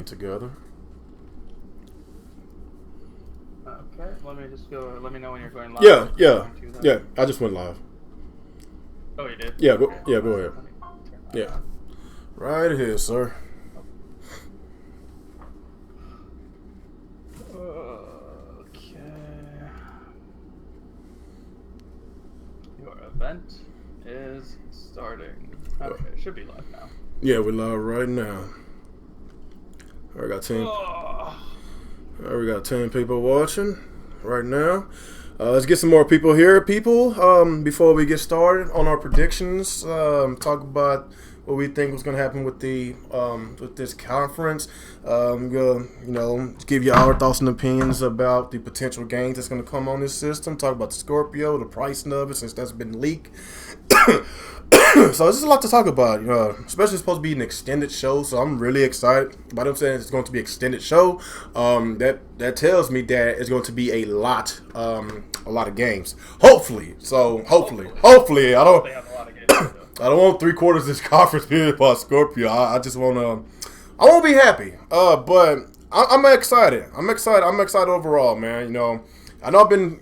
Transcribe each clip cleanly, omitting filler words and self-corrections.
everything together. Okay, let me just go. Let me know when you're going live. Yeah. I just went live. Oh, you did? Yeah, Okay. go ahead. Yeah, right here, sir. Okay. Your event is starting. Okay, it should be live now. Yeah, we're live right now. I got 10. We got 10 people watching right now. Let's get some more people here, people. Before we get started on our predictions, talk about what we think was going to happen with the with this conference. Give you our thoughts and opinions about the potential gains that's going to come on this system. Talk about the Scorpio, the pricing of it, since that's been leaked. So there's a lot to talk about, especially it's supposed to be an extended show, so I'm really excited about them saying it's going to be an extended show. That tells me that it's going to be a lot of games. Hopefully. I don't They have a lot of games. I don't want 3/4 of this conference period about Scorpio. I just want to. I won't be happy. But I'm excited. I'm excited overall, man. I know I've been,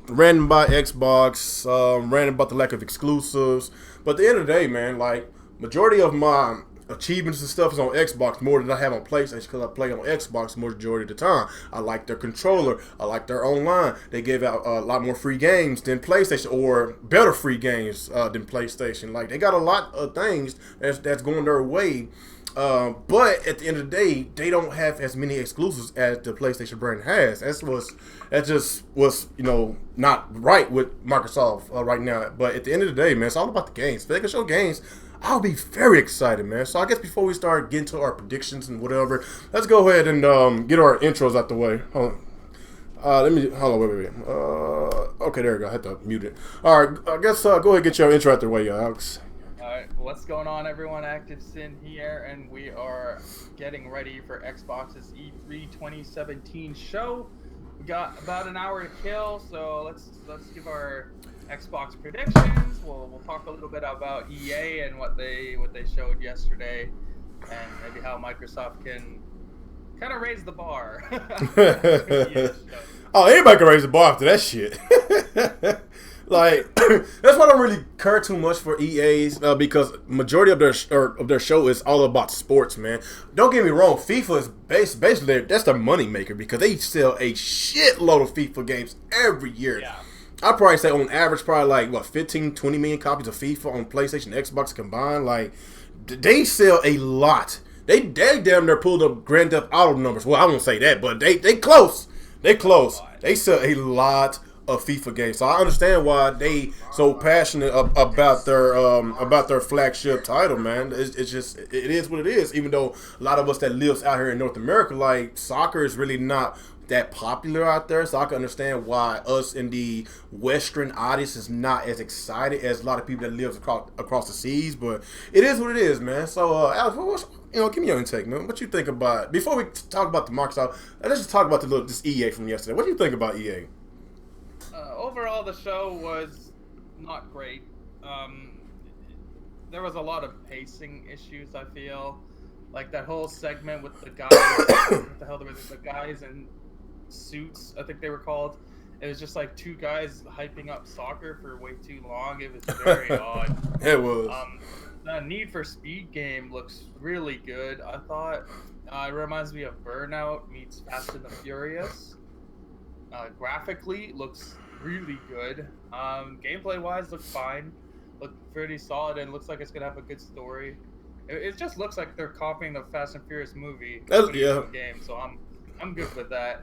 ranting about Xbox, ranting about the lack of exclusives. But at the end of the day, man, like, majority of my achievements and stuff is on Xbox more than I have on PlayStation because I play on Xbox majority of the time. I like their controller. I like their online. They give out a lot more free games than PlayStation, or better free games than PlayStation. Like, they got a lot of things that's going their way. But at the end of the day, they don't have as many exclusives as the PlayStation brand has. That just was not right with Microsoft right now. But at the end of the day, man, it's all about the games. If they can show games, I'll be very excited, man. So I guess before we start getting to our predictions and whatever, let's go ahead and get our intros out the way. Hold on. Wait. Okay, there we go. I had to mute it. All right, I guess go ahead and get your intro out the way, Alex. Alright, what's going on, everyone? ActivesiNGaming here, and we are getting ready for Xbox's E3 2017 show. We got about an hour to kill, so let's give our Xbox predictions. We'll talk a little bit about EA and what they showed yesterday, and maybe how Microsoft can kind of raise the bar. Oh, anybody can raise the bar after that shit. Like, that's why I don't really care too much for EA's because majority of their show is all about sports, man. Don't get me wrong, FIFA is basically that's their money maker because they sell a shitload of FIFA games every year. Yeah. I'd probably say on average probably like 15, 20 million copies of FIFA on PlayStation and Xbox combined. Like, they sell a lot. They damn near pulled up Grand Theft Auto numbers. Well, I won't say that, but they close. They close. They sell a lot of FIFA games, so I understand why they so passionate about their flagship title, man. It's just it is what it is. Even though a lot of us that lives out here in North America, like, soccer is really not that popular out there, so I can understand why us in the Western audience is not as excited as a lot of people that live across the seas. But it is what it is, man. So, Alex, give me your intake, man. What you think about before we talk about the Microsoft? Let's just talk about this EA from yesterday. What do you think about EA? Overall, the show was not great. There was a lot of pacing issues, I feel. Like that whole segment with the guys, what the hell, there was the guys in suits, I think they were called. It was just like two guys hyping up soccer for way too long. It was very odd. It was. The Need for Speed game looks really good, I thought. It reminds me of Burnout meets Fast and the Furious. Graphically, looks really good. Gameplay wise, looks fine. Looks pretty solid and looks like it's gonna have a good story. It just looks like they're copying the Fast and Furious movie game, so I'm good with that.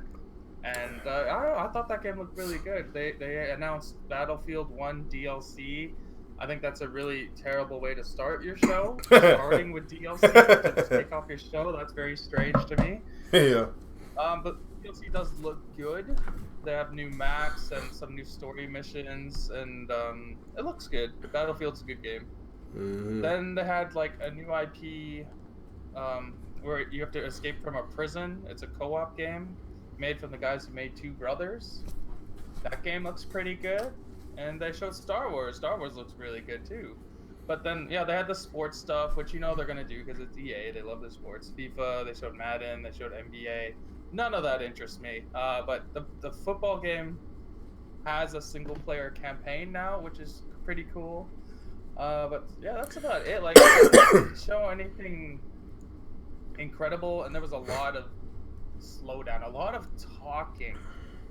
And I thought that game looked really good. They announced Battlefield 1 DLC. I think that's a really terrible way to start your show. Starting with DLC to just take off your show, that's very strange to me. Yeah. But DLC does look good. They have new maps and some new story missions, and it looks good. Battlefield's a good game. Mm-hmm. Then they had like a new IP where you have to escape from a prison. It's a co-op game made from the guys who made Two Brothers. That game looks pretty good. And they showed Star Wars. Star Wars looks really good too. But then, yeah, they had the sports stuff, which you know they're gonna do because it's EA. They love the sports. FIFA. They showed Madden. They showed NBA. None of that interests me. But the football game has a single player campaign now, which is pretty cool. But yeah, that's about it. Like, they didn't show anything incredible, and there was a lot of slowdown, a lot of talking,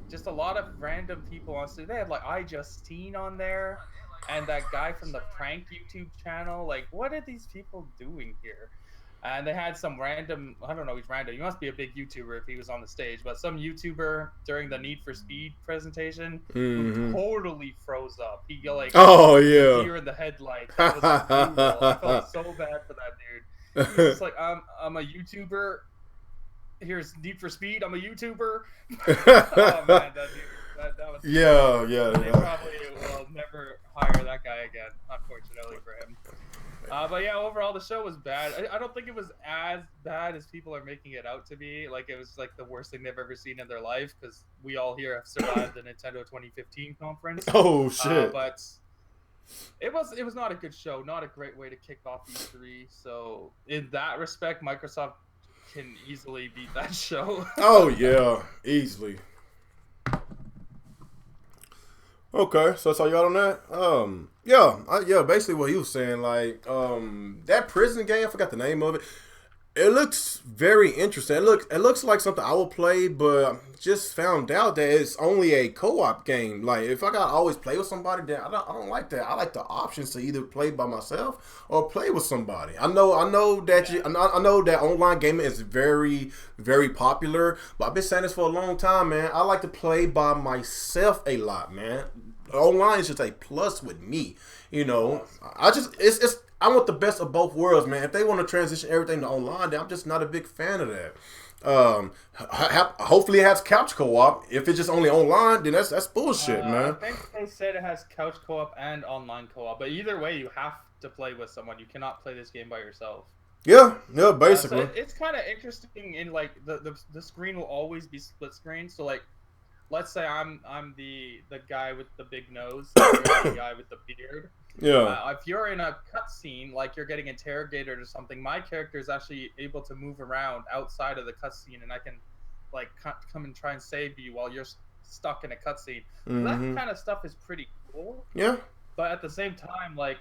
just a lot of random people on stage. They had like iJustine on there, and that guy from the prank YouTube channel. Like, what are these people doing here? And they had some random, I don't know, he's random. He must be a big YouTuber if he was on the stage, but some YouTuber during the Need for Speed presentation who totally froze up. He like, oh yeah, deer in the headlights. That was brutal. I felt so bad for that dude. He was just like, I'm a YouTuber. Here's Need for Speed. I'm a YouTuber. Oh man, that dude. That was yeah. They probably will never hire that guy again, unfortunately for him. But yeah, overall the show was bad. I don't think it was as bad as people are making it out to be. Like, it was like the worst thing they've ever seen in their life, because we all here have survived the Nintendo 2015 conference. Oh shit! But it was not a good show, not a great way to kick off E3. So in that respect, Microsoft can easily beat that show. Oh yeah, easily. Okay, so that's all you got on that. Yeah, basically what he was saying, like, that prison game, I forgot the name of it. It looks very interesting. It looks like something I will play, but just found out that it's only a co-op game. Like, if I gotta always play with somebody, then I don't like that. I like the options to either play by myself or play with somebody. I know that I know that online gaming is very, very popular, but I've been saying this for a long time, man. I like to play by myself a lot, man. Online is just a plus with me, you know. I want the best of both worlds, man. If they want to transition everything to online, then I'm just not a big fan of that. Hopefully it has couch co-op. If it's just only online, then that's bullshit, man. I think they said it has couch co-op and online co-op, but either way, you have to play with someone. You cannot play this game by yourself. Yeah, basically. So it's kind of interesting. In like the screen will always be split screen. So like, let's say I'm the guy with the big nose, the guy with the beard. Yeah. If you're in a cutscene, like you're getting interrogated or something, my character is actually able to move around outside of the cutscene, and I can like come and try and save you while you're stuck in a cutscene. Mm-hmm. That kind of stuff is pretty cool. Yeah. But at the same time, like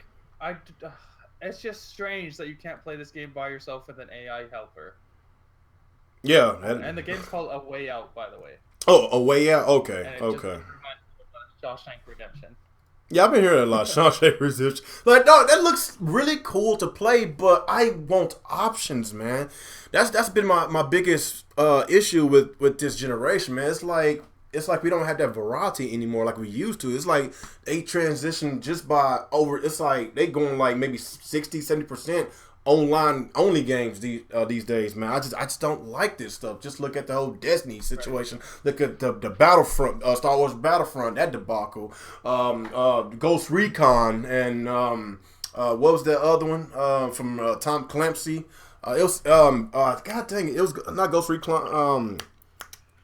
it's just strange that you can't play this game by yourself with an AI helper. Yeah. And the game's called A Way Out, by the way. Oh, A Way Out. Okay. And it Okay. just reminds me of Shawshank Redemption. Yeah, I've been hearing a lot of Shawshank Redemption. Like, no, that looks really cool to play, but I want options, man. That's been my biggest issue with this generation, man. It's like we don't have that variety anymore like we used to. It's like they transition just by over. It's like they going like maybe 60-70% online only games these days, man. I just don't like this stuff. Just look at the whole Destiny situation. Right. Look at the Battlefront, Star Wars Battlefront, that debacle. Ghost Recon, and what was that other one from Tom Clancy? It was God dang it, it was not Ghost Recon.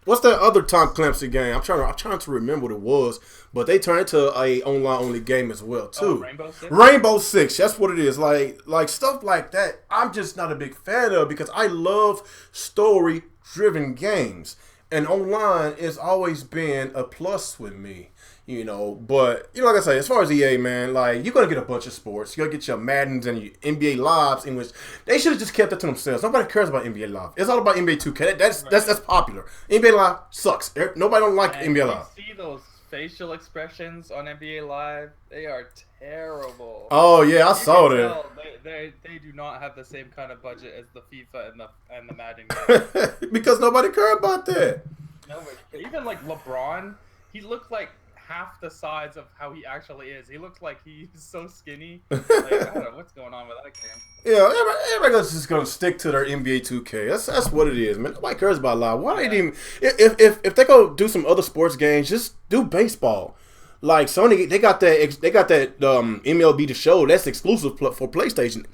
What's that other Tom Clancy game? I'm trying to remember what it was, but they turned it to a online only game as well too. Rainbow Six? Rainbow Six, that's what it is. Like stuff like that, I'm just not a big fan of, because I love story driven games, and online has always been a plus with me. You know, but you know, like I say, as far as EA, man, like you're gonna get a bunch of sports. You're gonna get your Maddens and your NBA Lives, in which they should have just kept that to themselves. Nobody cares about NBA Live. It's all about NBA 2K. That's popular. NBA Live sucks. Nobody don't like NBA Live. You see those facial expressions on NBA Live? They are terrible. Oh yeah, I saw that. They do not have the same kind of budget as the FIFA and the Madden games. Because nobody cares about that. Nobody. Even like LeBron, he looked like half the size of how he actually is. He looks like he's so skinny. Like, I don't know what's going on with that game. Yeah, everybody's just gonna stick to their NBA 2K. That's what it is, man. Nobody cares about live. Why they even if they go do some other sports games, just do baseball. Like Sony, they got that MLB The Show that's exclusive for PlayStation.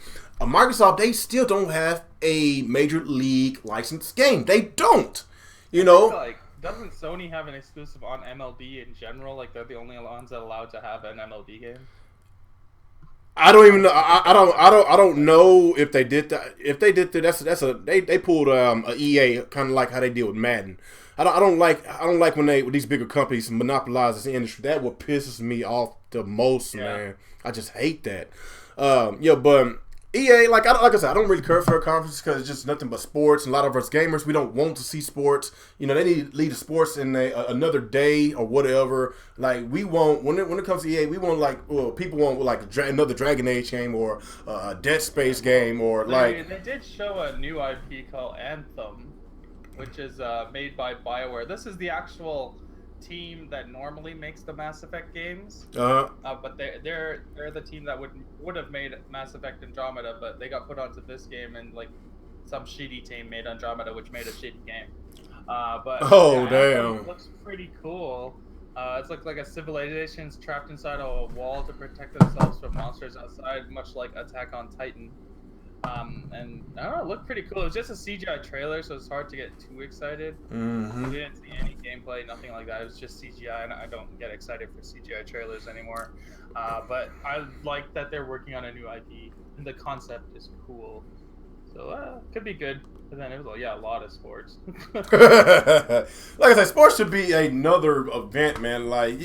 Microsoft, they still don't have a Major League licensed game. They don't. You know. Like, doesn't Sony have an exclusive on MLB in general? Like, they're the only ones that are allowed to have an MLB game? I don't even know. I don't know if they did that. If they did that, they pulled a EA kind of like how they deal with Madden. I don't like when these bigger companies monopolize this industry. That what pisses me off the most, man. I just hate that. But EA, like I said, I don't really care for a conference because it's just nothing but sports. And a lot of us gamers, we don't want to see sports. You know, they need to lead the sports in another day or whatever. Like we want when it comes to EA, we want people want like another Dragon Age game or a Dead Space game or they did show a new IP called Anthem, which is made by BioWare. This is the actual team that normally makes the Mass Effect games. But they're the team that would have made Mass Effect Andromeda, but they got put onto this game, and like some shitty team made Andromeda, which made a shitty game. Damn, looks pretty cool. It's like a civilization's trapped inside a wall to protect themselves from monsters outside, much like Attack on Titan. And I don't know, it looked pretty cool. It was just a CGI trailer, so it's hard to get too excited. We didn't see any gameplay, nothing like that. It was just CGI, and I don't get excited for CGI trailers anymore. But I like that they're working on a new IP, and the concept is cool. So could be good. But then it was a lot of sports. Like I said, sports should be another event, man. Like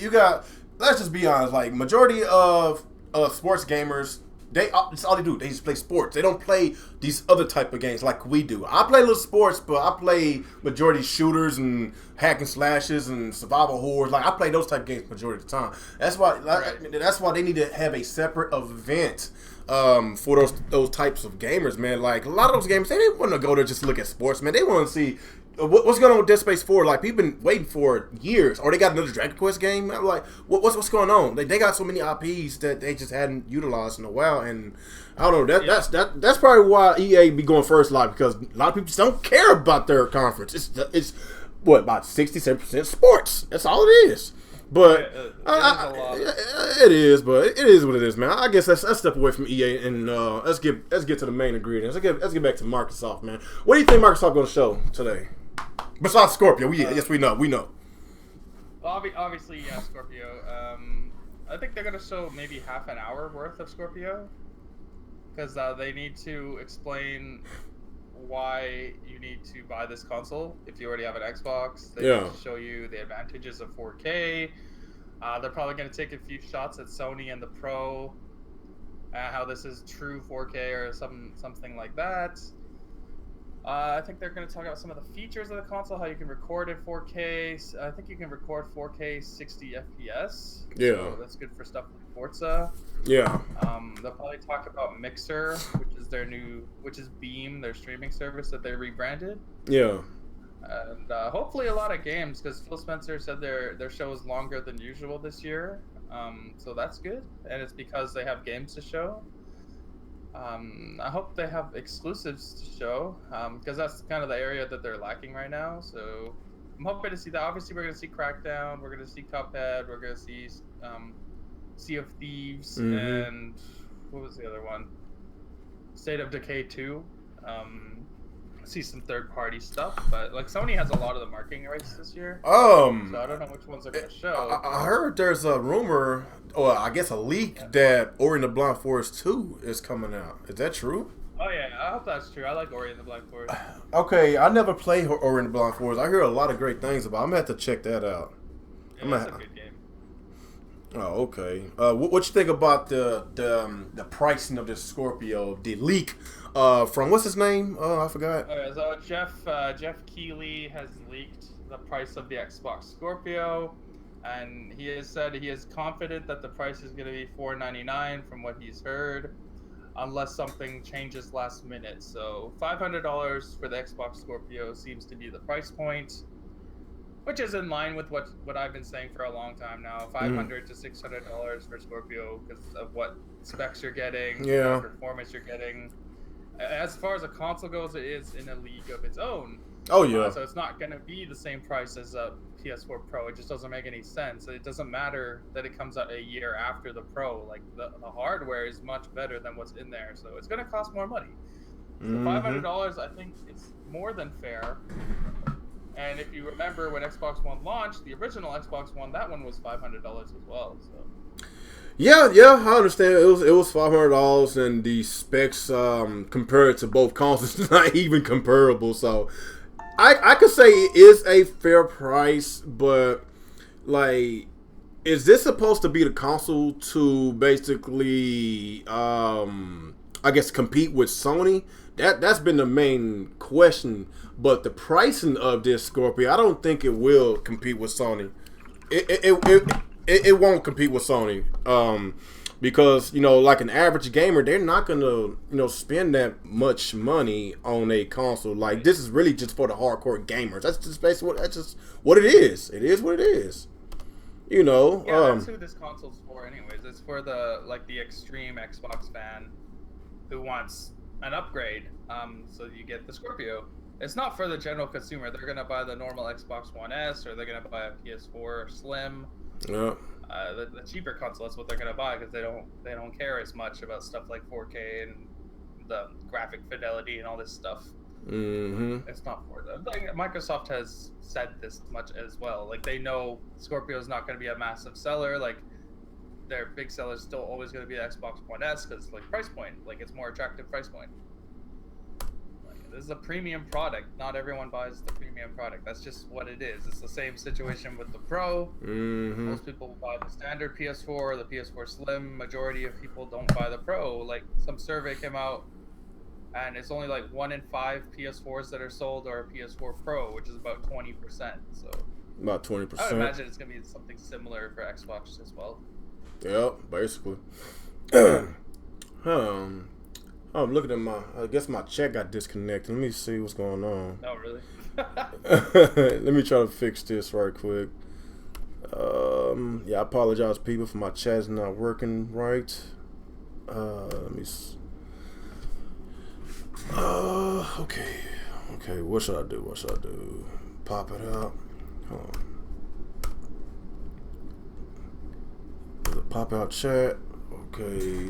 let's just be honest. Like majority of sports gamers. That's all they do. They just play sports. They don't play these other type of games like we do. I play little sports, but I play majority shooters and hack and slashes and survival horrors. Like I play those type of games majority of the time. That's why. That's why they need to have a separate event for those types of gamers, man. Like a lot of those gamers, they didn't want to go there just to look at sports, man. They want to see. What's going on with Dead Space 4? Like, people been waiting for years. Or they got another Dragon Quest game. I'm like, what's going on? They got so many IPs that they just hadn't utilized in a while. And I don't know. That's probably why EA be going first a lot, because a lot of people just don't care about their conference. It's about 67% sports. That's all it is. But it is, but it is what it is, man. I guess let's step away from EA and let's get to the main ingredients. Let's get back to Microsoft, man. What do you think Microsoft going to show today? Besides Scorpio, yes, we know. Obviously, Scorpio. I think they're gonna show maybe half an hour worth of Scorpio, because they need to explain why you need to buy this console if you already have an Xbox. They need to show you the advantages of 4K. They're probably gonna take a few shots at Sony and the Pro, how this is true 4K or something like that. I think they're going to talk about some of the features of the console, how you can record in 4K. I think you can record 4K 60 FPS. Yeah. So that's good for stuff like Forza. Yeah. They'll probably talk about Mixer, which is Beam, their streaming service that they rebranded. Yeah. And hopefully a lot of games, because Phil Spencer said their show is longer than usual this year. So that's good. And it's because they have games to show. I hope they have exclusives to show, because that's kind of the area that they're lacking right now. So I'm hoping to see that. Obviously, we're going to see Crackdown, we're going to see Cuphead, we're going to see Sea of Thieves, and what was the other one? State of Decay 2. See some third-party stuff, but like Sony has a lot of the marketing rights this year. So I don't know which ones they're going to show. I heard there's a rumor, or I guess a leak, that Ori and the Blind Forest 2 is coming out. Is that true? Oh yeah, I hope that's true. I like Ori and the Blind Forest. Okay, I never played Ori and the Blind Forest. I hear a lot of great things about it. I'm going to have to check that out. Yeah, it's a good game. Oh, okay. What you think about the pricing of this Scorpio, the leak from what's his name? I forgot. Okay, so Jeff Keighley has leaked the price of the Xbox Scorpio, and he has said he is confident that the price is going to be $499 from what he's heard, unless something changes last minute. So $500 for the Xbox Scorpio seems to be the price point, which is in line with what I've been saying for a long time now. $500 to $600 for Scorpio because of what specs you're getting, what performance you're getting. As far as a console goes, it is in a league of its own. Oh yeah. So it's not going to be the same price as a PS4 Pro. It just doesn't make any sense. It doesn't matter that it comes out a year after the Pro. Like the hardware is much better than what's in there, so it's going to cost more money. So $500, I think, is more than fair. And if you remember when Xbox One launched, the original Xbox One, that one was $500 as well. So Yeah, yeah, I understand. It was $500, and the specs compared to both consoles not even comparable. So I could say it is a fair price, but like, is this supposed to be the console to basically, I guess, compete with Sony? That's been the main question. But the pricing of this Scorpio, I don't think it will compete with Sony. It won't compete with Sony. Because, like an average gamer, they're not gonna spend that much money on a console. Like, this is really just for the hardcore gamers. That's just basically what it is. It is what it is. Yeah, that's who this console's for, anyways. It's for the extreme Xbox fan who wants an upgrade. So you get the Scorpio. It's not for the general consumer. They're gonna buy the normal Xbox One S, or they're gonna buy a PS4 Slim. Yeah. The cheaper console, that's what they're gonna buy, because they don't care as much about stuff like 4K and the graphic fidelity and all this stuff. Mm-hmm. It's not for them. Like, Microsoft has said this much as well. Like, they know Scorpio is not going to be a massive seller. Like, their big seller is still always going to be the Xbox One S, because price point, it's more attractive price point. This is a premium product. Not everyone buys the premium product. That's just what it is. It's the same situation with the Pro. Mm-hmm. Most people buy the standard PS4 or the PS4 Slim. Majority of people don't buy the Pro. Like, some survey came out, and it's only 1 in 5 PS4s that are sold are a PS4 Pro, which is about 20%. So about 20%. I would imagine it's gonna be something similar for Xbox as well. Yeah, basically. I'm looking at I guess my chat got disconnected. Let me see what's going on. Oh, really? Let me try to fix this right quick. Yeah, I apologize, people, for my chat's not working right. Let me see. Okay, what should I do? Pop it out. Hold on. There's a pop out chat. Okay.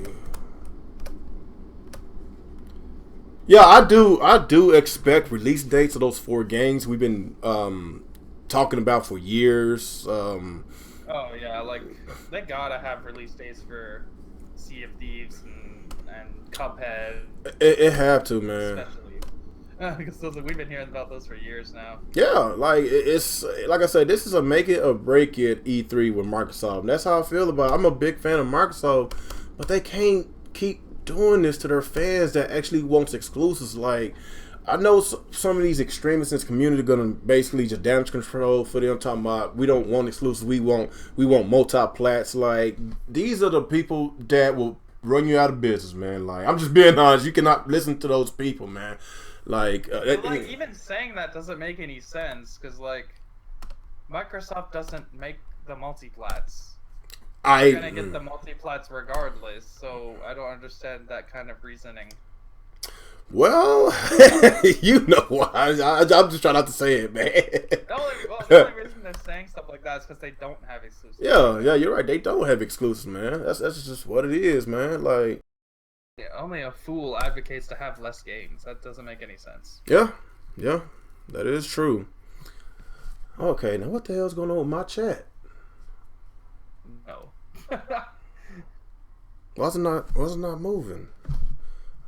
Yeah, I do expect release dates of those 4 games we've been talking about for years. Oh yeah, they gotta have release dates for Sea of Thieves and Cuphead. It have to, man. Especially because we've been hearing about those for years now. Yeah, it's like I said, this is a make it or break it E3 with Microsoft. And that's how I feel about it. I'm a big fan of Microsoft, but they can't keep doing this to their fans that actually wants exclusives. Like, I know some of these extremists in this community are gonna basically just damage control for them, talking about we don't want exclusives, we want multi-plats. Like, these are the people that will run you out of business, man. Like, I'm just being honest. You cannot listen to those people, man. Even saying that doesn't make any sense, because Microsoft doesn't make the multi-plats. You're gonna get the multi-plats regardless, so I don't understand that kind of reasoning. Well, you know why. I'm just trying not to say it, man. The only reason they're saying stuff like that is because they don't have exclusives. Yeah, you're right. They don't have exclusives, man. That's just what it is, man. Like, yeah, only a fool advocates to have less games. That doesn't make any sense. Yeah, that is true. Okay, now what the hell's going on with my chat? No. Why's it not moving?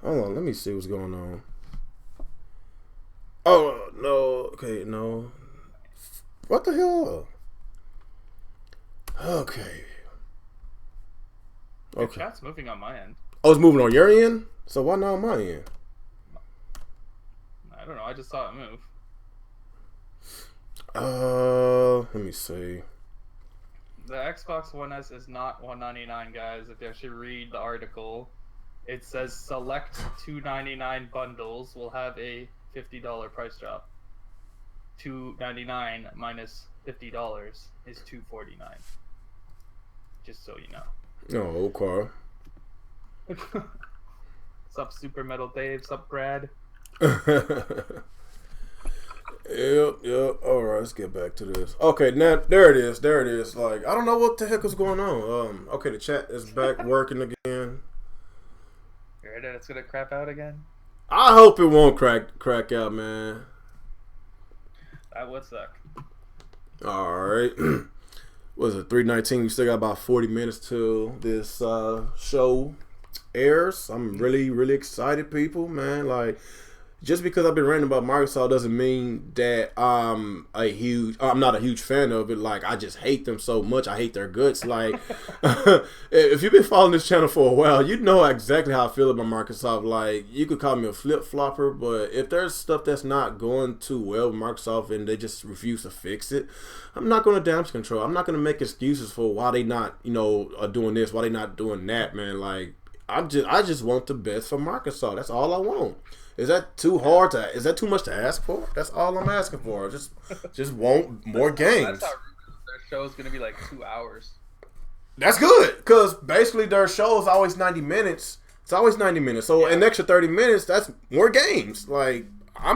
Hold on, let me see what's going on. Oh no, okay, no. What the hell? Okay. The chat's moving on my end. Oh, it's moving on your end? So why not on my end? I don't know, I just saw it move. Let me see. The Xbox One S is not $199, guys. If you actually read the article, it says select $299 bundles will have a $50 price drop. $299 minus $50 is $249. Just so you know. Oh, okay. Sup, Super Metal Dave? Sup, Brad? Yep. All right, let's get back to this. Okay, now there it is. Like, I don't know what the heck is going on. Okay, the chat is back working again. You heard that it's gonna crap out again? I hope it won't crack out, man. That would suck. All right. what is it, 3:19? We still got about 40 minutes till this show airs. I'm really, really excited, people, man. Like, just because I've been ranting about Microsoft doesn't mean that I'm not a huge fan of it. Like, I just hate them so much. I hate their guts. Like, if you've been following this channel for a while, you know exactly how I feel about Microsoft. Like, you could call me a flip-flopper, but if there's stuff that's not going too well with Microsoft and they just refuse to fix it, I'm not going to damage control. I'm not going to make excuses for why they not, doing this, why they not doing that, man. Like, I just want the best for Microsoft. That's all I want. Is that too hard is that too much to ask for? That's all I'm asking for. Just want more games. That's how their show is going to be like 2 hours. That's good, because basically their show is always 90 minutes. It's always 90 minutes. So an extra 30 minutes, that's more games. Like, I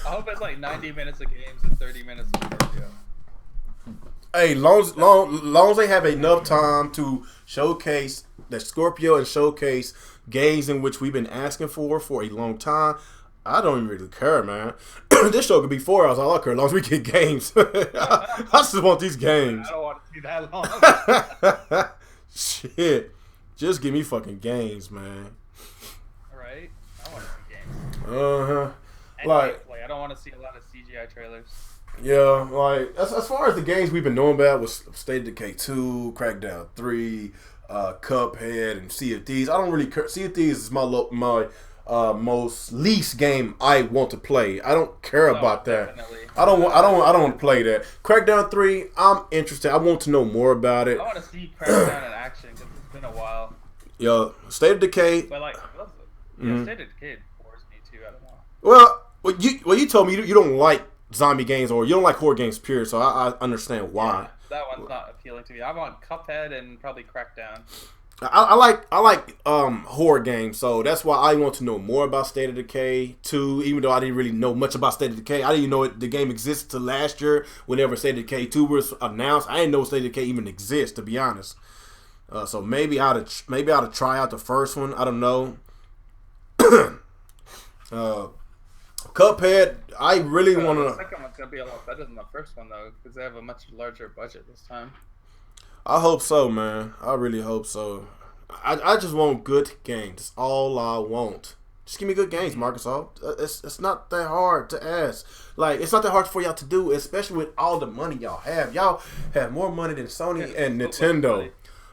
hope it's like 90 minutes of games and 30 minutes of Scorpio. Hey, long as they have enough time to showcase the Scorpio and showcase games in which we've been asking for a long time, I don't even really care, man. This show could be 4 hours. All I care, as long as we get games. I just want these games. I don't want to see that long. Shit. Just give me fucking games, man. Alright? I want to see games. Uh-huh. And like, I don't want to see a lot of CGI trailers. Yeah, like, as far as the games we've been knowing about was State of Decay 2, Crackdown 3, Cuphead, and Sea of Thieves. I don't really care. Sea of Thieves is my most least game I want to play. I don't care about that. Definitely. I don't want to play that. Crackdown 3, I'm interested. I want to know more about it. I want to see Crackdown in action because it's been a while. Yeah, State of Decay. But like, State of Decay bores me too. I don't know. Well, you told me you don't like zombie games or you don't like horror games, period. So I understand why. Yeah, that one's not appealing to me. I want Cuphead and probably Crackdown. I like horror games, so that's why I want to know more about State of Decay 2. Even though I didn't really know much about State of Decay, I didn't know the game existed till last year. Whenever State of Decay 2 was announced, I didn't know State of Decay even exists, to be honest. So maybe I ought to try out the first one. I don't know. Cuphead, I really want to. The second one's gonna be a lot better than the first one though, because they have a much larger budget this time. I hope so, man. I really hope so. I just want good games. That's all I want. Just give me good games, Microsoft. It's not that hard to ask. Like, it's not that hard for y'all to do, especially with all the money y'all have. Y'all have more money than Sony and Nintendo.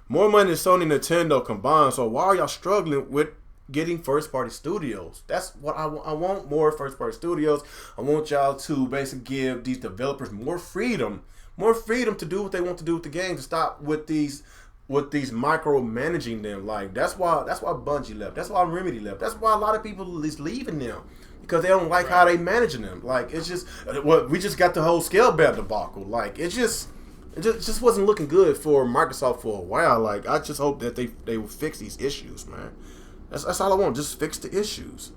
More money than Sony and Nintendo combined. So why are y'all struggling with getting first-party studios? That's what I want. I want more first-party studios. I want y'all to basically give these developers more freedom to do what they want to do with the games, to stop with these micromanaging them. Like, that's why Bungie left. That's why Remedy left. That's why a lot of people is leaving them, because they don't like how they managing them. Like, it's just we just got the whole Scalebound debacle. Like, it just wasn't looking good for Microsoft for a while. Like, I just hope that they will fix these issues, man. That's all I want. Just fix the issues.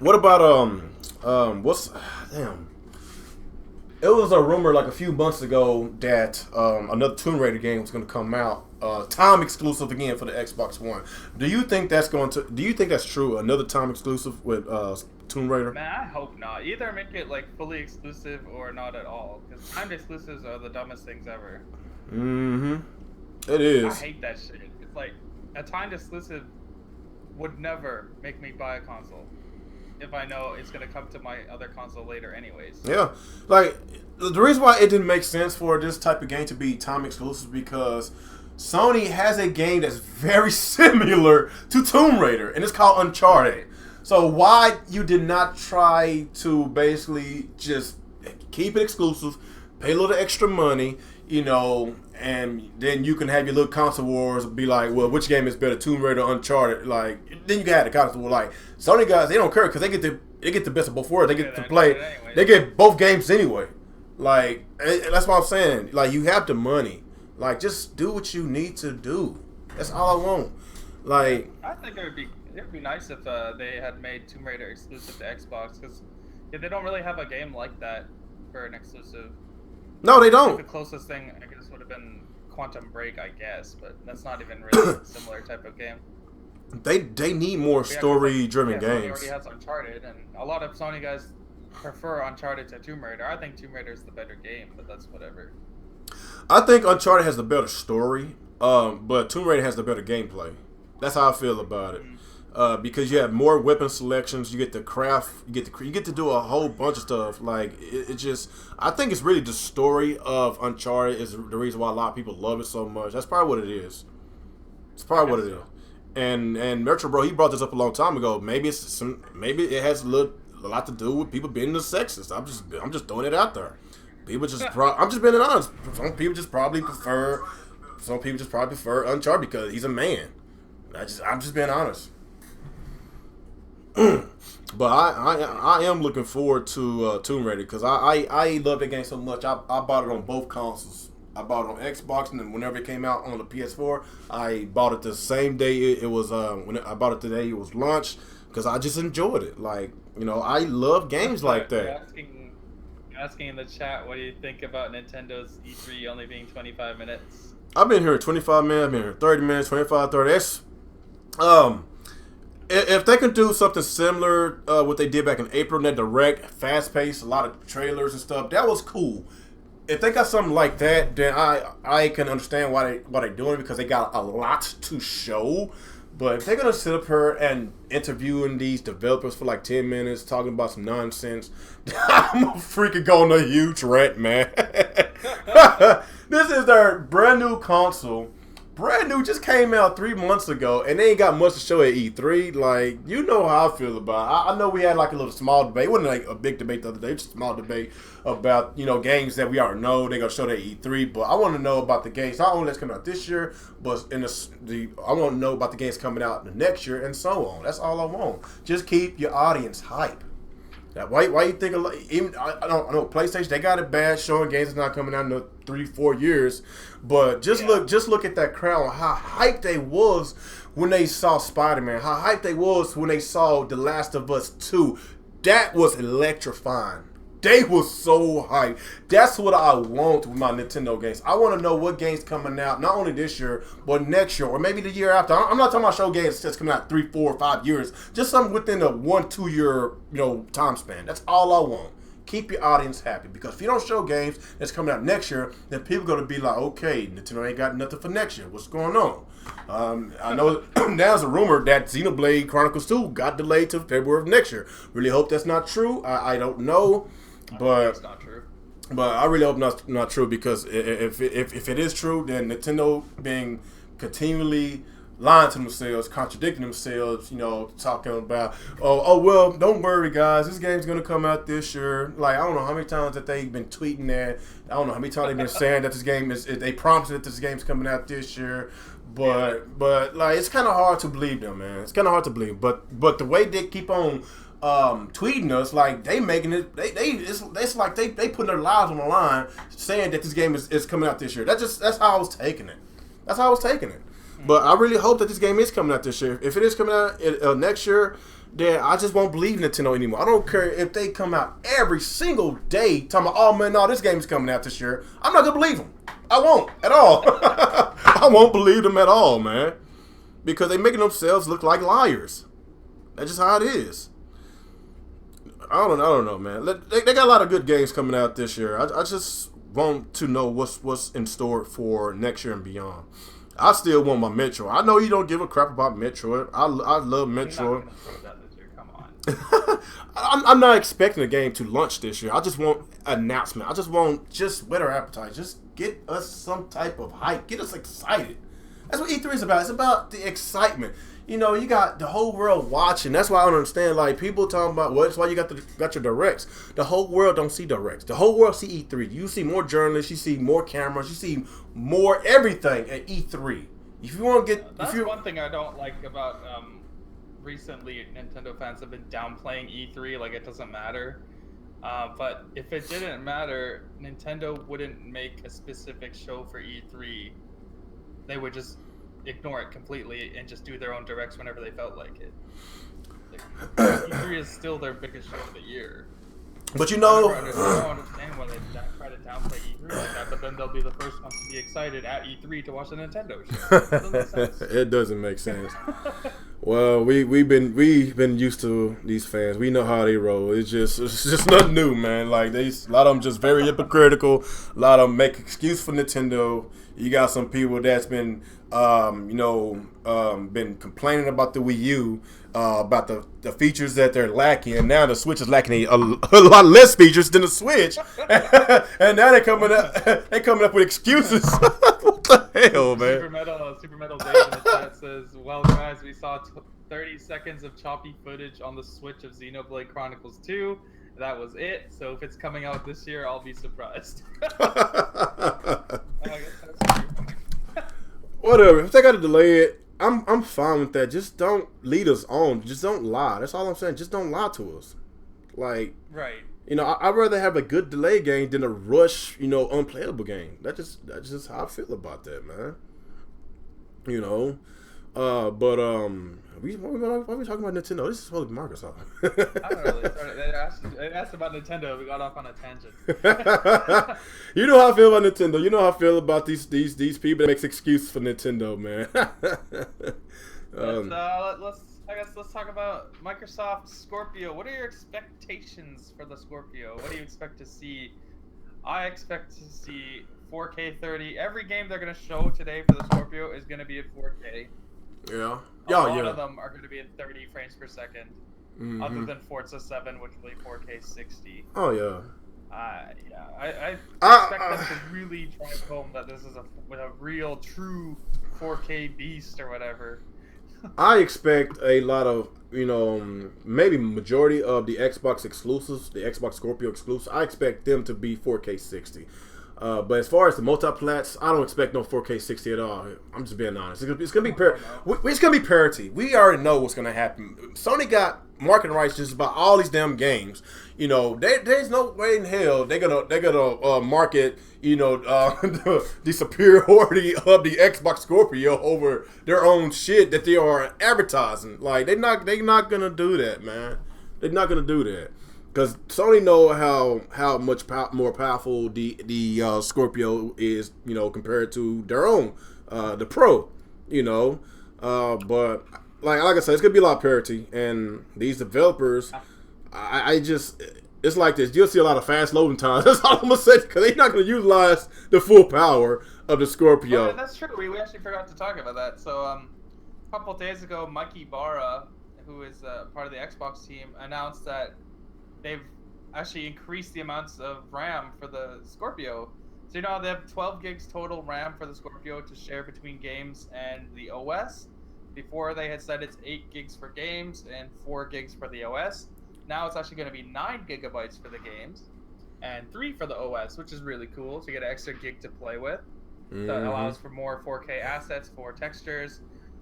What about it was a rumor like a few months ago that another Tomb Raider game was going to come out, time exclusive again for the Xbox One. Do you think that's true? Another time exclusive with Tomb Raider? Man, I hope not. Either make it like fully exclusive or not at all, because timed exclusives are the dumbest things ever. Mm-hmm. It is. I hate that shit. It's like a timed exclusive would never make me buy a console if I know it's gonna come to my other console later anyways. Yeah, like the reason why it didn't make sense for this type of game to be time exclusive because Sony has a game that's very similar to Tomb Raider, and it's called Uncharted. So why you did not try to basically just keep it exclusive, pay a little extra money, and then you can have your little console wars, be like, well, which game is better, Tomb Raider or Uncharted? Like, then you can have the console war. Like, Sony guys, they don't care because they get the best of both worlds. They get to play. They get both games anyway. Like, that's what I'm saying. Like, you have the money. Like, just do what you need to do. That's all I want. Like, I think it would be nice if they had made Tomb Raider exclusive to Xbox, because they don't really have a game like that for an exclusive. No, they don't. The closest thing I guess would have been Quantum Break, I guess, but that's not even really a similar type of game. They need more story-driven games. Sony already has Uncharted, and a lot of Sony guys prefer Uncharted to Tomb Raider. I think Tomb Raider is the better game, but that's whatever. I think Uncharted has the better story, but Tomb Raider has the better gameplay. That's how I feel about it. Because you have more weapon selections, you get to craft, you get to do a whole bunch of stuff. Like it just, I think it's really the story of Uncharted is the reason why a lot of people love it so much. That's probably what it is. It's probably what it is. And Metro Bro, he brought this up a long time ago. Maybe it has a lot to do with people being the sexist. I'm just throwing it out there. People just I'm just being honest. Some people just probably prefer Uncharted because he's a man. I'm just being honest. But I am looking forward to Tomb Raider because I love that game so much. I bought it on both consoles. I bought it on Xbox, and then whenever it came out on the PS4, I bought it the same day it was. When I bought it today, it was launched because I just enjoyed it. Like, you know, I love games like that. Asking in the chat, what do you think about Nintendo's E3 only being 25 minutes? I've been here 25 minutes. I've been here 30 minutes, 25, 30. That's if they could do something similar, what they did back in April, that direct, fast paced, a lot of trailers and stuff, that was cool. If they got something like that, then I can understand why they're doing it because they got a lot to show. But if they're gonna sit up here and interviewing these developers for like 10 minutes, talking about some nonsense, I'm gonna freaking go on a huge rant, man. This is their brand new console. Brand new, just came out 3 months ago, and they ain't got much to show at E3. Like, you know how I feel about it. I know we had like a little small debate. It wasn't like a big debate the other day, just a small debate about, you know, games that we already know they're gonna show at E3. But I want to know about the games not only that's coming out this year, but I want to know about the games coming out the next year and so on. That's all I want. Just keep your audience hype. Why you think even I know PlayStation, they got it bad showing games that's not coming out in 3-4 years, but just look at that crowd, how hyped they was when they saw Spider-Man, how hyped they was when they saw The Last of Us 2. That was electrifying. They was so hyped. That's what I want with my Nintendo games. I want to know what games coming out, not only this year, but next year, or maybe the year after. I'm not talking about show games that's coming out 3, 4, 5 years. Just something within a 1-2 year, time span. That's all I want. Keep your audience happy. Because if you don't show games that's coming out next year, then people are going to be like, okay, Nintendo ain't got nothing for next year. What's going on? I know there's a rumor that Xenoblade Chronicles 2 got delayed to February of next year. Really hope that's not true. I don't know. But it's not true. But I really hope not true because if it is true, then Nintendo being continually lying to themselves, contradicting themselves, talking about well, don't worry guys, this game's gonna come out this year. Like, I don't know how many times that they've been tweeting that. I don't know how many times they've been saying that this game they promised that this game's coming out this year. But like, it's kind of hard to believe them, man. It's kind of hard to believe. But the way they keep on tweeting us, like, they making it, it's like they putting their lives on the line, saying that this game is coming out this year. That's how I was taking it. That's how I was taking it. But I really hope that this game is coming out this year. If it is coming out next year, then I just won't believe Nintendo anymore. I don't care if they come out every single day talking about, oh man, no, this game is coming out this year. I'm not gonna believe them. I won't at all. I won't believe them at all, man, because they're making themselves look like liars. That's just how it is. I don't know, man. They got a lot of good games coming out this year. I just want to know what's in store for next year and beyond. I still want my Metroid. I know you don't give a crap about Metroid. I love Metroid. Come on. I'm not expecting the game to launch this year. I just want an announcement. I just want whet our appetite. Just get us some type of hype. Get us excited. That's what E3 is about. It's about the excitement. You got the whole world watching. That's why I don't understand. Like, people talking about, that's why you got your directs. The whole world don't see directs. The whole world see E3. You see more journalists. You see more cameras. You see more everything at E3. If you want to get, that's one thing I don't like about recently. Nintendo fans have been downplaying E3 like it doesn't matter. But if it didn't matter, Nintendo wouldn't make a specific show for E3. They would just ignore it completely and just do their own directs whenever they felt like it. E3 is still their biggest show of the year. But I don't understand why they try to downplay E3 like that, but then they'll be the first ones to be excited at E3 to watch the Nintendo show. It doesn't make sense. It doesn't make sense. Well, we've been used to these fans. We know how they roll. It's just nothing new, man. Like a lot of them just very hypocritical. A lot of them make excuse for Nintendo. You got some people that's been been complaining about the Wii U, about the features that they're lacking, and now the Switch is lacking a lot less features than the Switch, and now they're coming up with excuses. What the hell, man? Super Metal Dave in the chat says, "Well, guys, we saw 30 seconds of choppy footage on the Switch of Xenoblade Chronicles 2. That was it. So if it's coming out this year, I'll be surprised." I guess that's true. Whatever. If they got to delay it, I'm fine with that. Just don't lead us on. Just don't lie. That's all I'm saying. Just don't lie to us. Like, right. I'd rather have a good delay game than a rush, unplayable game. That's just how I feel about that, man. Why are we talking about Nintendo? This is supposed to be Microsoft. I don't know. They asked about Nintendo. We got off on a tangent. You know how I feel about Nintendo. You know how I feel about these people that makes excuses for Nintendo, man. Let's talk about Microsoft Scorpio. What are your expectations for the Scorpio? What do you expect to see? I expect to see 4K 30. Every game they're going to show today for the Scorpio is going to be at 4K. Yeah. A lot of them are going to be at 30 frames per second. Mm-hmm. Other than Forza 7, which will be 4K 60. Oh, yeah. I expect them to really drive home that this is a real, true 4K beast or whatever. I expect a lot of, maybe majority of the Xbox exclusives, the Xbox Scorpio exclusives, I expect them to be 4K 60. But as far as the multi-plats, I don't expect no 4K 60 at all. I'm just being honest. It's gonna be it's gonna be parity. We already know what's gonna happen. Sony got marketing rights just about all these damn games. There's no way in hell they're gonna market the superiority of the Xbox Scorpio over their own shit that they are advertising. Like they're not gonna do that, man. They're not gonna do that. Because Sony know how much more powerful the Scorpio is, compared to their own, the Pro, But like I said, it's gonna be a lot of parity, and these developers, it's like this. You'll see a lot of fast loading times. That's all I'm gonna say, because they're not gonna utilize the full power of the Scorpio. Well, that's true. We actually forgot to talk about that. So a couple of days ago, Mikey Barra, who is part of the Xbox team, announced that they've actually increased the amounts of RAM for the Scorpio. So they have 12 gigs total RAM for the Scorpio to share between games and the OS. Before they had said it's 8 gigs for games and 4 gigs for the OS. Now it's actually going to be 9 gigabytes for the games and 3 for the OS, which is really cool. So you get an extra gig to play with. Mm-hmm. That allows for more 4K assets, 4 textures.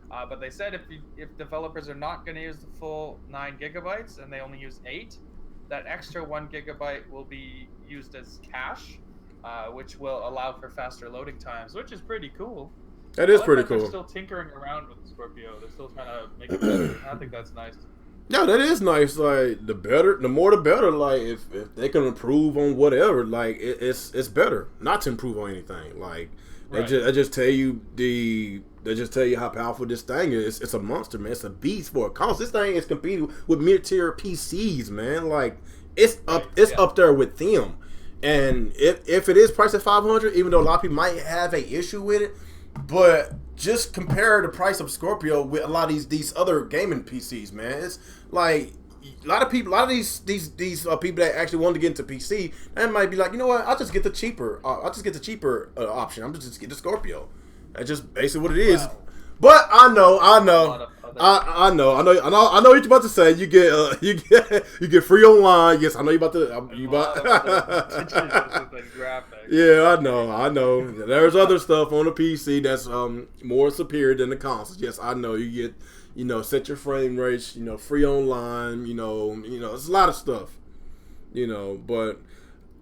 But they said if developers are not going to use the full 9 gigabytes and they only use 8, that extra 1 gigabyte will be used as cache, which will allow for faster loading times, which is pretty cool. That is pretty cool. They're still tinkering around with the Scorpio. They're still trying to make it better. I think that's nice. Yeah, that is nice. Like the more the better. Like if they can improve on whatever, like it's better not to improve on anything. Like right. They just tell you how powerful this thing is. It's a monster, man. It's a beast for a console. This thing is competing with mid-tier PCs, man. Like it's up there with them. And if it is priced at $500, even though a lot of people might have an issue with it, but just compare the price of Scorpio with a lot of these other gaming PCs, man. It's like a lot of these people that actually want to get into PC, they might be like, you know what? I'll just get the cheaper. Option. I'm just get the Scorpio. That's just basically what it is. Wow. But I know what you're about to say. You get free online. Yes, I know you're about to. Yeah, I know. There's other stuff on the PC that's more superior than the consoles. Yes, I know. You get set your frame rates. Free online. It's a lot of stuff. But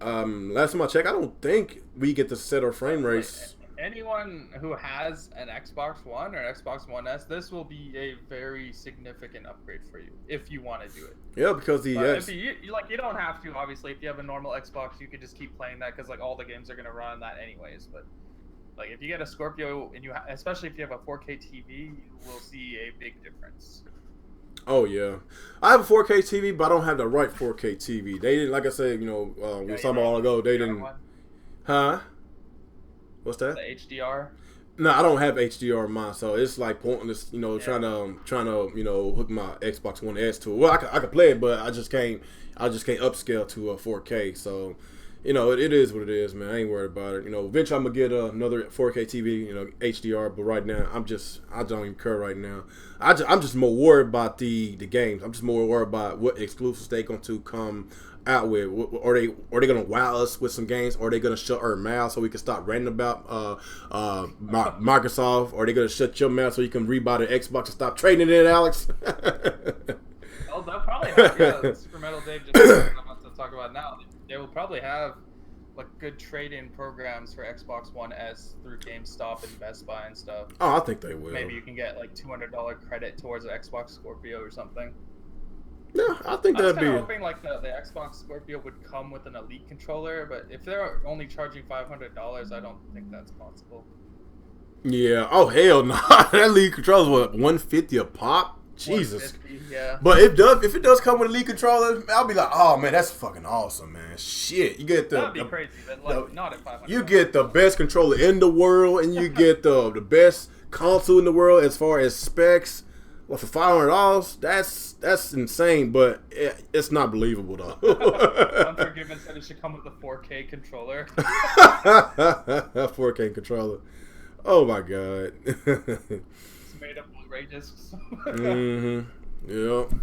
last time I checked, I don't think we get to set our frame rates. Anyone who has an Xbox One or Xbox One S, this will be a very significant upgrade for you if you want to do it. Yeah, because you don't have to, obviously. If you have a normal Xbox, you could just keep playing that because all the games are going to run on that anyways. But Like if you get a Scorpio and especially if you have a 4K TV, you will see a big difference. Oh yeah, I have a 4K TV, but I don't have the right 4K TV. They didn't, like I said, we were talking a while ago. They didn't, one? huh? What's that? The HDR. No, I don't have HDR in mine, so it's like pointless. Trying to hook my Xbox One S to it. Well, I could play it, but I just can't upscale to a 4K. So, it is what it is, man. I ain't worried about it. Eventually I'm gonna get another 4K TV, HDR. But right now, I don't even care right now. I'm just more worried about the games. I'm just more worried about what exclusives they going to come out with. Are they gonna wow us with some games? Or are they gonna shut our mouth so we can stop ranting about Microsoft? Or are they gonna shut your mouth so you can rebuy the Xbox and stop trading it, Alex? Oh, they'll probably have, Super Metal Dave just I'm about to talk about now. They will probably have like good trade-in programs for Xbox One S through GameStop and Best Buy and stuff. Oh, I think they will. Maybe you can get like $200 credit towards an Xbox Scorpio or something. Yeah, I think that'd be. I was hoping like the Xbox Scorpio would come with an Elite controller, but if they're only charging $500, I don't think that's possible. Yeah. Oh hell no! That Elite controller's what, $150 a pop? Jesus. Yeah. But if it does come with a Elite controller, I'll be like, oh man, that's fucking awesome, man. Shit, you get that'd be crazy, but like not at $500. You get the best controller in the world, and you get the best console in the world as far as specs. Well, for $500, that's insane, but it's not believable though. Unforgiven said it should come with a 4K controller. 4K controller. Oh my god. It's made of Blu-ray discs. Yep.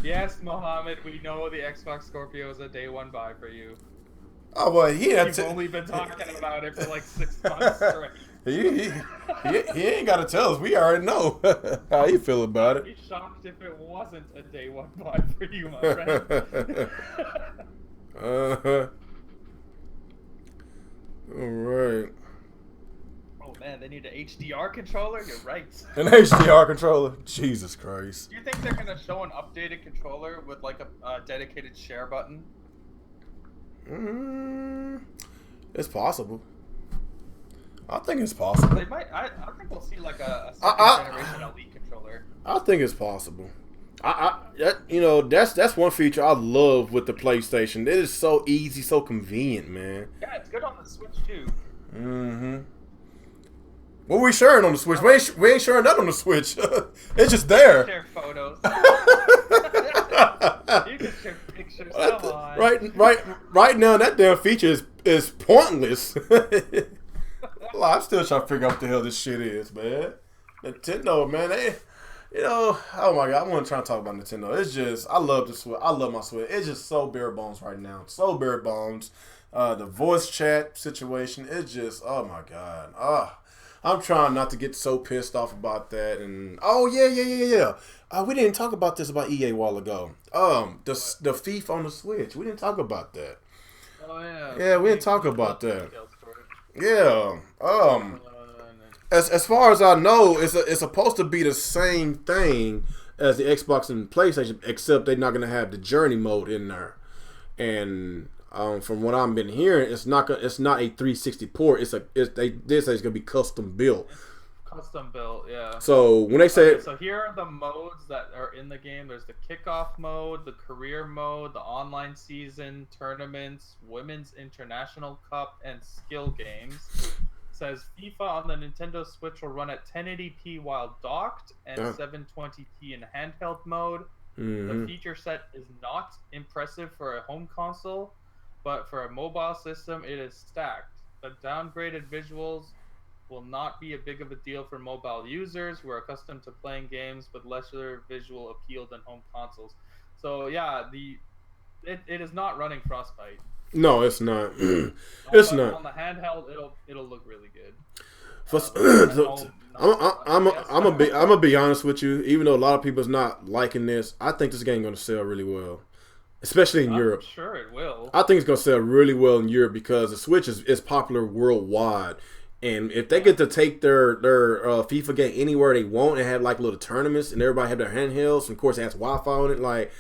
Yes, Mohammed, we know the Xbox Scorpio is a day one buy for you. Oh boy, You've only been talking about it for like 6 months straight. He ain't got to tell us. We already know how you feel about it. I'd be shocked if it wasn't a day one buy for you, my friend. All right. Oh man, they need an HDR controller? You're right. An HDR controller? Jesus Christ. Do you think they're going to show an updated controller with like a dedicated share button? It's possible. I think it's possible. They might. I think we'll see like a second generation Elite controller. I think it's possible. That's one feature I love with the PlayStation. It is so easy, so convenient, man. Yeah, it's good on the Switch too. What we sharing on the Switch? We ain't sharing nothing on the Switch. It's just there. Share photos. You can share pictures. Come on. Right now, that damn feature is pointless. I'm still trying to figure out what the hell this shit is, man. Nintendo, man, oh my god, I want to try to talk about Nintendo. It's just, I love the Switch. I love my Switch. It's just so bare bones right now. So bare bones. The voice chat situation, it's just, oh my god. I'm trying not to get so pissed off about that. And yeah. We didn't talk about this about EA a while ago. The FIFA on the Switch. We didn't talk about that. Oh yeah. Yeah, we didn't talk about that. Yeah. As far as I know, it's supposed to be the same thing as the Xbox and PlayStation, except they're not gonna have the Journey mode in there. And from what I've been hearing, it's not a 360 port. They say it's gonna be custom built. Custom built, yeah. So when they say, so here are the modes that are in the game. There's the kickoff mode, the career mode, the online season, tournaments, women's international cup, and skill games. It says FIFA on the Nintendo Switch will run at 1080p while docked and 720p in handheld mode. The feature set is not impressive for a home console, but for a mobile system, it is stacked. The downgraded visuals will not be a big of a deal for mobile users who are accustomed to playing games with lesser visual appeal than home consoles. So yeah, it is not running Frostbite. No, it's not. It's not. On the handheld, it'll look really good. I'm gonna be honest with you. Even though a lot of people's not liking this, I think this game gonna sell really well, especially in Europe. I'm sure it will. I think it's gonna sell really well in Europe because the Switch is popular worldwide. And if they get to take their FIFA game anywhere they want and have like little tournaments and everybody have their handhelds, and of course it has Wi-Fi on it, like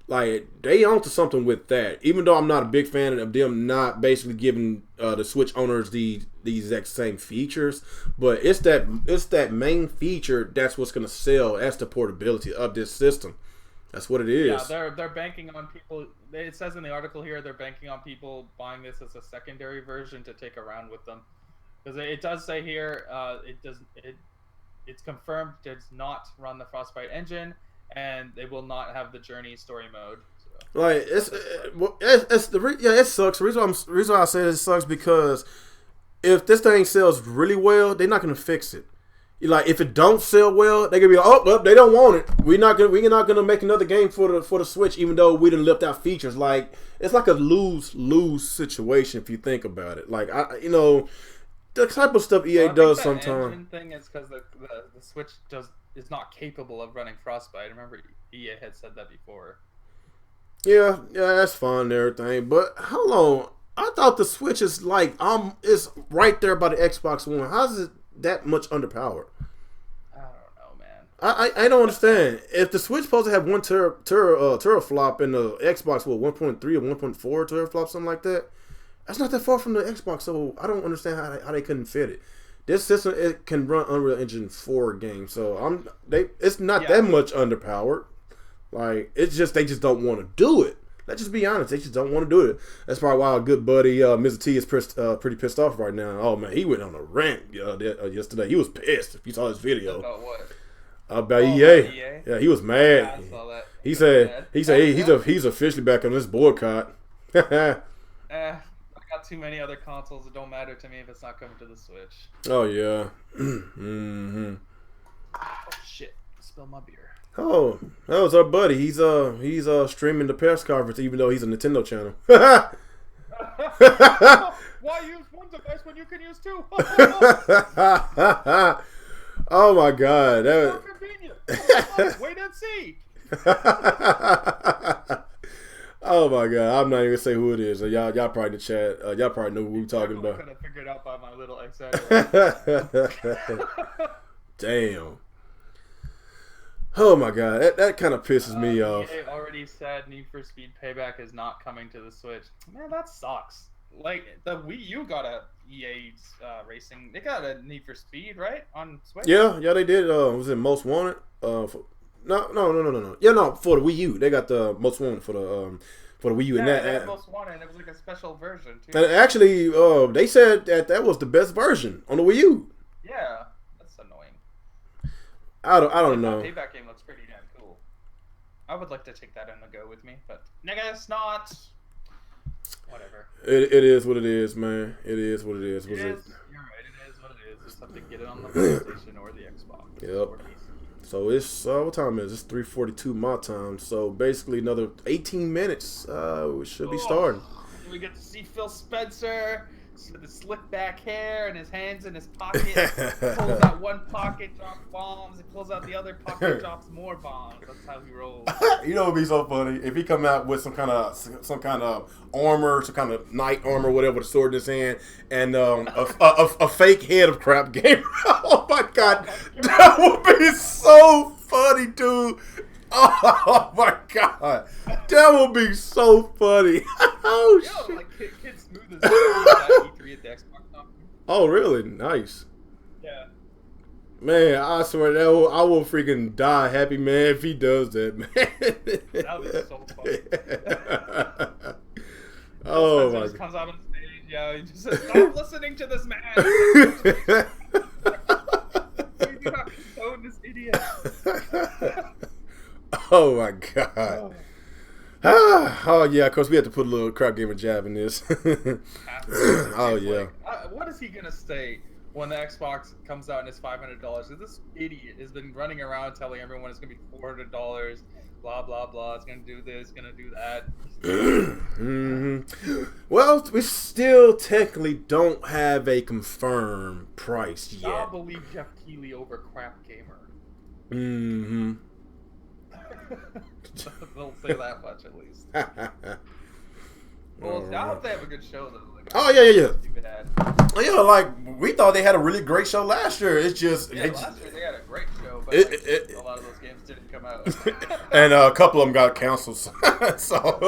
like they onto something with that. Even though I'm not a big fan of them not basically giving the Switch owners the exact same features, but it's that main feature that's what's gonna sell. That's the portability of this system. That's what it is. Yeah, they're banking on people. It says in the article here they're banking on people buying this as a secondary version to take around with them, because it does say here it's confirmed it does not run the Frostbite engine, and they will not have the Journey story mode. So. Like it sucks. The reason why I say it sucks because if this thing sells really well, they're not gonna fix it. Like if it don't sell well, they gonna be like, oh, well, they don't want it. We're not gonna make another game for the Switch, even though we didn't lift out features. Like it's like a lose situation if you think about it. Like the type of stuff EA does sometimes. The thing is because the Switch is not capable of running Frostbite. I remember EA had said that before. Yeah, that's fine and everything, but how long? I thought the Switch is like it's right there by the Xbox One. How's it that much underpowered? I don't know, man. I don't understand. If the Switch supposed to have 1 teraflop and the Xbox 1.3 or 1.4 teraflop, something like that, that's not that far from the Xbox. So I don't understand how they couldn't fit it. This system it can run Unreal Engine 4 games, so it's not that much underpowered. Like it's just they just don't want to do it. Let's just be honest. They just don't want to do it. That's probably why our good buddy Mr. T is pretty pissed off right now. Oh man, he went on a rant yesterday. He was pissed. If you saw his video about what? About EA. EA. Yeah, he was mad. Yeah, I saw that. He said he's officially back on this boycott. I got too many other consoles. It don't matter to me if it's not coming to the Switch. Oh yeah. Mm-hmm. Oh shit! Spilled my beer. Oh, that was our buddy. He's streaming the press conference, even though he's a Nintendo channel. Why use one device when you can use two? Oh my god, that was convenient. Wait and see. Oh my god, I'm not even gonna say who it is. Y'all probably in the chat. Y'all probably know who we're talking about. Could have figured out by my little accent. Damn. Oh my god, that kind of pisses me off. EA already said Need for Speed Payback is not coming to the Switch. Man, that sucks. Like the Wii U got a EA racing. They got a Need for Speed right on Switch. Yeah, they did. Was it Most Wanted? No. Yeah, no, for the Wii U, they got the Most Wanted for the Wii U. Yeah, and that Most Wanted. And it was like a special version too. And actually, they said that was the best version on the Wii U. Yeah. That's annoying. I don't know. That Payback game looks pretty damn cool. I would like to take that in the go with me, but nigga, it's not. Whatever. It is what it is, man. It is what it is. You're right. It is what it is. Just have to get it on the PlayStation or the Xbox. Yep. So it's what time is it? It's 3:42 my time. So basically another 18 minutes. We should be starting. We get to see Phil Spencer. With his slick back hair and his hands in his pocket. He pulls out one pocket, drops bombs. He pulls out the other pocket, drops more bombs. That's how he rolls. You know, it'd be so funny if he come out with some kind of armor, some kind of knight armor, whatever, with a sword in his hand, and a fake head of crap gamer. Oh my god, that would be so funny, dude. Oh my god, that would be so funny. Oh shit. Like Kid Smooth is E3 at the Xbox conference. Oh really? Nice. Yeah. Man, I swear that I will freaking die happy, man, if he does that, man. That would be so funny. Oh my god. Just comes out on stage, he just says, "Stop listening to this man." We do not condone this idiot. Oh my god. Oh yeah, of course we have to put a little crap gamer jab in this. Oh yeah. What is he gonna say when the Xbox comes out and it's $500? This idiot has been running around telling everyone it's gonna be $400. Blah blah blah. It's gonna do this, gonna do that. Mm-hmm. Well, we still technically don't have a confirmed price yet. I'll believe Jeff Keighley over Crap Gamer. Mm-hmm. They'll say that much at least. Well, I hope they have a good show though. Like, oh yeah. Oh yeah, like we thought they had a really great show last year. It's just last year they had a great show, but like, a lot of those games didn't come out. And a couple of them got canceled. So, That sucks.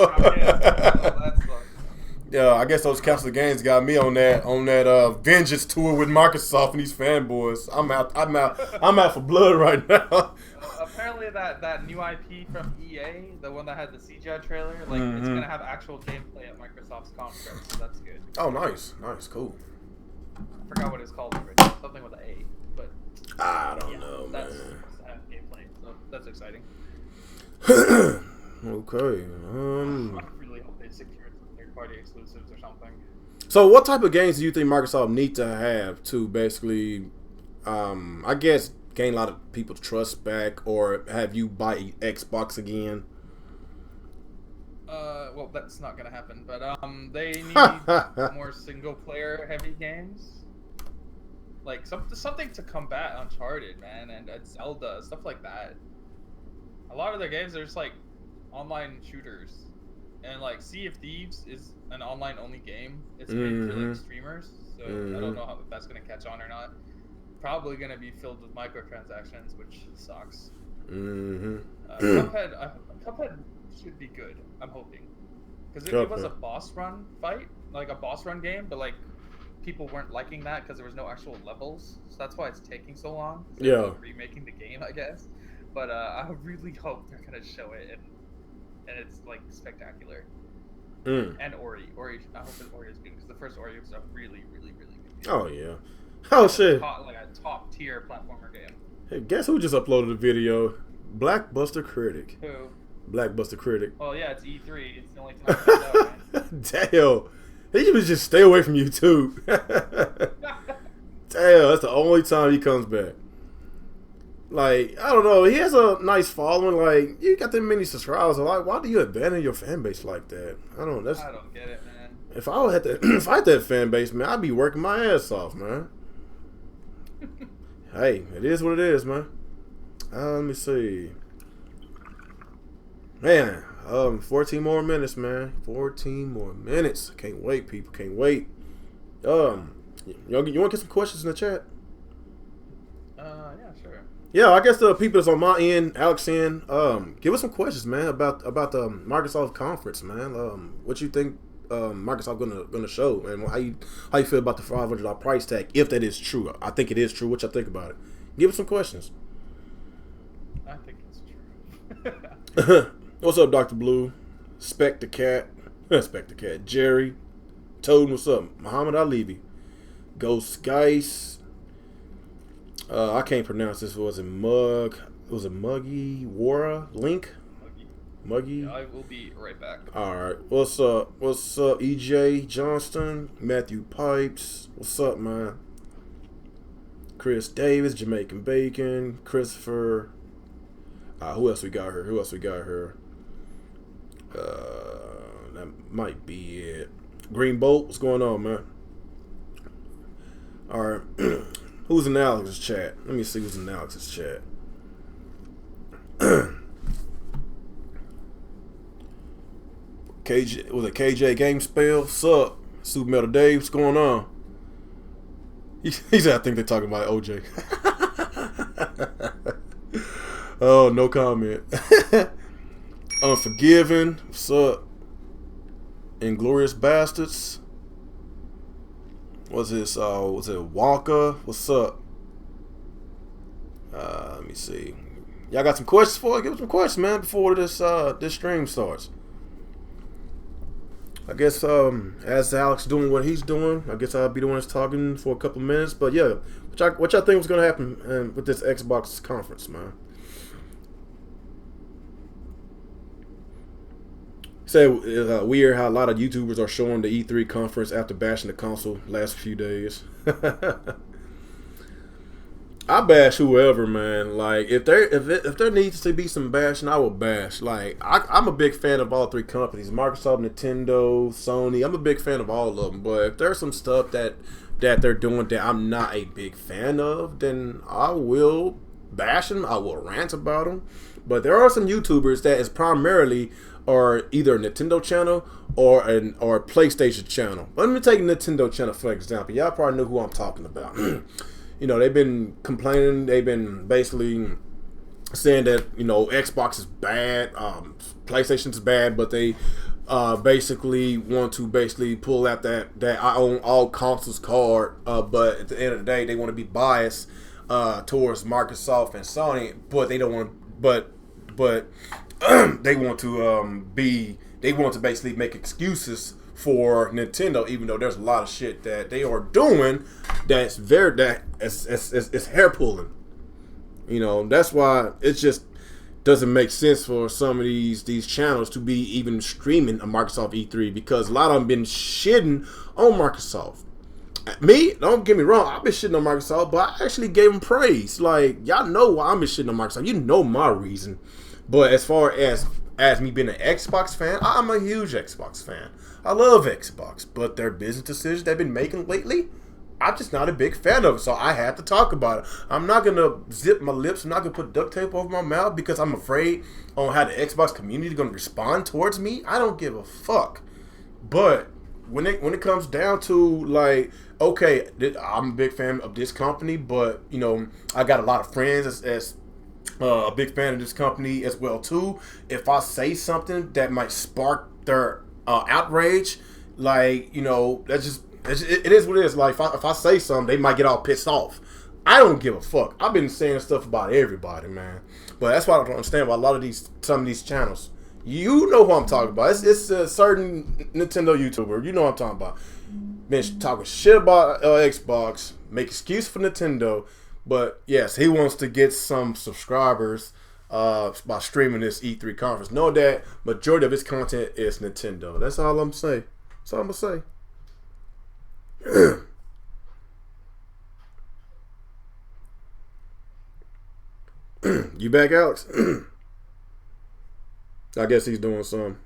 yeah, I guess those canceled games got me on that vengeance tour with Microsoft and these fanboys. I'm out for blood right now. Apparently, that new IP from EA, the one that had the CGI trailer, like it's gonna have actual gameplay at Microsoft's conference, so that's good. Oh, nice, cool. I forgot what it's called already. Something with an A, but I don't know, that's man. gameplay, so that's exciting. Okay. I really hope they secure some third-party exclusives or something. So, what type of games do you think Microsoft need to have to basically, I guess, gain a lot of people's trust back, or have you buy Xbox again? Well, that's not gonna happen. But they need more single-player heavy games, like something to combat Uncharted, man, and Zelda, stuff like that. A lot of their games are just like online shooters, and like Sea of Thieves is an online-only game. It's made for like streamers, so I don't know if that's gonna catch on or not. Probably gonna be filled with microtransactions, which sucks. Cuphead should be good. I'm hoping, because it was a boss run fight, like a boss run game, but like people weren't liking that because there was no actual levels, so that's why it's taking so long. So remaking the game, I guess. But I really hope they're gonna show it and it's like spectacular. And Ori, I hope that Ori is good because the first Ori was a really, really, really good game. Oh yeah. Oh shit. Like a top tier platformer game. Hey, guess who just uploaded a video? Blackbuster Critic. Who? Blackbuster Critic. Well, yeah, it's E3. It's the only time it comes out, man. Damn. He should just stay away from YouTube. Damn, that's the only time he comes back. Like, I don't know. He has a nice following. Like, you got that many subscribers. Like, why do you abandon your fan base like that? I don't get it, man. If I had that fan base, man, I'd be working my ass off, man. Hey, it is what it is, man. Let me see. Man, 14 more minutes, man. 14 more minutes. Can't wait, people. Can't wait. You want to get some questions in the chat? Yeah, sure. Yeah, I guess the people that's on my end, Alex end, give us some questions, man, about the Microsoft conference, man. What you think Microsoft gonna show, and how you feel about the $500 price tag, if that is true. I think it is true. What y'all think about it? Give us some questions. I think it's true. What's up, Dr. Blue? Spec the Cat. Jerry. Toad, what's up? Muhammad Ali. Ghost Geist. I can't pronounce this. Was it Muggy? Wara? Link? Muggy? Yeah, I will be right back. Alright. What's up, EJ Johnston? Matthew Pipes. What's up, man? Chris Davis, Jamaican Bacon. Christopher. Who else we got here? That might be it. Green Bolt, what's going on, man? Alright. Who's in Alex's chat? Let me see who's in Alex's chat. KJ Game Spell? What's up? Super Metal Dave, what's going on? He said, I think they're talking about OJ. Oh, no comment. Unforgiven, what's up? Inglorious Bastards. Was it Walker? What's up? Let me see. Y'all got some questions for it? Give us some questions, man, before this stream starts. I guess as Alex doing what he's doing, I guess I'll be the one that's talking for a couple minutes. But yeah, what y'all think was gonna happen with this Xbox conference, man? Say it's weird how a lot of YouTubers are showing the E3 conference after bashing the console last few days. I bash whoever, man. Like if there needs to be some bashing, I will bash. Like I'm a big fan of all three companies: Microsoft, Nintendo, Sony. I'm a big fan of all of them. But if there's some stuff that they're doing that I'm not a big fan of, then I will bash them. I will rant about them. But there are some YouTubers that is primarily or either a Nintendo channel or a PlayStation channel. But let me take Nintendo channel for example. Y'all probably know who I'm talking about. You know, they've been complaining. They've been basically saying that, you know, Xbox is bad, PlayStation's bad, but they basically want to basically pull out that I own all consoles card, but at the end of the day, they want to be biased towards Microsoft and Sony, but they don't want, but they want to basically make excuses for Nintendo, even though there's a lot of shit that they are doing that's it's hair pulling. You know, that's why it just doesn't make sense for some of these channels to be even streaming a Microsoft E3, because a lot of them been shitting on Microsoft. Me, don't get me wrong, I've been shitting on Microsoft, but I actually gave them praise. Like, y'all know why I've been shitting on Microsoft. You know my reason. But as far as me being an Xbox fan, I'm a huge Xbox fan. I love Xbox, but their business decisions they've been making lately, I'm just not a big fan of it, so I had to talk about it. I'm not going to zip my lips. I'm not going to put duct tape over my mouth because I'm afraid on how the Xbox community is going to respond towards me. I don't give a fuck. But when it comes down to, like, okay, I'm a big fan of this company, but, you know, I got a lot of friends as a big fan of this company as well, too. If I say something that might spark their outrage, like, you know, that's just... It is what it is. Like, if I say something, they might get all pissed off. I don't give a fuck. I've been saying stuff about everybody, man. But that's why I don't understand why some of these channels. You know who I'm talking about. It's a certain Nintendo YouTuber. You know what I'm talking about. Man, talking shit about Xbox, make excuse for Nintendo. But yes, he wants to get some subscribers by streaming this E3 conference. Know that majority of his content is Nintendo. That's all I'm saying. That's all I'm gonna say. You back, Alex? I guess he's doing some.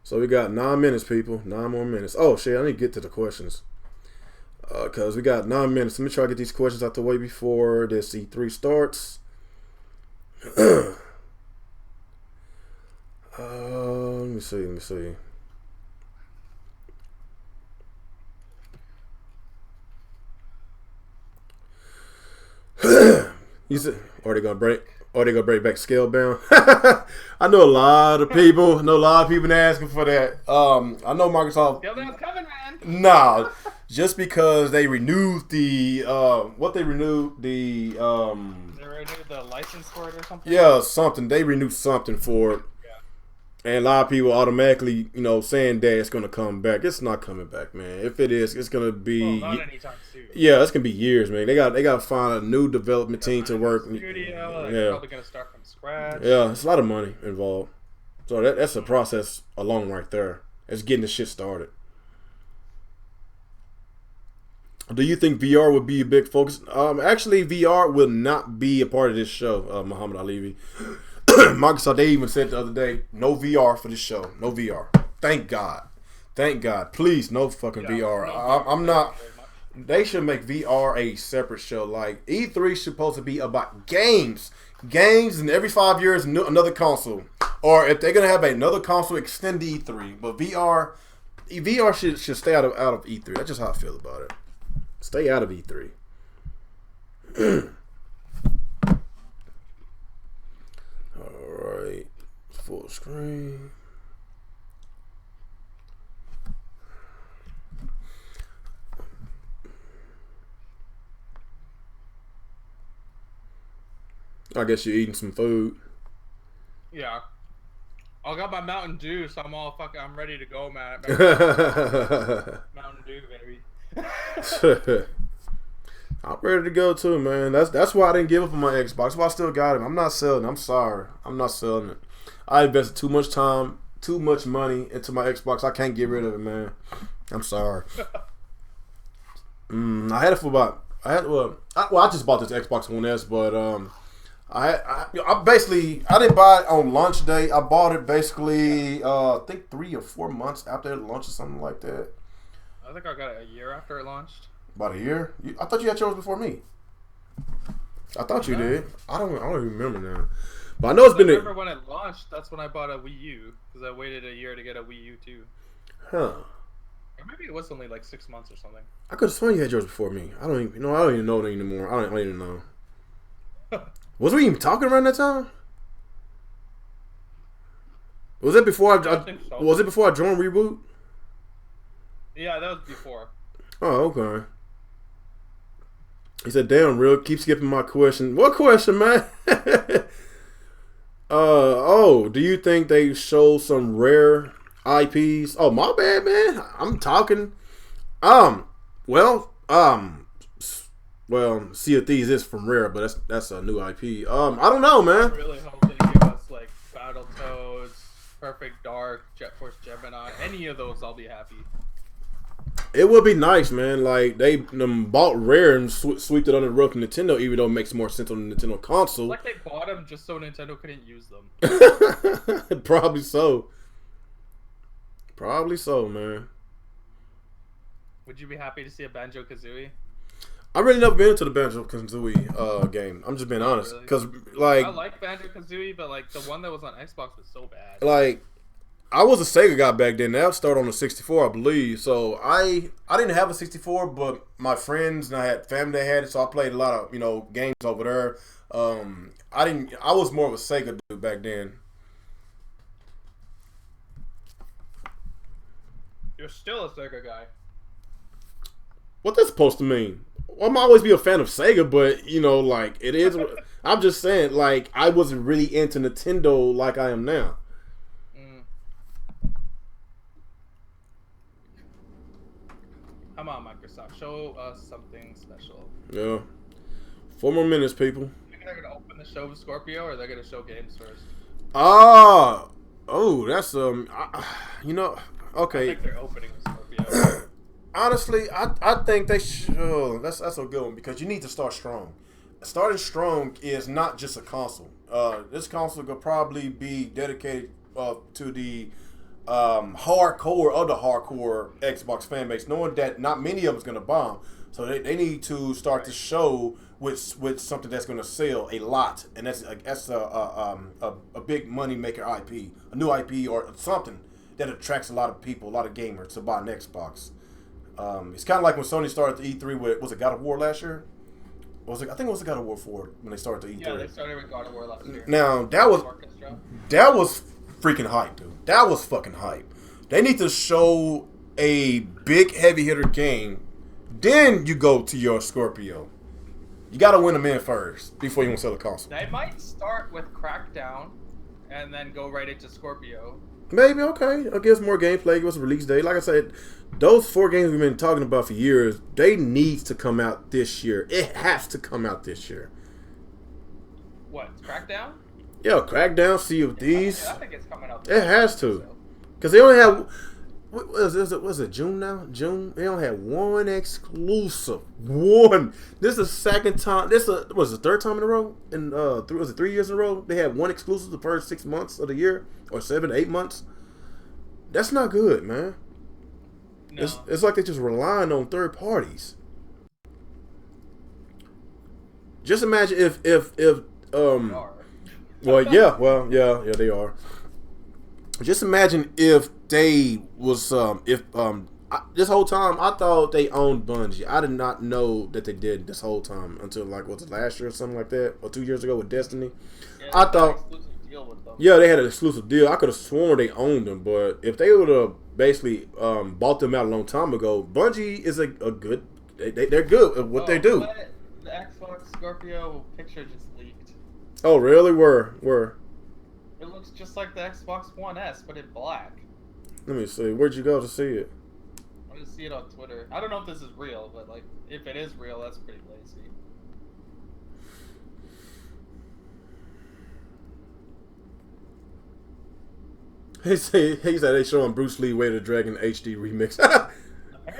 So we got 9 minutes, people. 9 more minutes. Oh shit, I need to get to the questions. Cause we got 9 minutes. Let me try to get these questions out the way before this E3 starts. Let me see. You said, are they gonna break back Scalebound? I know a lot of people. Asking for that. I know Microsoft. Scalebound's coming, man. Nah, just because they renewed the They renewed the license for it or something. Yeah, something. They renewed something for it. And a lot of people automatically, you know, saying that it's going to come back. It's not coming back, man. If it is, it's going to be... Well, not anytime soon. Yeah, it's going to be years, man. They got to find a new development team to work. Studio, they're probably going to start from scratch. Yeah, it's a lot of money involved. So that's a process alone right there. It's getting the shit started. Do you think VR would be a big focus? Actually, VR will not be a part of this show, Muhammad Ali. Microsoft, they even said the other day, no VR for this show. No VR. Thank God. Please, no fucking VR. I'm not... They should make VR a separate show. Like, E3 is supposed to be about games. Games, and every 5 years, another console. Or if they're going to have another console, extend the E3. But VR should stay out of E3. That's just how I feel about it. Stay out of E3. Alright. Full screen. I guess you're eating some food. Yeah. I got my Mountain Dew, so I'm ready to go, man. Mountain Dew, baby. I'm ready to go too, man. That's why I didn't give up on my Xbox. That's why I still got it. I'm not selling it. I'm sorry. I'm not selling it. I invested too much time, too much money into my Xbox. I can't get rid of it, man. I'm sorry. I had it for about... I just bought this Xbox One S, but I didn't buy it on launch day. I bought it basically I think 3 or 4 months after it launched or something like that. I think I got it a year after it launched. About a year? I thought you had yours before me. I thought you did. I don't even remember now. But I know it's been. I remember when it launched. That's when I bought a Wii U because I waited a year to get a Wii U too. Huh. Or maybe it was only like 6 months or something. I could have sworn you had yours before me. I don't even know it anymore. I don't even know. Was we even talking around that time? Was it before I think so. Was it before I joined Reboot? Yeah, that was before. Oh, okay. He said, "Damn, real, keep skipping my question. What question, man?" Oh, do you think they show some rare IPs? Oh, my bad, man. I'm talking. Well, Sea of Thieves is from Rare, but that's a new IP. I don't know, man. I really hope they give us like Battletoads, Perfect Dark, Jet Force Gemini. Any of those, I'll be happy. It would be nice, man. Like they bought Rare and swept it under the rug from Nintendo, even though it makes more sense on the Nintendo console. Like they bought them just so Nintendo couldn't use them. Probably so. Probably so, man. Would you be happy to see a Banjo-Kazooie? I really never been into the Banjo-Kazooie game. I'm just being honest, because I like Banjo-Kazooie, but like the one that was on Xbox was so bad. Like, I was a Sega guy back then. That started on the 64, I believe. So I didn't have a 64, but my friends and I had family that had it, so I played a lot of games over there. I was more of a Sega dude back then. You're still a Sega guy. What that's supposed to mean? Well, I'm always be a fan of Sega, but like it is. I'm just saying, like I wasn't really into Nintendo like I am now. Come on, Microsoft, show us something special. Yeah, 4 more minutes, people. You think they're gonna open the show with Scorpio, or they're gonna show games first? That's okay. I think they're opening with Scorpio. Honestly, I think they should. That's a good one because you need to start strong. Starting strong is not just a console. This console could probably be dedicated to the hardcore of the hardcore Xbox fan base, knowing that not many of them's gonna bomb. So they need to start to show with something that's gonna sell a lot, and that's a big money maker IP, a new IP or something that attracts a lot of people, a lot of gamers to buy an Xbox. It's kind of like when Sony started the E3 with, was it God of War last year? I think it was God of War 4 when they started the E3. Yeah, they started with God of War last year. Now, that was freaking hype, dude. That was fucking hype. They need to show a big heavy hitter game, then you go to your Scorpio. You got to win them in first before you want to sell a console. They might start with Crackdown and then go right into Scorpio. Maybe, okay. I guess more gameplay. Give us a release date. Like I said, those 4 games we've been talking about for years, they need to come out this year. It has to come out this year. What, Crackdown? Yeah, Crackdown, Sea of Thieves. I think it's coming out. It has to. Because they only have... Was it June now? June? They only had one exclusive. One. This is the second time. Was the third time in a row? Was it 3 years in a row? They had one exclusive the first 6 months of the year, or 7, 8 months. That's not good, man. No. It's like they're just relying on third parties. Just imagine if they are. Just imagine if they was this whole time I thought they owned Bungie. I did not know that they did this whole time until like was it last year or something like that, or 2 years ago with Destiny. Yeah, I thought they had an exclusive deal. I could have sworn they owned them, but if they would have basically bought them out a long time ago, Bungie is a good. They're good at what they do. But the Xbox Scorpio picture just leaked. Oh really? Where? It looks just like the Xbox One S, but in black. Let me see. Where'd you go to see it? I just see it on Twitter. I don't know if this is real, but like, if it is real, that's pretty lazy. He said they showing Bruce Lee Way to Dragon HD remix.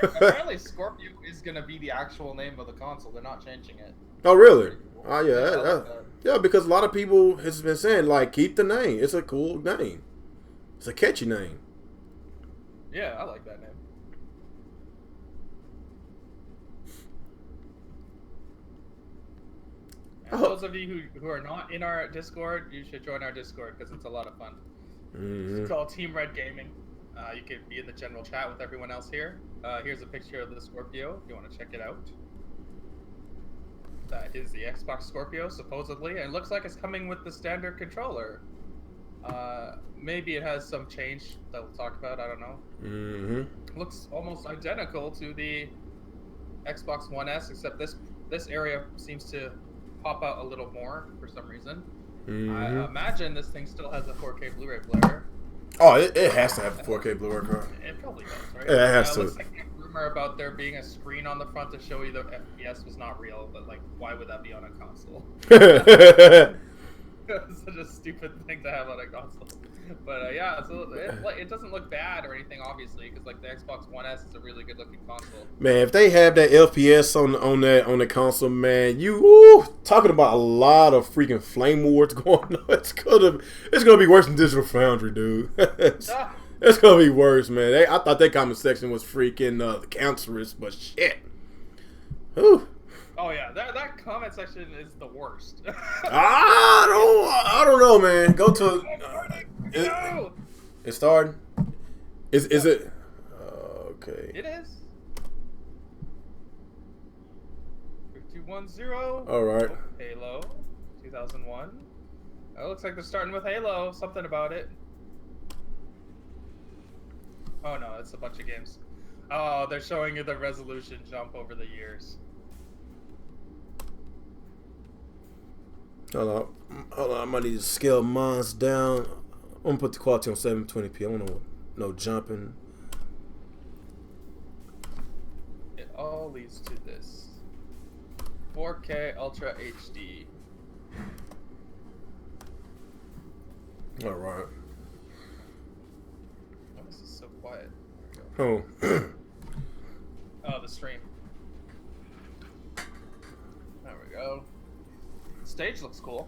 Apparently, Scorpio is gonna be the actual name of the console. They're not changing it. Oh really? Oh yeah. Yeah, because a lot of people has been saying like keep the name. It's a cool name. It's a catchy name. Yeah, I like that name. And those of you who are not in our Discord, you should join our Discord because it's a lot of fun. Mm-hmm. It's called Team Red Gaming. You can be in the general chat with everyone else here. Here's a picture of the Scorpio if you want to check it out. That is the Xbox Scorpio, supposedly, and it looks like it's coming with the standard controller. Maybe it has some change that we'll talk about, I don't know. Mm-hmm. Looks almost identical to the Xbox One S, except this area seems to pop out a little more for some reason. Mm-hmm. I imagine this thing still has a 4K Blu-ray player. Oh, it has to have a 4K Blu-ray card. It probably does, right? Yeah, it has to. Looks like a rumor about there being a screen on the front to show you the FPS was not real, but like, why would that be on a console? It's such a stupid thing to have on a console. But yeah, so it doesn't look bad or anything, obviously, because like the Xbox One S is a really good looking console. Man, if they have that FPS on the console, man, you talking about a lot of freaking flame wars going on. It's gonna be worse than Digital Foundry, dude. It's gonna be worse, man. I thought that comment section was freaking cancerous, but shit. Whew. Oh yeah, that comment section is the worst. I don't know, man. Go to it started. Is it? Okay. It is. 3210. All right. Halo, 2001. Oh, looks like they're starting with Halo. Something about it. Oh no, it's a bunch of games. Oh, they're showing you the resolution jump over the years. Hold on. I might need to scale mine down. I'm gonna put the quality on 720p. I want no jumping. It all leads to this 4K Ultra HD. All right. Oh, this is so quiet. Oh. Oh, the stream. There we go. The stage looks cool.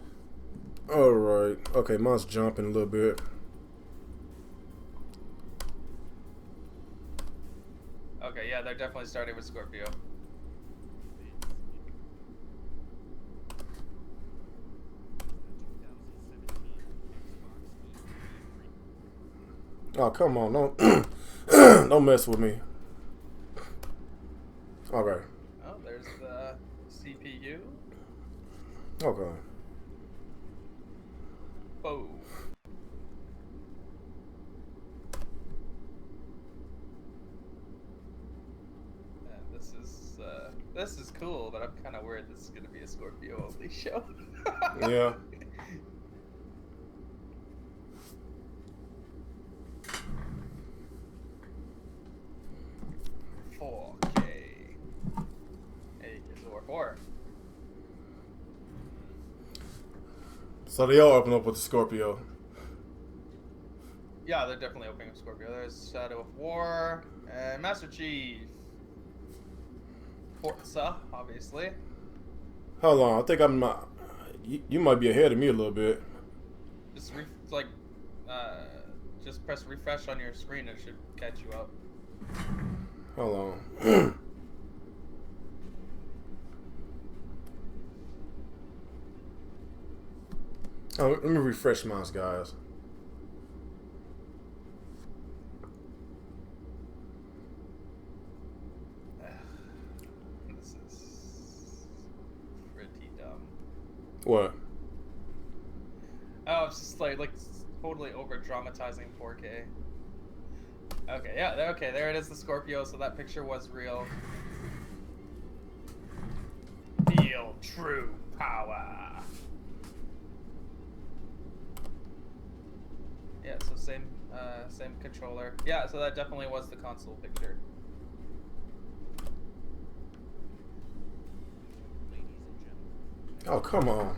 All right. Okay, mine's jumping a little bit. Okay, yeah, they're definitely starting with Scorpio. Oh, come on. Don't don't mess with me. Okay. Oh, there's the CPU. Okay. Whoa. This is cool, but I'm kind of worried this is going to be a Scorpio only show. Yeah. So they all open up with the Scorpio. Yeah, they're definitely opening with Scorpio. There's Shadow of War and Master Chief. Forza, obviously. Hold on, I think I'm not. You might be ahead of me a little bit. Just just press refresh on your screen. It should catch you up. Hold on. Oh, let me refresh mine, guys. This is pretty dumb. What? Oh, it's just like totally over dramatizing 4K. Okay, yeah, okay, there it is, the Scorpio. So that picture was real. Feel true power. Yeah, so same controller. Yeah, so that definitely was the console picture. Oh, come on.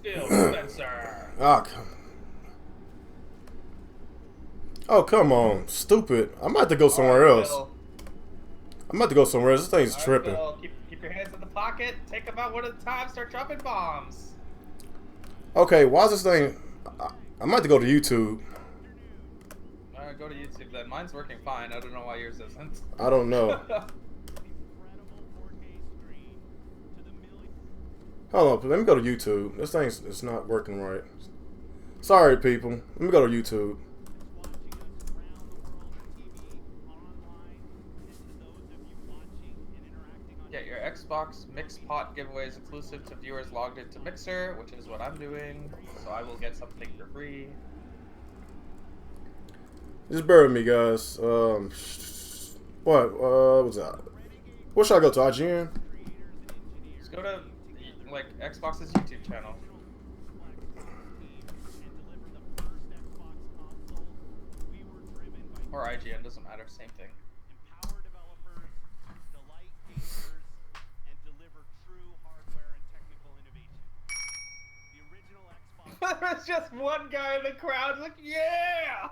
Phil Spencer. Oh, come on. Stupid. I'm about to go somewhere else. Phil. I'm about to go somewhere else. This thing's tripping. Phil, keep your hands in the pocket. Take them out one at a time. Start dropping bombs. Okay, why is this thing... I'm about to go to YouTube. Alright, go to YouTube then. Mine's working fine. I don't know why yours isn't. I don't know. Hold on, let me go to YouTube. This thing's it's not working right. Sorry, people. Let me go to YouTube. Xbox Mix Pot giveaways exclusive to viewers logged into Mixer, which is what I'm doing. So I will get something for free. Just bear with me, guys. What? What's that? Where should I go to? IGN? Just go to like Xbox's YouTube channel. Or IGN, doesn't matter, same thing. Empower developers, delight gamers, and deliver true hardware and technical innovation. The original Xbox. There's just one guy in the crowd like, yeah!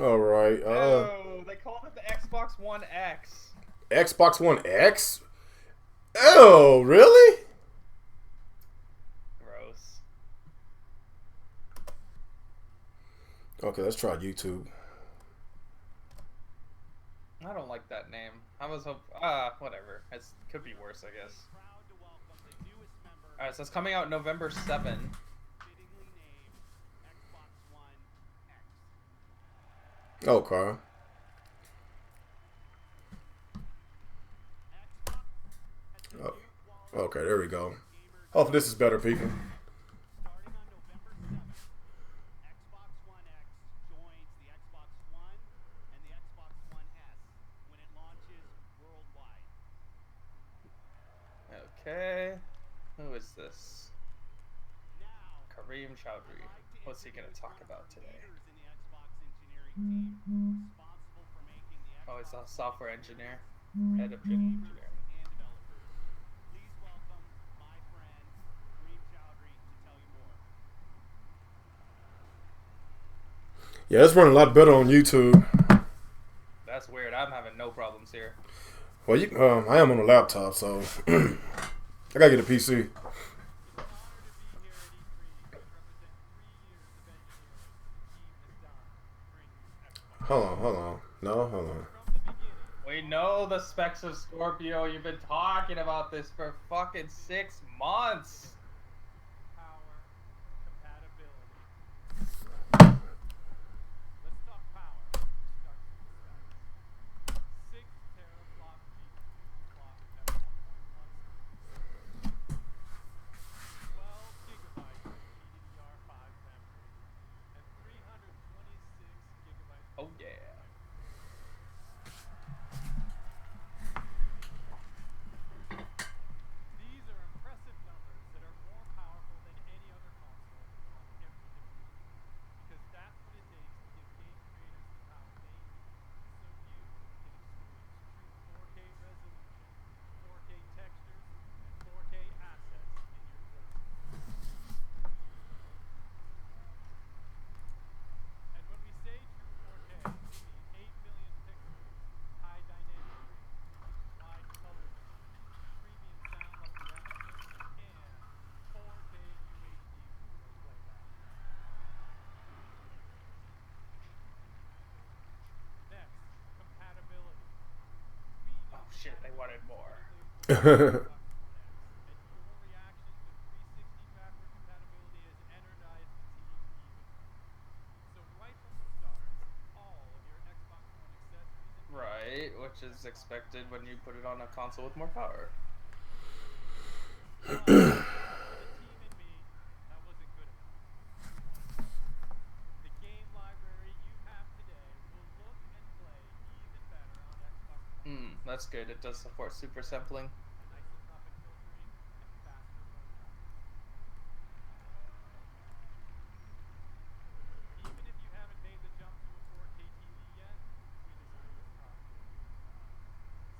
All right. Oh, they called it the Xbox One X. Xbox One X? Oh, really? Gross. Okay, let's try YouTube. I don't like that name. I was whatever. It could be worse, I guess. Alright, so it's coming out November 7. Okay. Oh, okay, there we go. Hopefully this is better, people. Starting on November 7th, Xbox One X joins the Xbox One and the Xbox One S when it launches worldwide. Okay. Who is this? Now, Kareem Chowdhury. What's he gonna talk about today? leaders in the Xbox engineering team responsible for making the Oh, he's a Xbox software engineer. Head of engineering. and developers. Please welcome my friend Kareem Chowdhury to tell you more. Yeah, it's running a lot better on YouTube. That's weird. I'm having no problems here. Well, I am on a laptop, so I gotta get a PC. Hold on. No, hold on. We know the specs of Scorpio. You've been talking about this for fucking 6 months. Power, compatibility. Let's talk power. Start with the specs. 6 teraflop clock at 1.1 12 gigabytes of DDR5 memory, and 326 gigabytes. Oh yeah. These are impressive numbers that are more powerful than any other console on every dimension. Because that's what it takes to give game creators the power they need, so you can experience true 4K resolution, 4K textures, and 4K assets in your workspace. And when we say true 4K, we mean 8 million pixels, high dynamic range, wide color range, premium sound level resolution, and 4K UHD Blu-ray playback. Next, compatibility. We know Oh shit, they wanted more. Xbox One X, and your reaction to 360 backward compatibility has energized the team even more. So right from the start, all of your Xbox One accessories and Right, which is expected when you put it on a console with more power. for the team and me, that wasn't good enough. The game library you have today will look and play even better on Xbox One. That's good. It does support super sampling. Isotropic filtering and faster burn times. Even if you haven't made the jump to a 4K TV yet, we designed this product for you.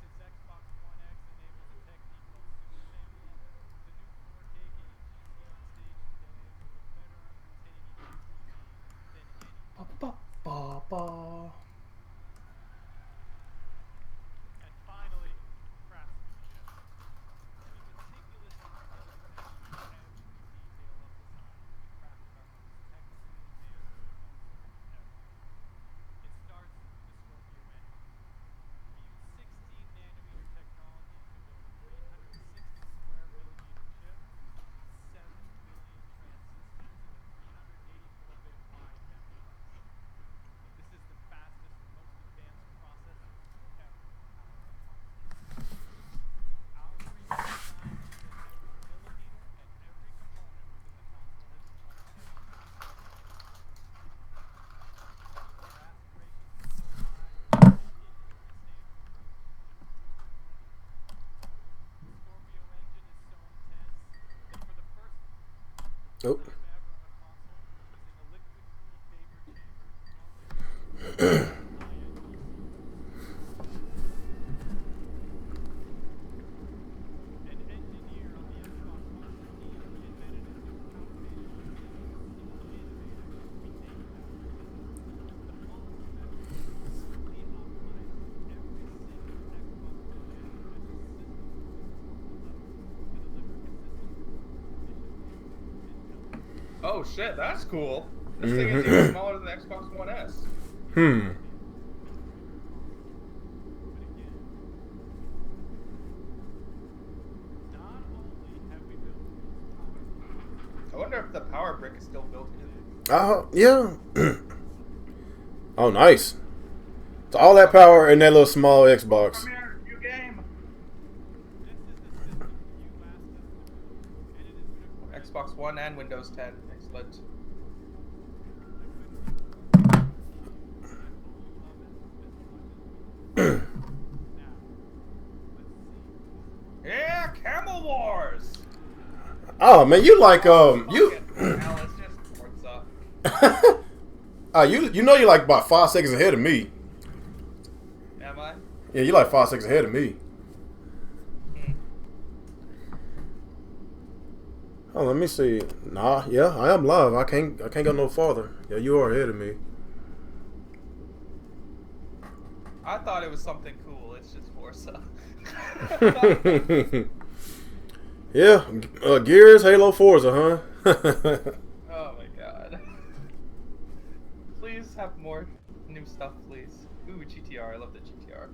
Since Xbox One X enables a technique called super sampling, the new 4K games you see on stage today will look better on your 1080p TV than any Ba, other ba, console. ba, ba. And finally, craftsmanship. Oh. time ever on a console using a liquid-cooled vapor chamber on the high-end PC. An engineer on the Xbox 160 admitted in new confirmation that they used an innovative remake pattern. The polymer method completely optimizes every single Xbox One S at the system performance level to deliver consistent performance efficiency and intelligence. Oh shit, that's cool. This thing is Mm-hmm. even smaller than the Xbox One S. Hmm. But again, not only have we built the most powerful I wonder if the power brick is still built in. Yeah. Oh, nice. So all that power in that little small Xbox. Come here, new game. this is the system you asked us to build, and it is good for Xbox One and Windows 10. Excellent. Yeah, Camel Wars. Oh man, you like Hell, it's just Forza. you know you're like about 5 seconds ahead of me. Am I? Yeah, you're like 5 seconds ahead of me. Oh, let me see. Nah, yeah, I am live. I can't go no farther. Yeah, you are ahead of me. I thought it was something cool. It's just Forza. Yeah, Gears, Halo, Forza, huh? Oh my god. Please have more new stuff, please. Ooh, GTR. I love the GTR.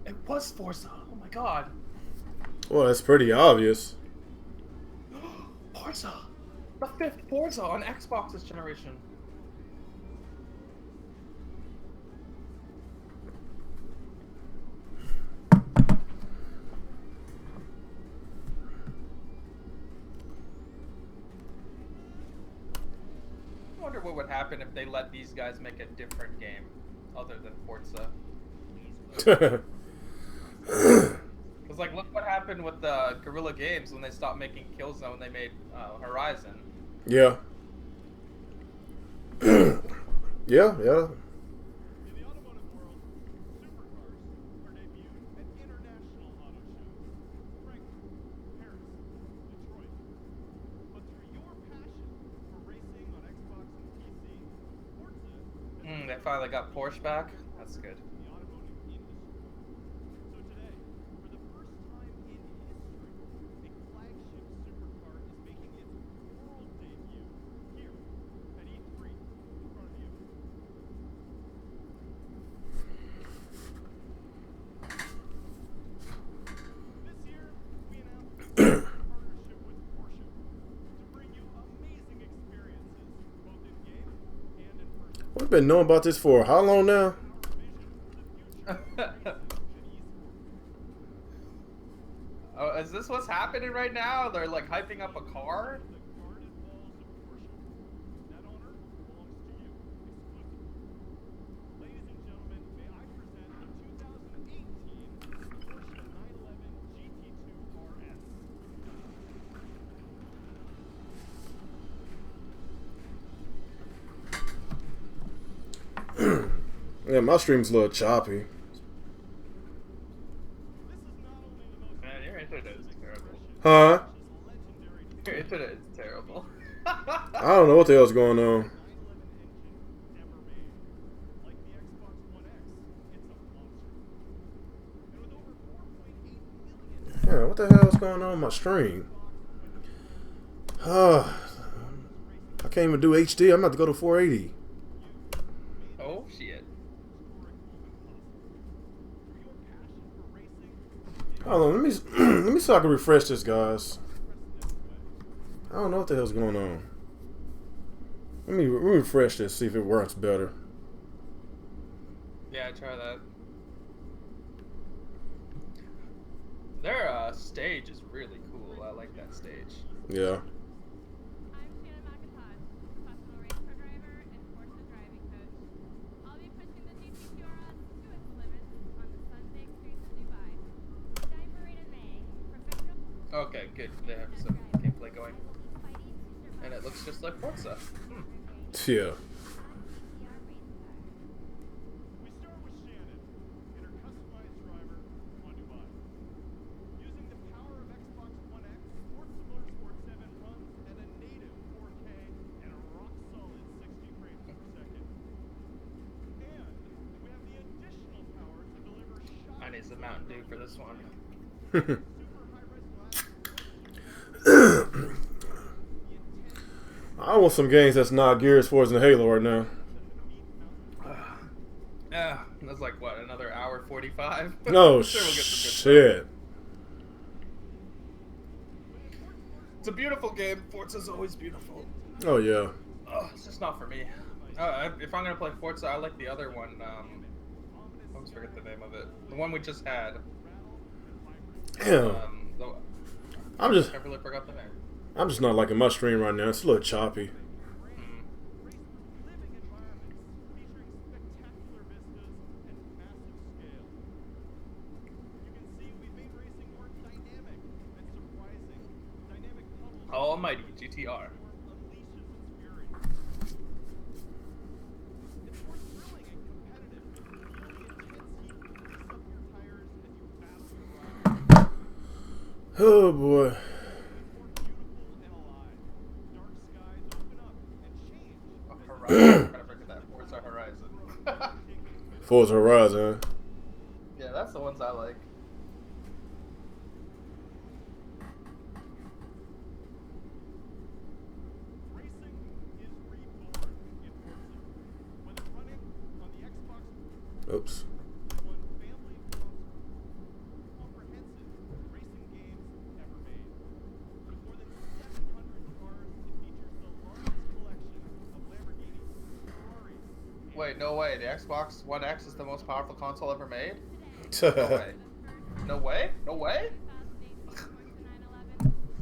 It was Forza. Oh my god. Well, that's pretty obvious. Forza. The 5th Forza on Xbox this generation. I wonder what would happen if they let these guys make a different game other than Forza. Because, like, look what happened with Guerrilla Games when they stopped making Killzone. They made Horizon. Yeah. Yeah. In the automotive world, supercars are debuted at international auto shows, Frankfurt, Paris, Detroit. But through your passion for racing on Xbox and PC, Forza They finally got Porsche back. That's good. in the automotive industry. So today, for the first time in history, a flagship supercar is making its world debut here at E3 in front of you. This year, we announced a partnership with Porsche to bring you amazing experiences, both in game and in person. We've been knowing about this for how long now? Our vision for the future of esports. Oh, is this what's happening right now? They're like hyping up a car? The guarded walls of Porsche. That honor belongs to you exclusively. Ladies and gentlemen, may I present the 2018 Porsche 911 GT2 RS. Yeah, my stream's a little choppy. This is not only the most Man, your internet is terrible. Huh? legendary Your internet is terrible. I don't know what the hell's going on. 911 engine ever made. Like the Xbox One X, it's a monster. And with over 4.8 million Yeah, what the hell's going on with my stream? I can't even do HD. I'm about to go to 480. Oh, shit. Hold on, let me see if I can refresh this, guys. I don't know what the hell's going on. Let me refresh this, see if it works better. Yeah, try that. Their stage is really cool. I like that stage. Yeah. I'm Shannon McIntosh, professional race car driver and Forza driving coach. I'll be pushing the GT2 RS to its limits on the sun-baked streets of Dubai. Time parade in May. Professional. Okay, good. They have some gameplay going. And it looks just like Forza. Yeah. We start with Shannon in her customized driver on Dubai. Using the power of Xbox One X, Forza Motorsport 7 runs at a native 4K and a rock-solid 60 frames per second. And we have the additional power to deliver shots. I need some Mountain Dew for this one. Super high-res glass. I want some games that's not Gears, Forza, and Halo right now. Yeah, that's like what, another hour 45? No Sure, we'll get some good shit. It's a beautiful game. Forza's always beautiful. Oh yeah. It's just not for me. If I'm gonna play Forza, I like the other one. I always forget the name of it. The one we just had. Damn. I'm just I really forgot the name. I'm just not liking my stream right now. It's a little choppy. Living environments featuring spectacular vistas and massive scale. You can see we've made racing more dynamic and surprising. Dynamic puddles Almighty GTR. unleashes its fury. It's more thrilling and competitive. Feel the intense heat grease up your tires as you battle your rivals. Oh boy. Horizon. I forget that. Forza Horizon. Forza Horizon. Yeah, that's the ones I like. Racing is reborn in Forza. Whether running on the Xbox Oops. One family of consoles, comprehensive racing games ever made. With more than 700 cars, it features the largest collection of Lamborghinis, Ferraris, Wait, no way. The Xbox One X is the most powerful console ever made? No way. No way? No way?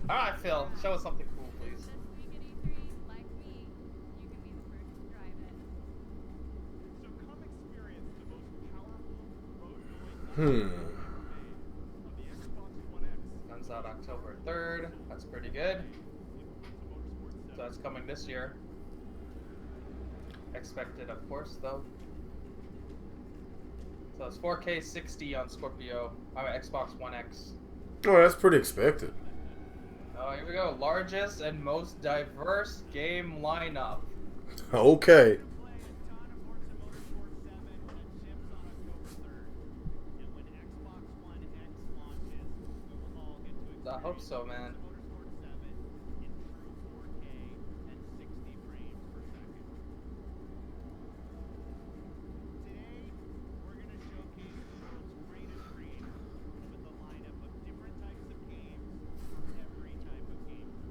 Alright, Phil. Show us something cool, please. This week at E3, like me, you can be the first to drive it. So come experience the most powerful road Hmm. noise on the Xbox One X. Comes out October 3rd. That's pretty good. So that's coming this year. Expected, of course, though. So it's 4K 60 on Scorpio. Xbox One X. Oh, that's pretty expected. Oh, here we go. Largest and most diverse game lineup. Okay. Play a ton of Forza Motorsport 7 when it ships on October 3rd. And when Xbox One X launches, we will all get to I hope so, man. Motorsport 7 in true 4K and 60 frames per second. Today, we're going to showcase the world's greatest creators with a lineup of different types of games for every type of gamer.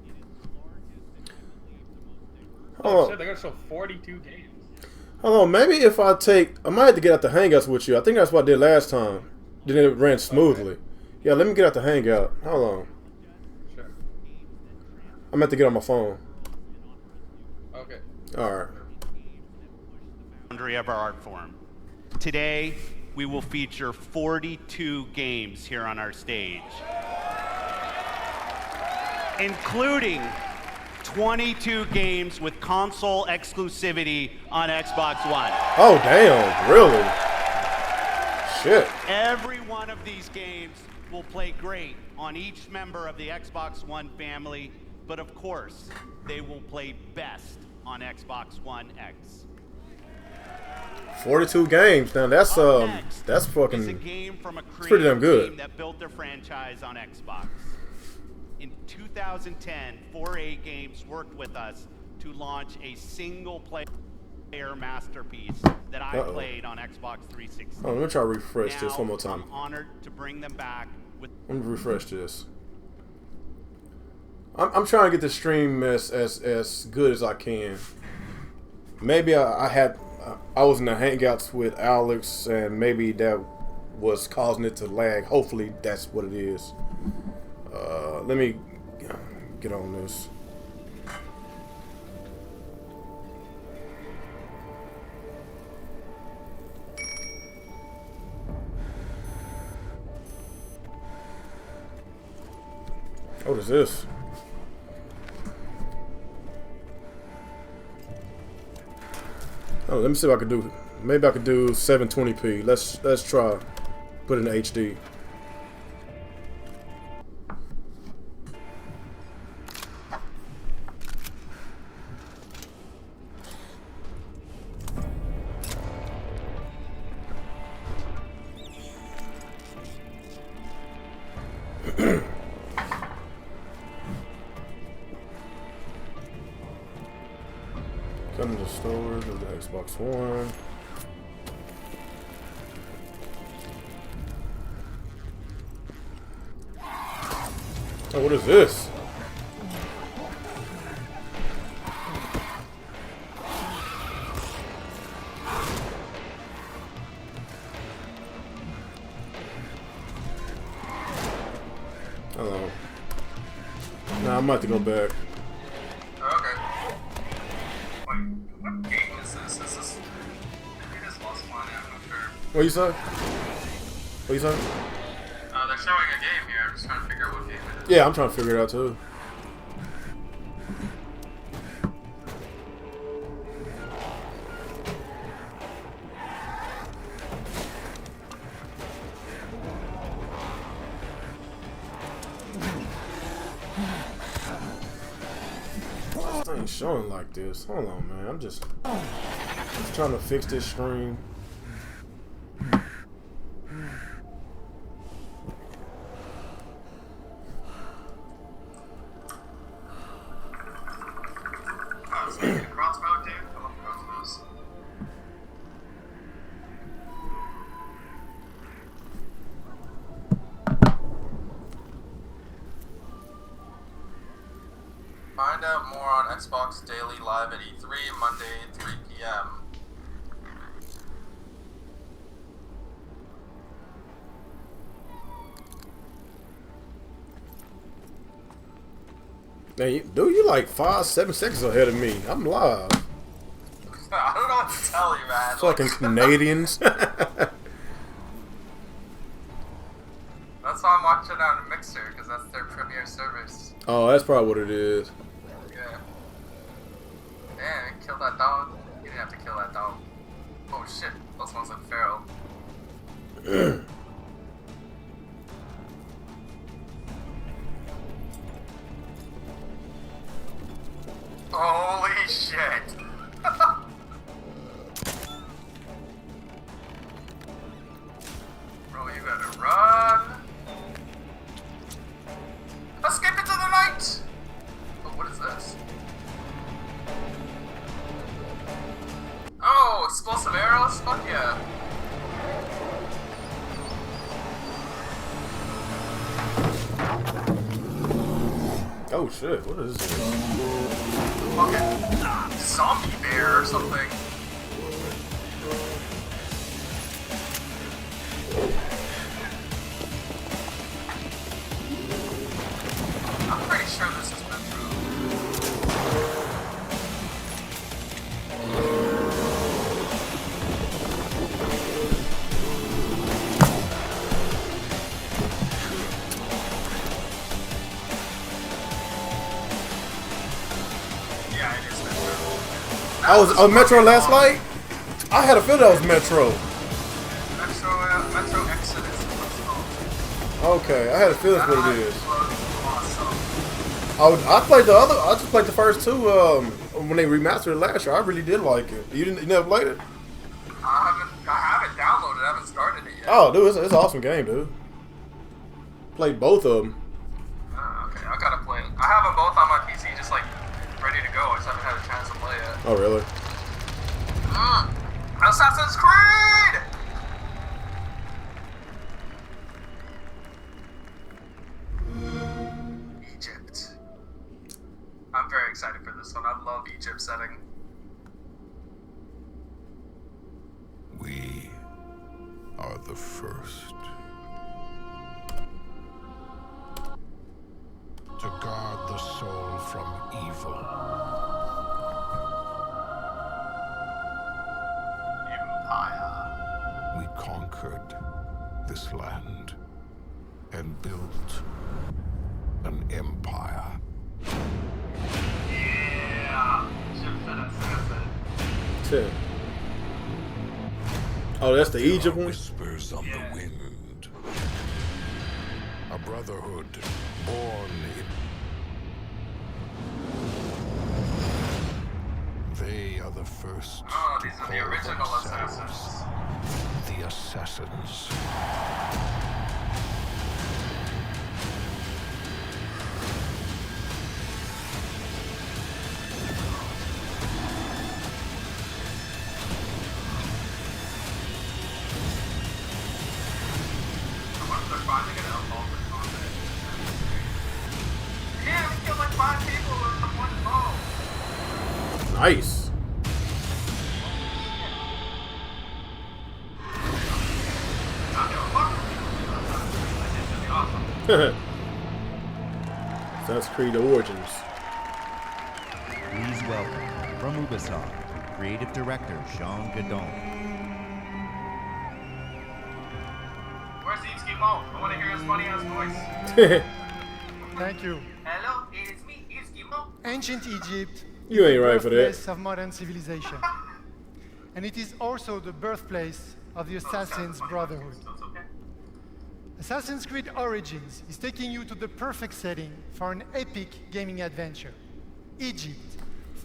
It is the largest and I believe the most diverse. Oh, shit, they're gonna show 42 games. Hold on, maybe if I might have to get out the Hangouts with you. I think that's what I did last time. Then it ran smoothly. Okay. Yeah, let me get out the Hangout. Hold on. Sure. I'm going to have to get on my phone. Okay. Alright. Boundary of our art form. Today, we will feature 42 games here on our stage, including 22 games with console exclusivity on Xbox One. Oh, damn. Really? Shit. Every one of these games will play great on each member of the Xbox One family, but of course, they will play best on Xbox One X. 42 games. Now, that's Next that's is a fucking... game from a pretty damn creative good. team that built their franchise on Xbox. In 2010, 4A Games worked with us to launch a single-player masterpiece that I played on Xbox 360. Oh, let me try to refresh this Now, one more time. I'm honored to bring them back with Let me refresh this. I'm trying to get the stream as good as I can. Maybe I was in the hangouts with Alex, and maybe that was causing it to lag. Hopefully that's what it is. Let me get on this. What is this? Oh, let me see if I can do. Maybe I could do 720p. Let's try. Put it in HD. Come to the storage of the Xbox One. Oh, what is this? Hello. Nah, I might have to go back. Okay. Wait, what game is this? Is this... It is Lost Planet, I'm not sure. What you say? What you say? They're showing a game here, I'm just trying to figure out what game it is. Yeah, I'm trying to figure it out too. This ain't showing like this. Hold on, man. I'm just trying to fix this stream. Crossbow, dude? I love crossbows. Find out more on Xbox Daily Live at E3, Monday, 3 p.m. Man, you like 5-7 seconds ahead of me. I'm live. I don't know what to tell you, man. Fucking Canadians. That's why I'm watching it on Mixer, because that's their premier service. Oh, that's probably what it is. Yeah. Damn, kill that dog. You didn't have to kill that dog. Oh shit, those ones look feral. Holy shit! Bro, you better run! Escape into the night! Oh, what is this? Oh, explosive arrows? Fuck yeah. Oh shit, what is this? Fucking zombie bear or something. I'm pretty sure this has been through. Yeah, it is Metro. I was Metro last night? I had a feeling that was Metro. Metro Exodus is what it's called. Okay, I had a feeling that's what it is. Awesome. I played the other. I just played the first two. When they remastered it last year, I really did like it. You never played it? I haven't downloaded it. I haven't started it yet. Oh, dude, it's an awesome game, dude. Played both of them. Okay, I gotta play it. I have them both on my PC, just like ready to go. I just haven't had a chance to play it. Oh, really? Assassin's Creed! Egypt. very excited for this one. I love Egypt setting. We are the first to guard the soul from evil. Empire. We conquered this land and built an empire. Yeah. Egypt set assassin. Shit. Oh, that's the Egypt one? Whispers on the wind. A brotherhood born in. They are the first Oh, to these are call the original themselves assassins. the Assassins. I wonder if they're finally gonna evolve the combat. Yeah, we killed like 5 people with one bow. Nice. Not gonna fuck with you. That's awesome. Assassin's Creed Origins. Please welcome, from Ubisoft, Creative Director Sean Gadon. Where's Itzky-Mo? I want to hear his funny ass voice. Thank you. Hello, it's me, Itzky-Mo. Ancient Egypt You is ain't the right for that. birthplace of modern civilization. And it is also the birthplace of the Assassin's Brotherhood. So it's okay. Assassin's Creed Origins is taking you to the perfect setting for an epic gaming adventure. Egypt.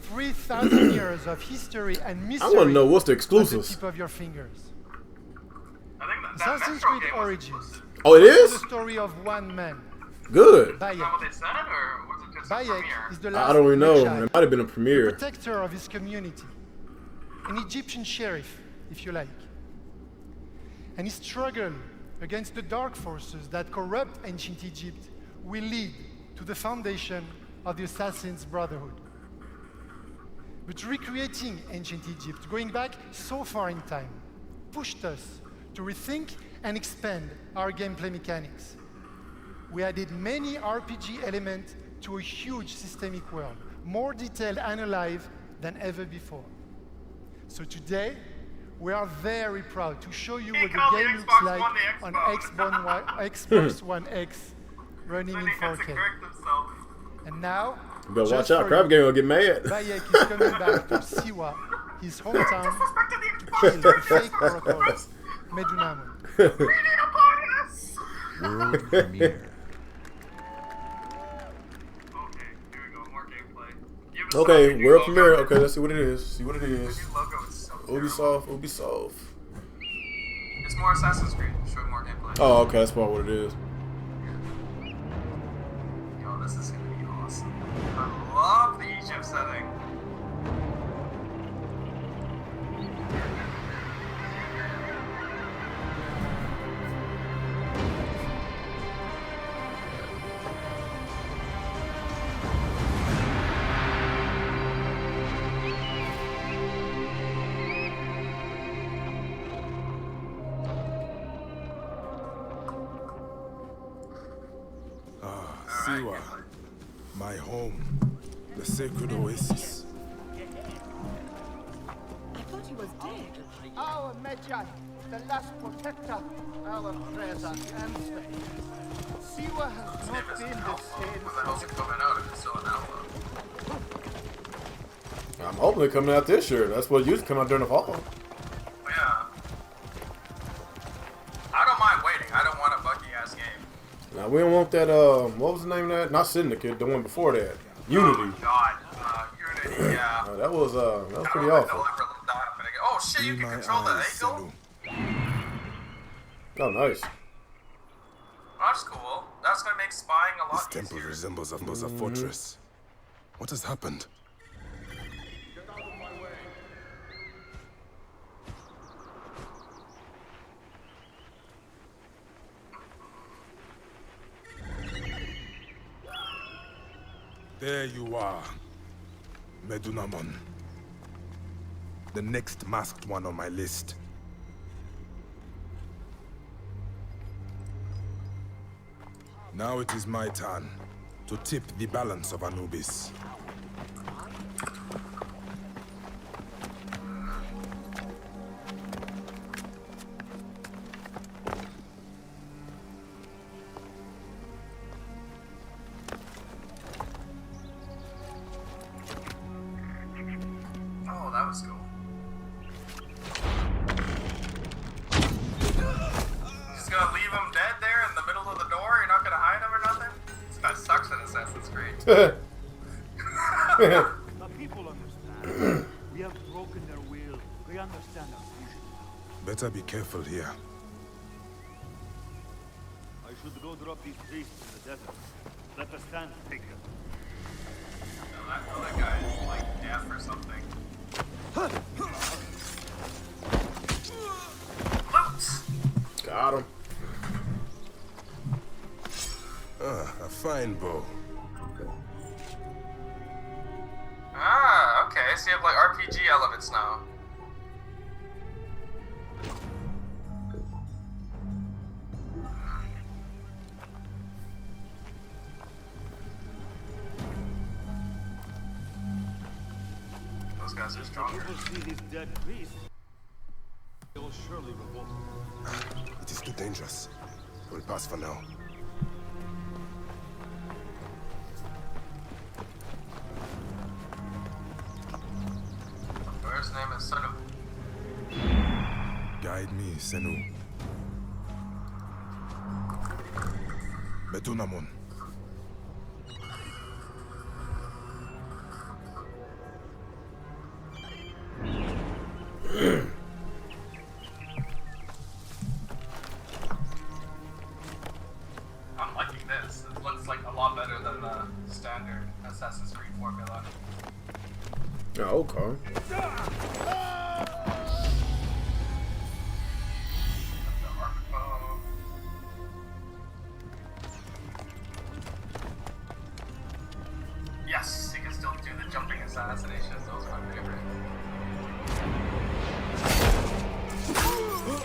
3,000 years of history and mystery. I want to know what's the at the exclusives. tip of your fingers. I think that Assassin's Metro Creed game was Origins. exclusive. Oh, it Is the is? story of one man, Good. Is that what Bayek. they said, or was it just a Bayek premiere? is the last I don't even know. Magi, It might have been a the premiere. protector of his community, an Egyptian sheriff, if you like. And his struggle against the dark forces that corrupt ancient Egypt will lead to the foundation of the Assassin's Brotherhood. But recreating ancient Egypt, going back so far in time, pushed us to rethink and expand our gameplay mechanics. We added many RPG elements to a huge systemic world, more detailed and alive than ever before. So today, we are very proud to show you He what the called the game looks Xbox like One the on Xbox. Xbox One X running Then in he had to 4K. correct himself. And now, You better watch just out. for Crab you, Game will get mad. Bayek is coming back to Siwa, his hometown, Disrespect to the to Xbox. kill the fake oracle, Medunamo. Reading upon us. World premiere. Okay, here we go. More gameplay. Ubisoft, Okay, your new world logo. premiere. Okay, let's see what it is. See what it Your is. new logo is so Ubisoft, Ubisoft. It's more Assassin's Creed. Showing more gameplay. Oh, okay, that's probably what it is. Yo, this is gonna be awesome. I love the Egypt setting. Siwa, my home, the sacred oasis. I thought he was dead. Our Magi, the last protector, our prayers are answered. Siwa has not been the same. When the hell's it coming out if it's still an alpha? I'm hoping it's coming out this year. That's what used to come out during the fall. Yeah. I don't mind waiting. I don't want a buggy ass game. Now we don't want that. What was the name of that? Not Syndicate. The one before that. Unity. Oh God. Unity. Yeah. That was pretty I don't awful. ever let that happen again. Oh shit! You Be can my control the eyes, angle. Selu. Oh, nice. That's cool. That's gonna make spying a This lot temple easier. resembles a fortress. What has happened? There you are. Medunamon. The next masked one on my list. Now it is my turn to tip the balance of Anubis. Oh, that was cool. Just gonna leave him dead there in the middle of the door? You're not gonna hide him or nothing? That sucks in Assassin's Creed. The people understand. We have broken their will. They understand our vision. Better be careful here. I should go drop these priests in the desert. Let the stand take them. That other guy is like deaf or something. Loot! Got him. A fine bow. Ah, okay, so you have like RPG elements now. Those guys are stronger. People see these dead priests. They will surely revolt. It is too dangerous. We'll pass for now. Where's name is Son of Guide me, Senu. Medunamon. I'm liking this. It looks like a lot better than the standard Assassin's Creed formula. Oh, okay. Yes, you can still do the jumping assassinations. Those are my favorite.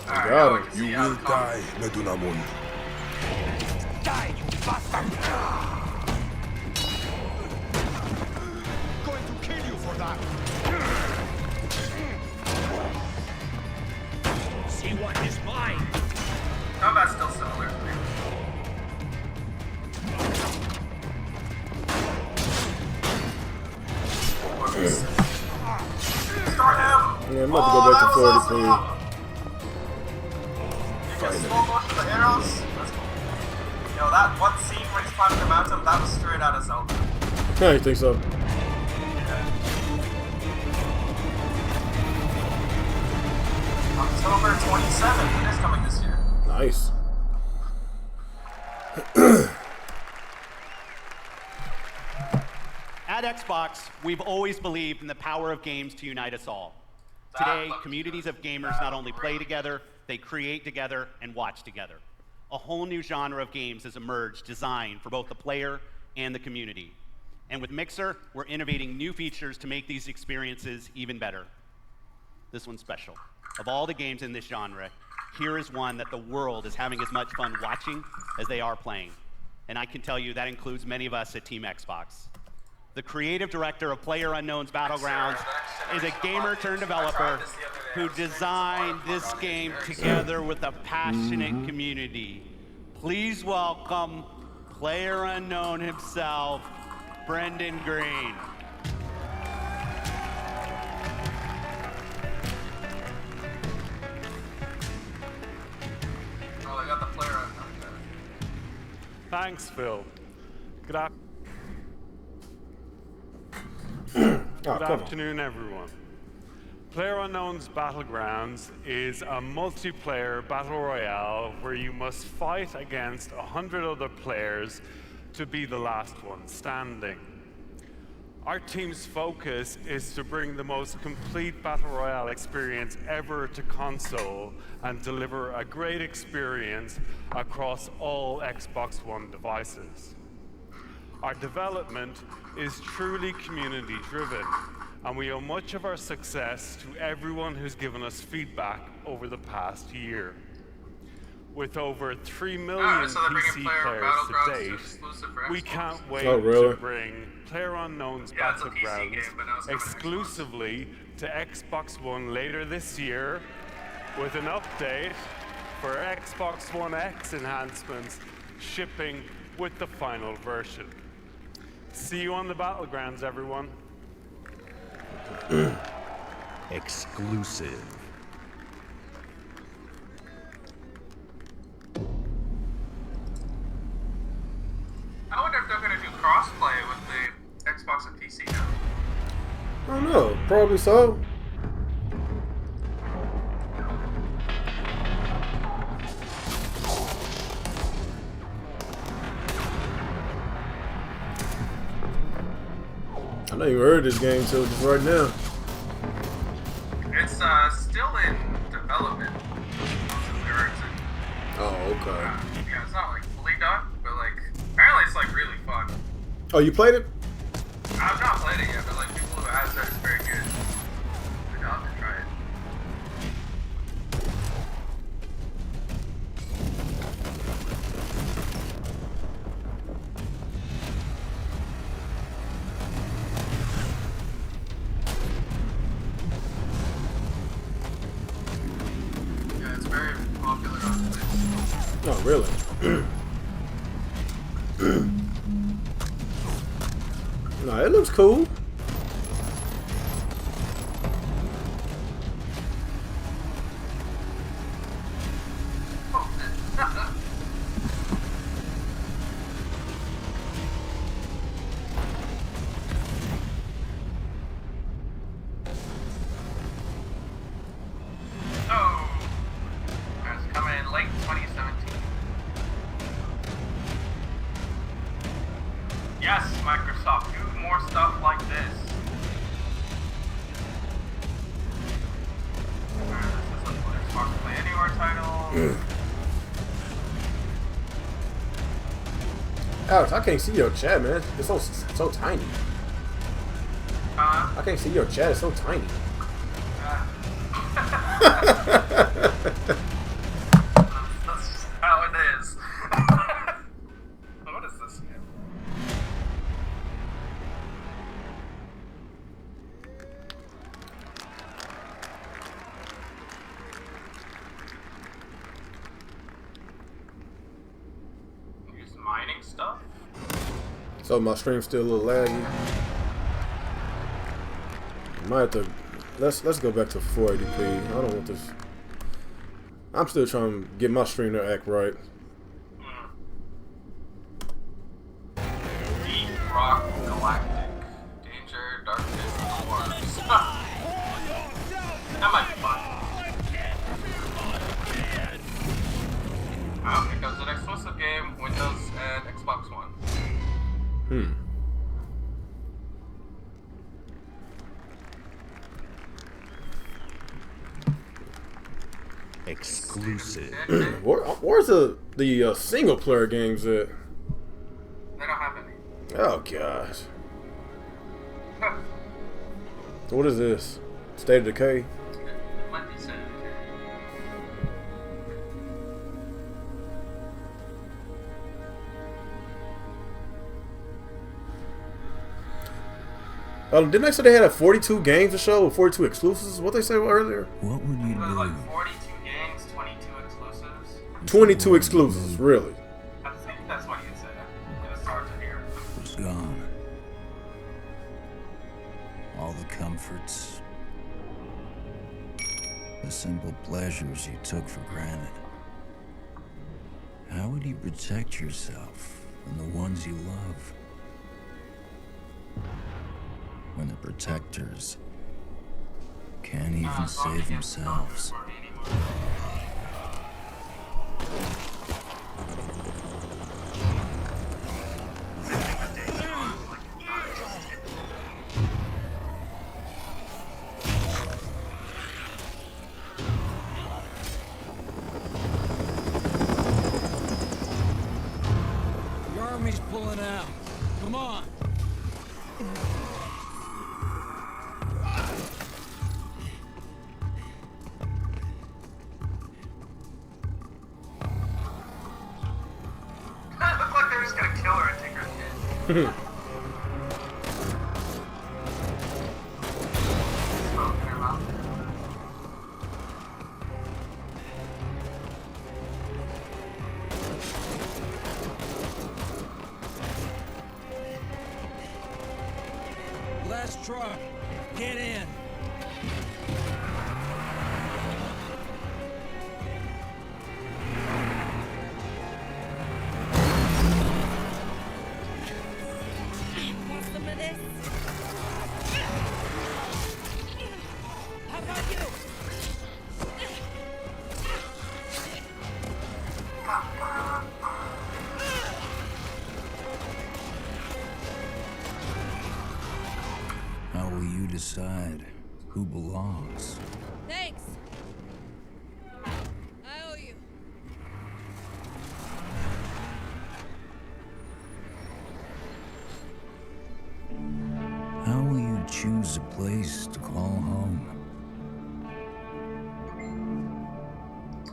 Alright, now we can see You how will the die, Medunamon. Die, you bastard! Going to kill you for that! See what is mine! combat's still similar. Start him! Yeah, I'm about to go back to 40, please. You can slow motion the arrows. That's cool. Yo, that one scene where he's climbing the mountain, that was straight out of Zelda. Yeah, you think so? October 27th. It is coming this year. Nice. At Xbox, we've always believed in the power of games to unite us all. Today, communities of gamers not only play together, they create together and watch together. A whole new genre of games has emerged designed for both the player and the community. And with Mixer, we're innovating new features to make these experiences even better. This one's special. Of all the games in this genre, here is one that the world is having as much fun watching as they are playing. And I can tell you that includes many of us at Team Xbox. The creative director of PlayerUnknown's Battlegrounds is a gamer-turned-developer who designed this game together with a passionate community. Please welcome PlayerUnknown himself, Brendan Green. Oh, I got the PlayerUnknown guy. Thanks, Phil. Good, Good afternoon, everyone. PlayerUnknown's Battlegrounds is a multiplayer battle royale where you must fight against 100 other players to be the last one standing. Our team's focus is to bring the most complete battle royale experience ever to console and deliver a great experience across all Xbox One devices. Our development is truly community driven, and we owe much of our success to everyone who's given us feedback over the past year. With over 3 million PC players to date, we can't wait to bring PlayerUnknown's Battlegrounds exclusively to Xbox One later this year, with an update for Xbox One X enhancements shipping with the final version. See you on the Battlegrounds, everyone. Exclusive. I wonder if they're gonna do crossplay with the Xbox and PC now. I don't know. Probably so. I not even heard this game till just right now. It's still in development. Oh, okay. Yeah, it's not like fully done, but like apparently it's like really fun. Oh, you played it? I've not played it yet, but like people who have said it's very good. I'd have to try it. Yeah, it's very popular on Twitch. Oh, really? No, it looks cool. It's coming in late 2017. Yes, Microsoft, do more stuff like this. This is a Xbox Play Anywhere title. Alex, I can't see your chat, man. It's so tiny. I can't see your chat. It's so tiny. That's just how it is. What is this game? Use mining stuff? So my stream's still a little laggy. I might have to let's go back to 480p. I don't want this. I'm still trying to get my stream to act right. Deep Rock Galactic. Danger, Darkness, Wars. That might be fun. It comes an exclusive game, Windows and Xbox One. Exclusive. Where's the single player games at? They don't have any. Oh gosh. What is this? State of Decay? It might be Sega. Didn't they say they had 42 games to show with 42 exclusives? What they say earlier? What would you do? Like 42 games, 22 exclusives. 22 exclusives, really? I think that's what you said. It was hard to hear. Was gone. All the comforts, the simple pleasures you took for granted. How would you protect yourself and the ones you love when the protectors can't even save themselves? The army's pulling out. Come It looks like they're just gonna kill her and take her kid. Smoke in her mouth. Last truck. Get in. Want some of this? How about you? How will you decide who belongs? Thanks. I owe you. How will you choose a place to call home?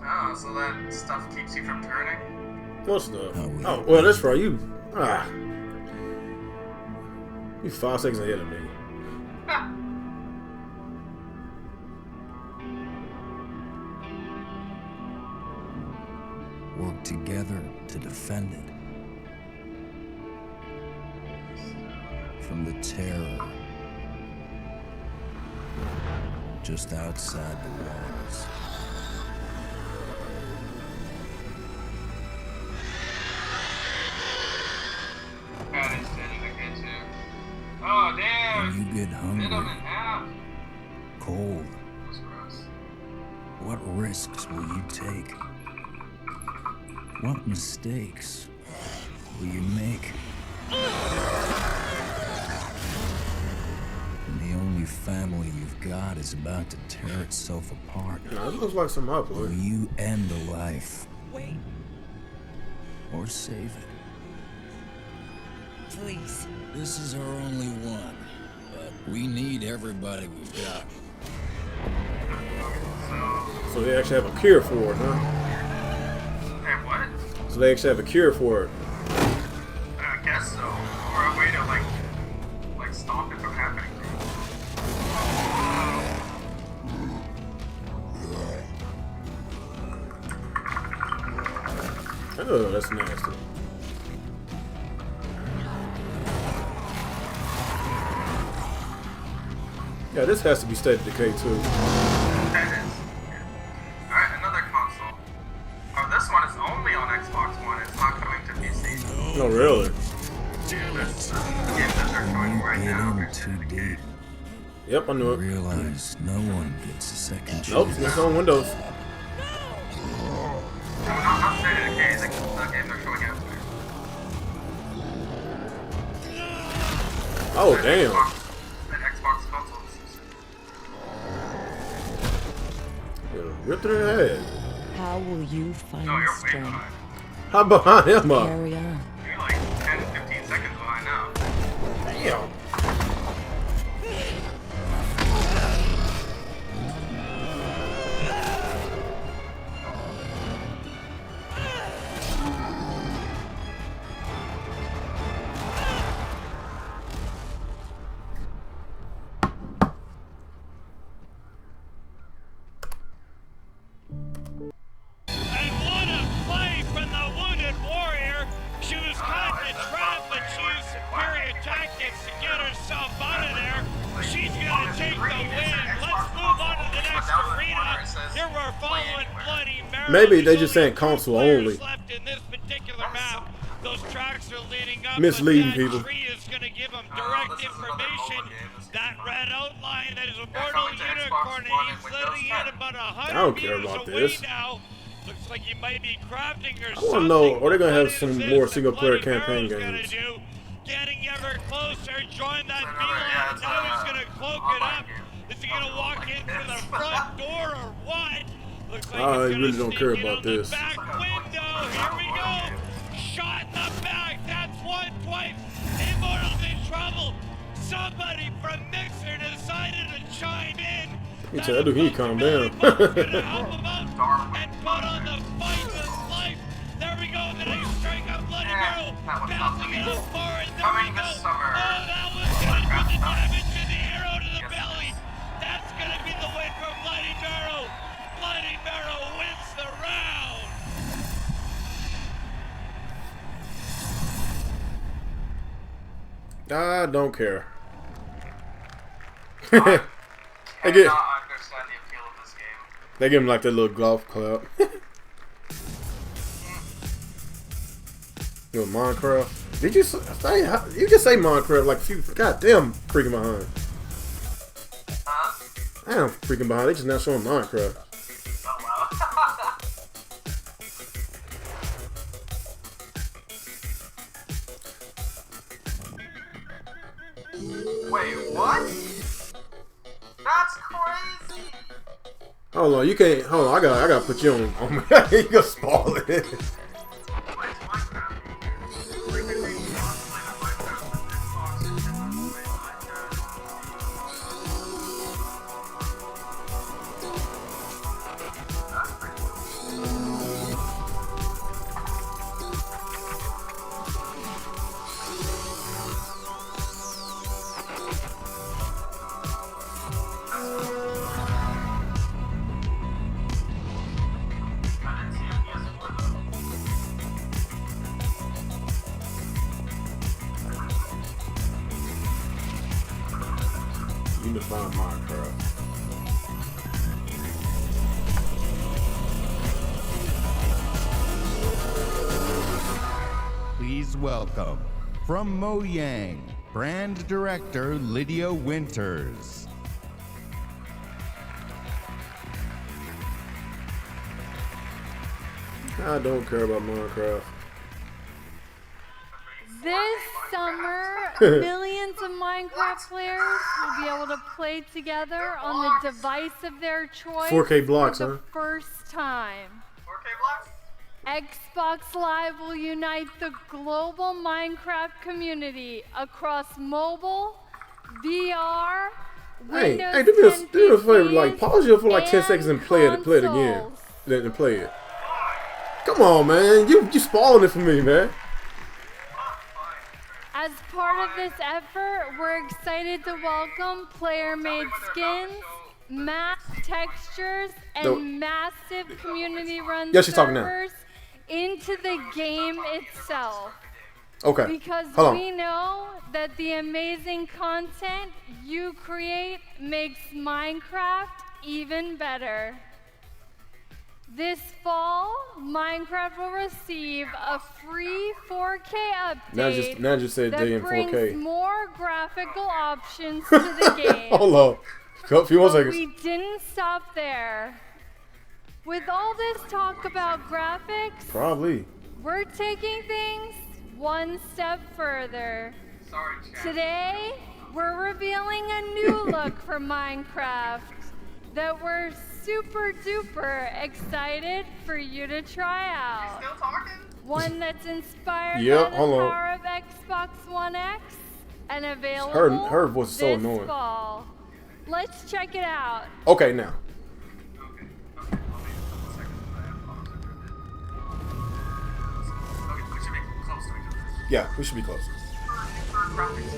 Oh, so that stuff keeps you from turning? What stuff? How will Oh, well, that's right. You 5 seconds ahead of me. work together to defend it from the terror just outside the walls. God, it's standing again too. Oh damn! When you get Bit them in hungry, half. cold, That was gross. what risks will you take? What mistakes will you make? And the only family you've got is about to tear itself apart. No, it looks like some up. Will you end the life? Wait. Or save it? Please. This is our only one, but we need everybody we've got. So they actually have a cure for it, huh? Hey, what? So they actually have a cure for it. I guess so. Or a way to like stop it from happening. Oh, that's nasty. Yeah, this has to be State of Decay too. That is. Alright, another console. Oh, this one is only on Xbox One. It's not coming to PC. Oh, really? Damn it. The game that they're showing right now. In too deep. Yep, I knew it. Realize no one gets a second chance. Nope, it's on Windows. No, not State of Decay. The game they're showing after. Oh, damn. An Xbox console. Ripped her head. How will you find No, you're way strength? behind. How behind him up? Carry on. You're like 10, 15 seconds behind now. Damn. And what a play from the wounded warrior! She was caught in a trap, but she used superior tactics to get herself out of there. She's gonna take the win. Let's move on to the next arena. Here we're following Bloody Mary. Maybe they just saying console only. Left in this particular map. Those tracks are leading up. Misleading but people. that tree is gonna give them direct information. That red outline that is a mortal unicorn, and he's letting in about 100 I don't care meters about away this. now. Looks like he might be crafting or I want to know, are they going to have something. some What more is single player this that campaign Bloody Mary's games? gonna do? Getting ever closer, join that beeline. Now he's gonna cloak it up. Is he gonna walk in through the front door or what? Looks like I he's gonna really don't sneak care in about on the this. back window. Here we go. Shot in the back. That's one twice. Immortal's in trouble. somebody from Mixer decided to chime in. You tell that dude he need to calm down. And put on the fight with life. There we go. The next strike on Bloody Barrel. Bouncing it up forward. There we go. This summer. Oh, that was good with the damage to the arrow to the belly. That's going to be the win for Bloody Barrel. Bloody Barrel wins the round. I don't care. I They do get, not understand the appeal of this game. they give him like that little golf club. You know, Minecraft. Did you say? You just say Minecraft like a few goddamn freaking behind. Huh? I am freaking behind. They just now showing Minecraft. Oh wow. Wait, what? That's crazy! Hold on, you can't. Hold on, I gotta put you on. You gonna spoil it. Wait, it's Minecraft. Like, they made cosplay of Minecraft with Xbox and that's pretty cool. You define Minecraft. Please welcome, from Mojang, brand director Lydia Winters. I don't care about Minecraft. This summer, millions of Minecraft players will be able to play together on the device of their choice 4K blocks, for the huh? first time. 4K blocks? Xbox Live will unite the global Minecraft community across mobile, VR, Windows Hey, do 10 me a favor, like PCs, pause it for like 10 seconds and play it again. consoles. Then play it. Come on, man. You spoiling it for me, man. As part of this effort, we're excited to welcome player-made skins, matte textures, and No. massive community-run Yeah, she's talking now. servers into the game itself. Okay. Because Hold on. we know that the amazing content you create makes Minecraft even better. This fall, Minecraft will receive a free 4K update Now just said they in that brings 4K. more graphical options to the game. Hold on. A few more But seconds. we didn't stop there. With all this talk about graphics, Probably. we're taking things one step further. Sorry, chat. Today, we're revealing a new look for Minecraft that we're super duper excited for you to try out. Still talking? One that's inspired Yep, by the hold on. power of Xbox One X and available Her voice is so this annoying. fall. Let's check it out. Okay, now. Okay. I'll be a couple seconds. I have pause Okay, we should be close to each other. Yeah, we should be close. Graphics.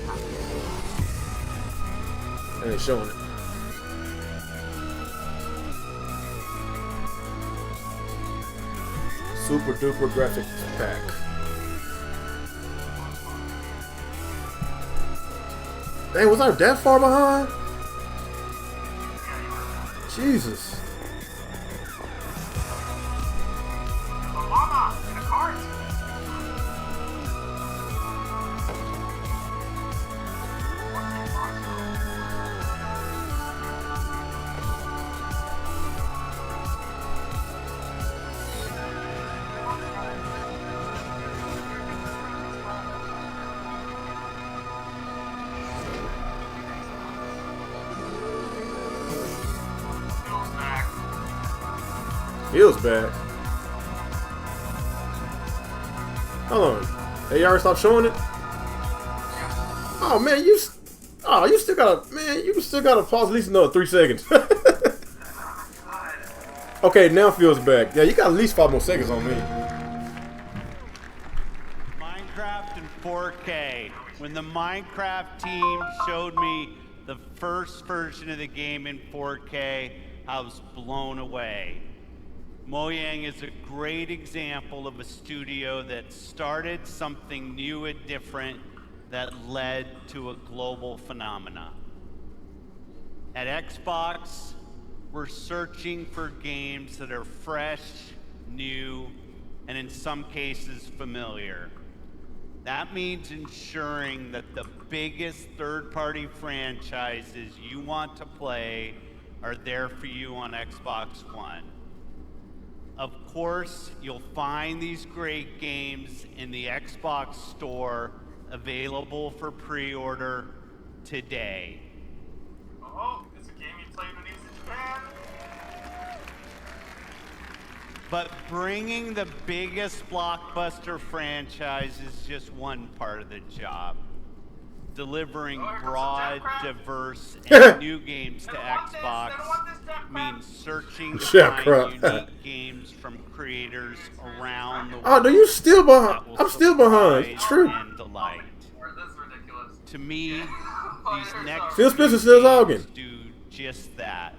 And it's showing it. Super duper graphics pack. Dang, was I that far behind? Jesus. A llama in a cart. Feels bad. Hold on. Hey, you already stopped showing it? Oh man, Oh, you still gotta, man. You still gotta pause at least another 3 seconds. Okay, now it feels back. Yeah, you got at least 5 more seconds on me. Minecraft in 4K. When the Minecraft team showed me the first version of the game in 4K, I was blown away. Mojang is a great example of a studio that started something new and different that led to a global phenomena. At Xbox, we're searching for games that are fresh, new, and in some cases familiar. That means ensuring that the biggest third-party franchises you want to play are there for you on Xbox One. Of course, you'll find these great games in the Xbox Store, available for pre-order today. Oh, it's a game you played when he was in Japan. But bringing the biggest blockbuster franchise is just one part of the job. Delivering broad, diverse, and new games to Xbox means searching to find unique games from creators around the world. Oh, no, you still behind. I'm still behind. True. And delight. To me, these next Phil Spencer still talking. do just that.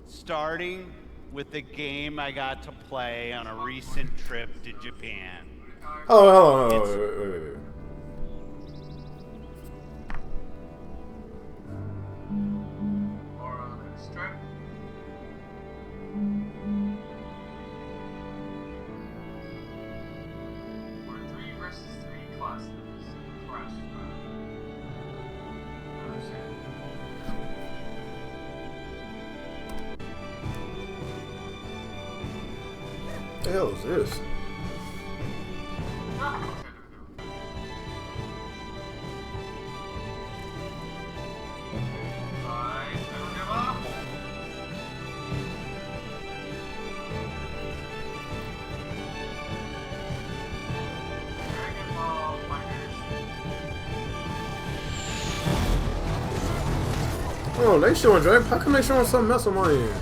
Starting with the game I got to play on a recent trip to Japan. Oh, wait. What the hell is this? Oh, they showing Dragon. How come they showing something else on my end?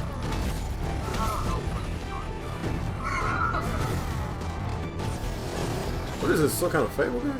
What is this? Some kind of Fable game?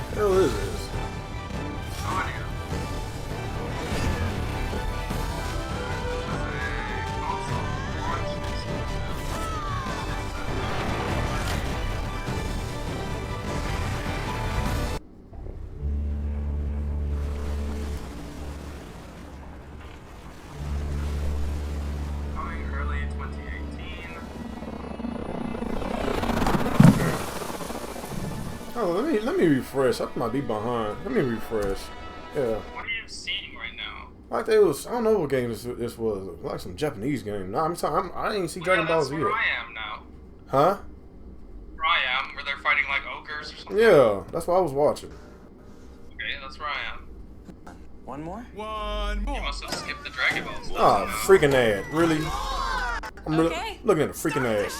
What the hell is this? Coming early 2018. Oh, let me refresh. I might be behind. Let me refresh. Yeah. What are you seeing right now? Like they was, I don't know what game this was. Like some Japanese game. No, I didn't see Dragon Ball Z yet. That's where I am now. Huh? Where I am, where they're fighting like ogres or something. Yeah, that's what I was watching. Okay, that's where I am. One more? You must have skipped the Dragon Balls. Oh, freaking ad. Really? I'm Okay. looking at a freaking ad.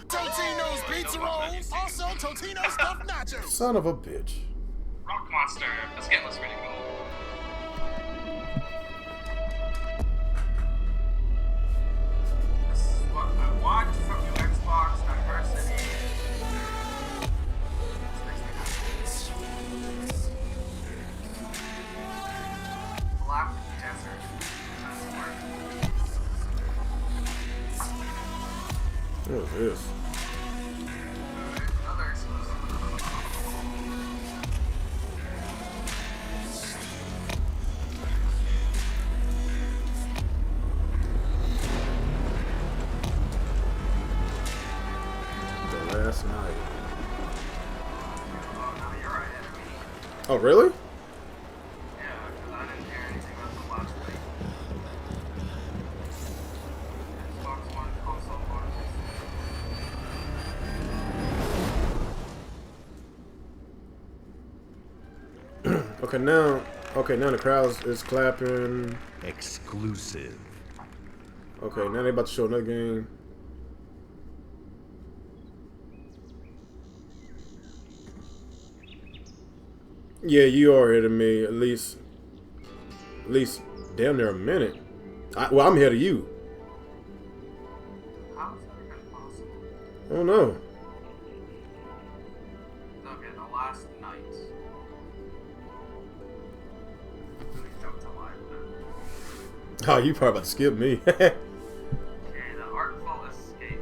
Totino's pizza rolls, also Totino's stuffed nachos. Son of a bitch. Rock Monster. This game looks pretty cool. This is what I want from you, Xbox diversity. Black Desert. What is this? Another exclusive. The last Alright. Oh, no, you're right. Oh, really? Yeah, because I didn't hear anything about the last week. Xbox One console launches. Okay, now the crowd is clapping. Exclusive. Okay, now they about to show another game. Yeah, you are ahead of me at least damn near a minute. Well, I'm ahead of you. How is that even possible? I don't know. Okay, the last night. Let me jump to live then. Oh, you probably about to skip me. Okay, the Artful Escape.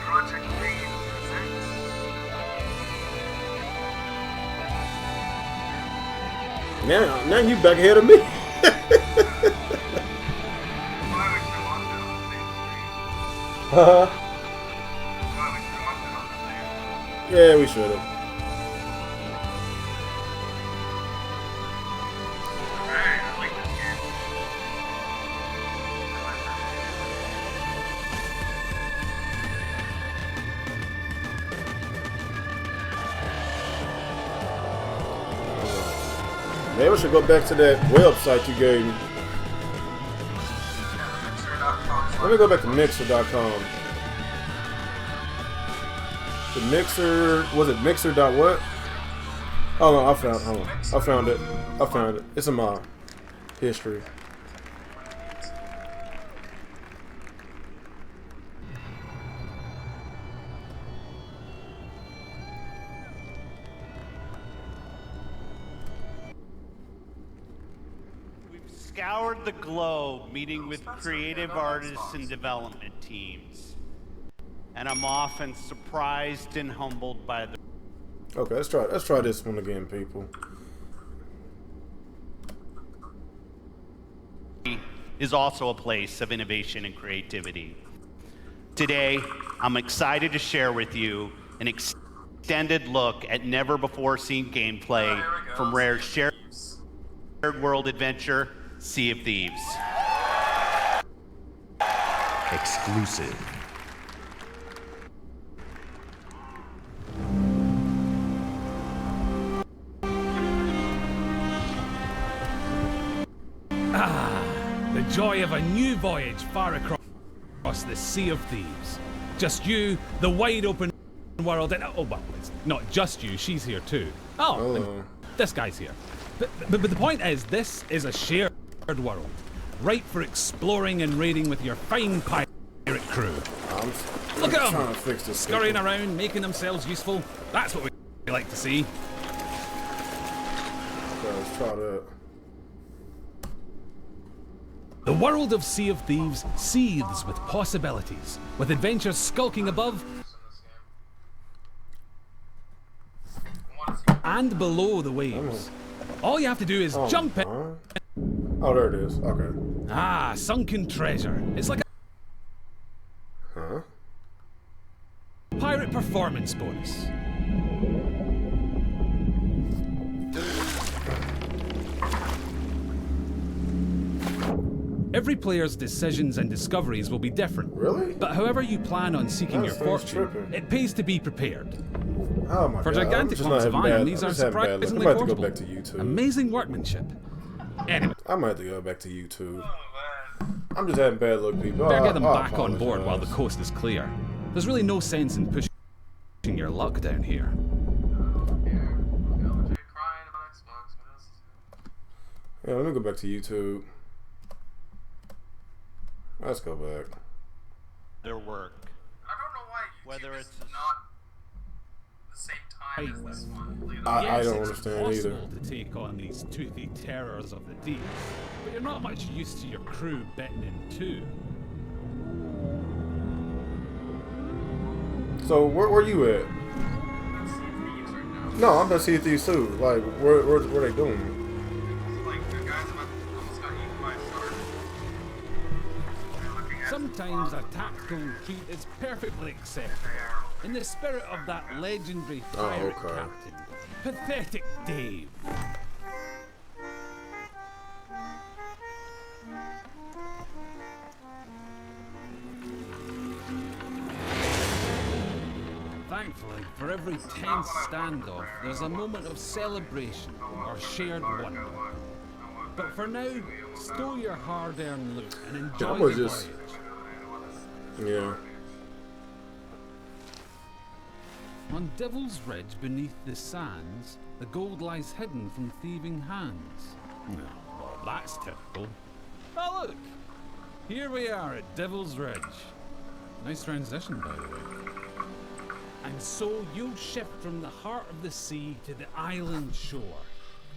Project Green presents. now you back ahead of me. Why we should watch it on the same screen? Uh-huh. Why we should watch it on the same screen? Yeah, we should have. Alright, I like this game. Maybe we should go back to that website you gave me. Let me go back to Mixer.com. The Mixer, was it Mixer.what? Oh no, I found it. It's in my history. Scoured the globe meeting with creative artists and development teams. And I'm often surprised and humbled by the... Okay, let's try this one again, people. is also a place of innovation and creativity. Today, I'm excited to share with you an extended look at never-before-seen gameplay from Rare's shared world adventure, Sea of Thieves. Exclusive. The joy of a new voyage far across the Sea of Thieves. Just you, the wide open world, and oh well, it's not just you, she's here too. Oh, and this guy's here. But the point is, this is a shared world, ripe for exploring and raiding with your fine pirate crew. Look at them, scurrying around, making themselves useful. That's what we like to see. Let's try that. The world of Sea of Thieves seethes with possibilities, with adventures skulking above and below the waves. All you have to do is jump in. Oh, there it is. Okay. Ah, sunken treasure. It's like a pirate performance bonus. Every player's decisions and discoveries will be different. Really? But however you plan on seeking your fortune, it pays to be prepared. Oh my For God. gigantic hunks of iron, these are surprisingly have to portable. go back to YouTube. Amazing workmanship. Anyway. I might have to go back to YouTube. I'm just having bad luck, people. Better get them back on board while the coast is clear. There's really no sense in pushing your luck down here. Yeah, let me go back to YouTube. Let's go back. Their work. I don't know why YouTube Whether is it's not the same time as this one. I don't understand it's either. possible to take on these toothy terrors of the deep, but you're not much used to your crew betting in too. So where you at? No, I'm at Sea of Thieves too. Like where they doing? Like the Sometimes a tactical retreat is perfectly acceptable. In the spirit of that legendary pirate captain, Pathetic Dave. Thankfully, for every tense standoff, there's a moment of celebration or shared wonder. But for now, stow your hard-earned loot and enjoy the voyage. Yeah. On Devil's Ridge beneath the sands, the gold lies hidden from thieving hands. Well, that's typical. Oh look! Here we are at Devil's Ridge. Nice transition, by the way. And so you'll shift from the heart of the sea to the island shore,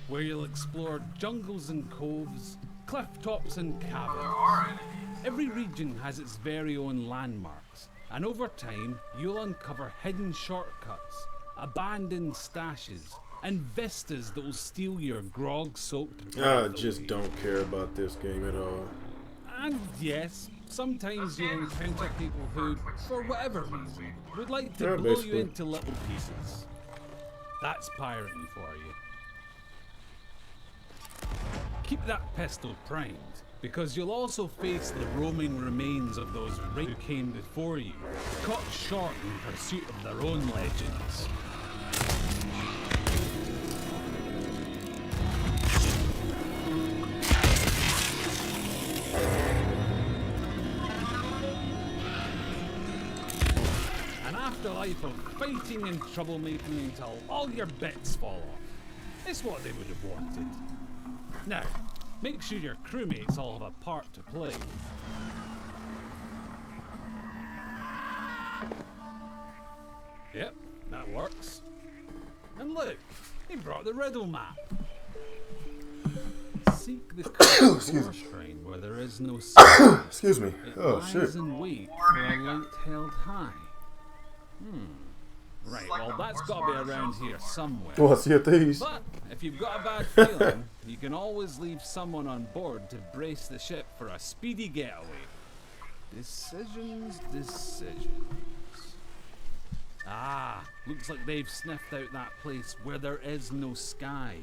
where you'll explore jungles and coves, cliff tops and caverns. Every region has its very own landmarks, and over time you'll uncover hidden shortcuts, abandoned stashes, and vistas that'll steal your grog-soaked I just don't care about this game at all. And yes, sometimes you'll encounter people who, for whatever reason, would like to blow you into little pieces. That's pirating for you. Keep that pistol primed, because you'll also face the roaming remains of those who came before you, caught short in pursuit of their own legends. An afterlife of fighting and troublemaking until all your bits fall off. It's what they would have wanted. Now, make sure your crewmates all have a part to play. Yep, that works. And look, he brought the riddle map. Seek the core shrine where there is no secret. Excuse me. Oh, shit. It lies in wait for a light held high. Right, well that's got to be around here somewhere. Oh, I see a thieves. But if you've got a bad feeling, you can always leave someone on board to brace the ship for a speedy getaway. Decisions. Ah, looks like they've sniffed out that place where there is no sky.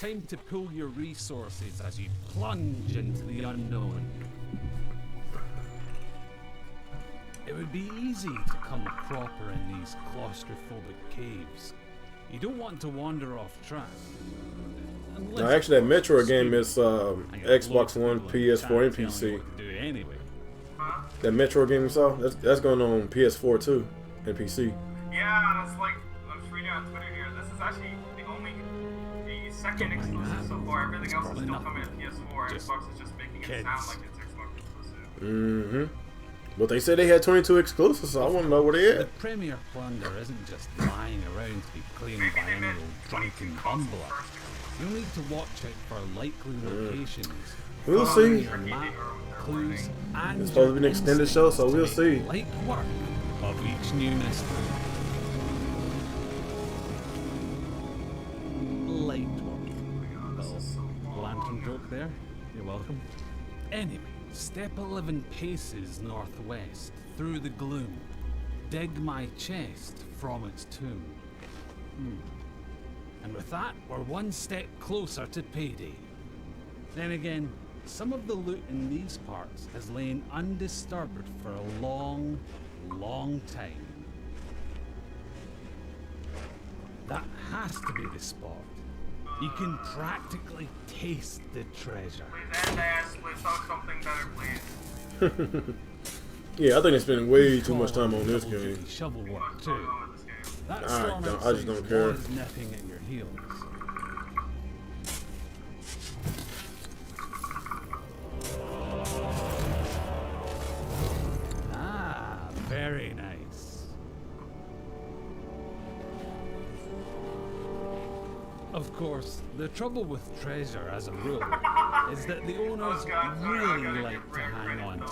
Time to pool your resources as you plunge into the unknown. It would be easy to come proper in these claustrophobic caves. You don't want to wander off track. No, actually, that Metro game is Xbox One, PS4, and PC. Anyway. That Metro game you saw, that's going on PS4 too, and PC. Yeah, it's like, I'm just reading on Twitter here, this is actually the second exclusive so far. Everything else is still coming to PS4. Xbox is just making it sound like it's Xbox exclusive. Mm-hmm. But they said they had 22 exclusives, so I want to know where they at. The premier plunder isn't just lying around to be claimed by any old drunken bumbler. You'll need to watch out for likely locations. We'll see. Your map, clues, and it's supposed to be an extended show, so we'll see. Light work of each new mystery. Light work. Little lantern joke there. You're welcome. Anyway. Step 11 paces northwest, through the gloom. Dig my chest from its tomb. And with that, we're one step closer to payday. Then again, some of the loot in these parts has lain undisturbed for a long, long time. That has to be the spot. You can practically taste the treasure. Please talk something better, please. Yeah, I think they spending way too much time on this game. Shovel work too. That I just don't care. Was nipping at your heels. Ah, very nice. Of course, the trouble with treasure as a rule is that the owners really like to hang on to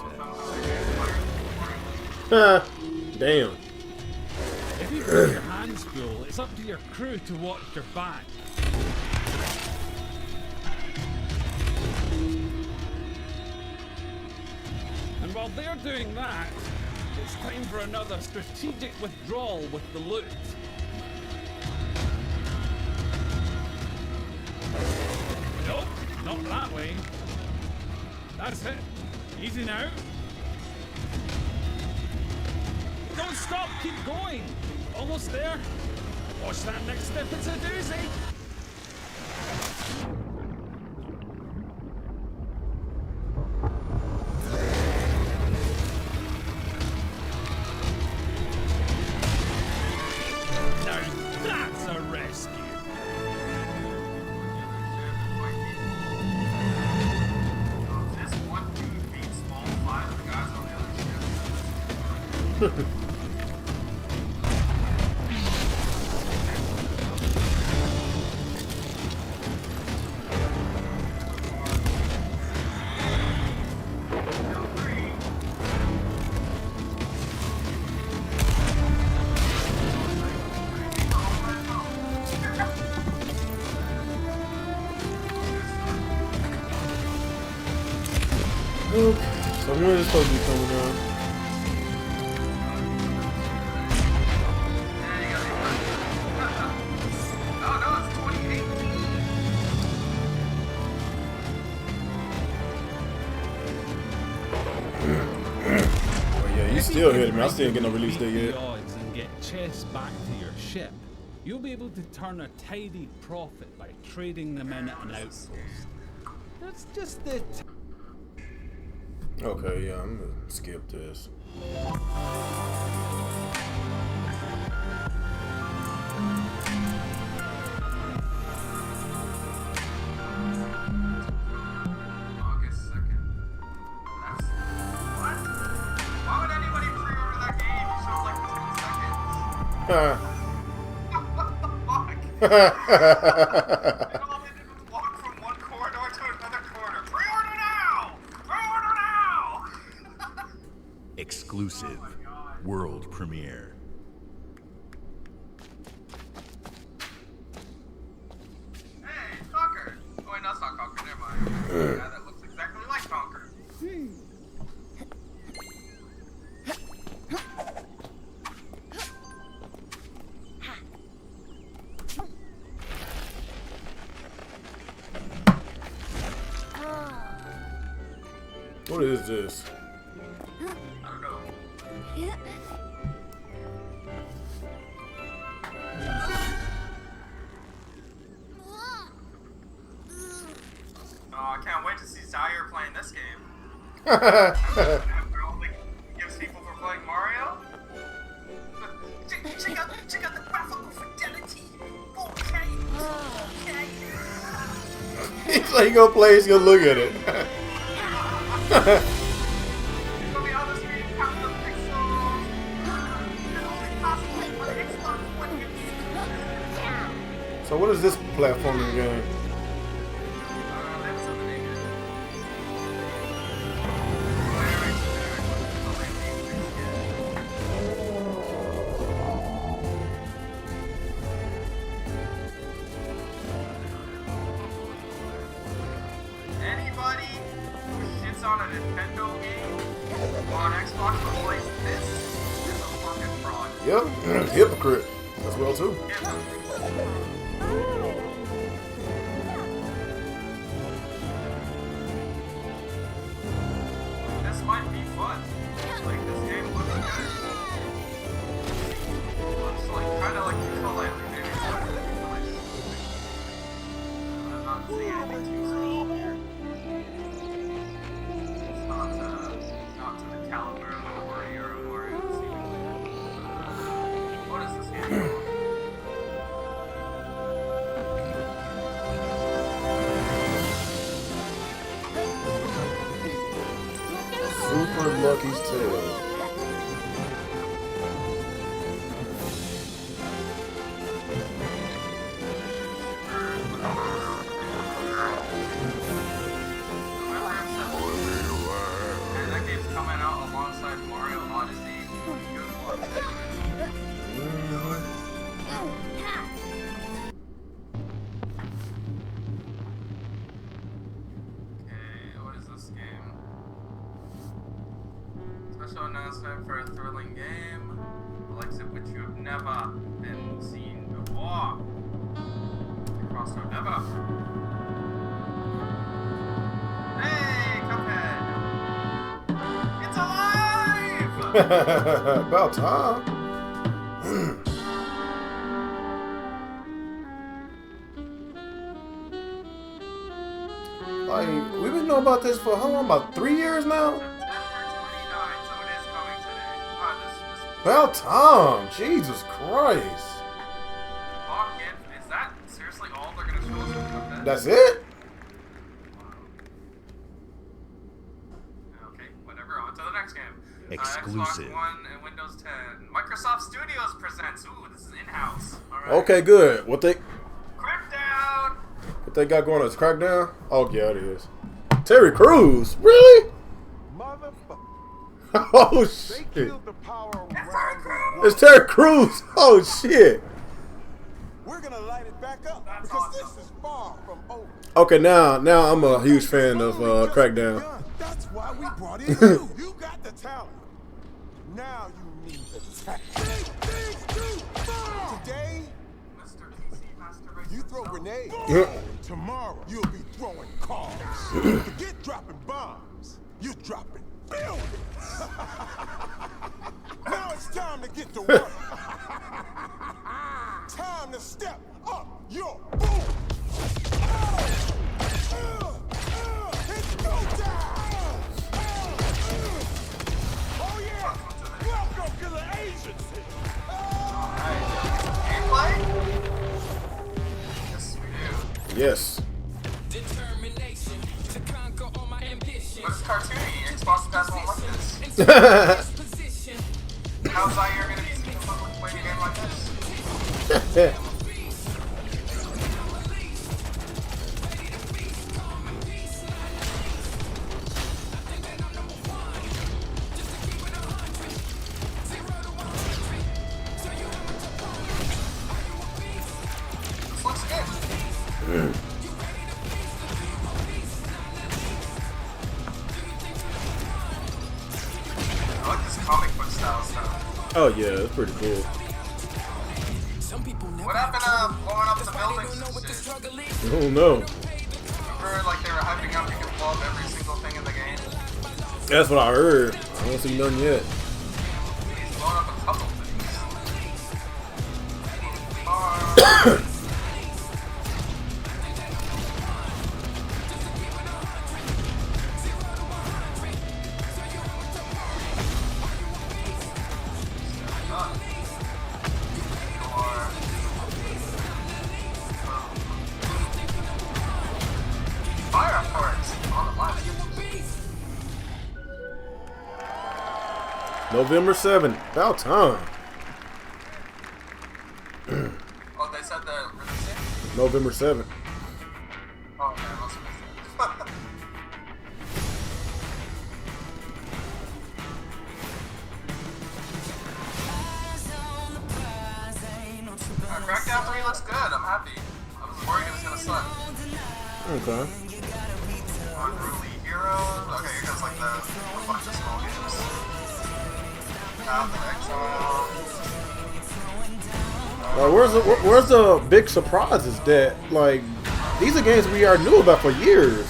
it. Damn. If you've got your hands full, it's up to your crew to watch your back. And while they're doing that, it's time for another strategic withdrawal with the loot. Nope, not that way. That's it. Easy now. Don't stop, keep going. Almost there. Watch that next step, it's a doozy. Now that's a rescue. This one dude beats all 5 of the guys on the other ship. So when is it supposed to be coming out? Oh yeah, you still hitting me. I still ain't get no release date yet. Odds and get chests back to your ship. You'll be able to turn a tidy profit by trading them in at an outpost. That's just the Okay, yeah, I'm gonna skip this. August 2nd. That's what? Why would anybody pre-order that game? It showed like 10 seconds. And all they did was walk from one corridor to another corridor. Pre-order now! Pre-order now! Exclusive world premiere. Hey, Conker! Oh wait, no, it's not Conker. Never mind. The guy that looks exactly like Conker. What is this? I don't know. Oh, I can't wait to see Zaire playing this game. After all he gives people for playing Mario. Check out the graphical fidelity. Okay. He's like, he gonna play, he's gonna look at it. It's gonna be on the screen, count the pixels. And only possible on Xbox One games. So what is this platforming game? That's something they get. Anybody who shits on a Nintendo game on Xbox but plays this is a fucking fraud. Yep, hypocrite as well too. This might be fun. Like, this game looks good. Looks like, kind of like ukulele. Maybe it's better than ukulele. I'm not seeing anything too special here. It's not to the caliber of a Mario or a Mario seemingly. What is this game called? Super Lucky's Tale. And that game's coming out alongside Mario Odyssey. Okay, what is this game? Special announcement for a thrilling game, the likes of which you have never been seen before. Across our never. Hey, Cuphead! It's alive! About time. Like, we've been knowing about this for how long? About 3 years now? About time. Jesus Christ. Is that seriously all they're gonna show us with Cuphead? That's it? Okay, whatever. On to the next game. Exclusive. Xbox One and Windows 10. Microsoft Studios presents. Ooh, this is in-house. All right. Okay, good. What they Crackdown. got going on is Crackdown? Oh, yeah, it is. Terry Crews? Really? Oh, shit. It's Terry Crews. Oh, shit. We're gonna light it back up because this is far from over. Okay, now I'm a huge fan of Crackdown. That's why we brought in you. You got the talent. Now you need the tech. Today, you throw grenades. Tomorrow, you'll be throwing cars. Forget dropping bombs. You're dropping buildings. Now it's time to get to work. Time to step up your boom. It's go time. Oh yeah. Welcome to the agency. Gameplay? Yes, we do. Yes. What is cartoony? Xbox Pass won't like this. How's Zaire gonna be playing a game like this? This looks good. I like this comic book style stuff. Oh, yeah, that's pretty cool. What happened to blowing up the buildings and shit? Oh, no. Remember, like, they were hyping up you could blow up every single thing in the game? That's what I heard. I don't see none yet. He's blown up a couple things. Fire forts on the left. November 7th. About time. Oh, they said the release date? November 7th. Oh, okay, I must have missed it. Crackdown 3 looks good. I'm happy. I was worried it was gonna suck. Okay. Unruly Heroes. Okay, here goes like a bunch of small games. Path of Exile. Where's the big surprises that, like, these are games we already knew about for years.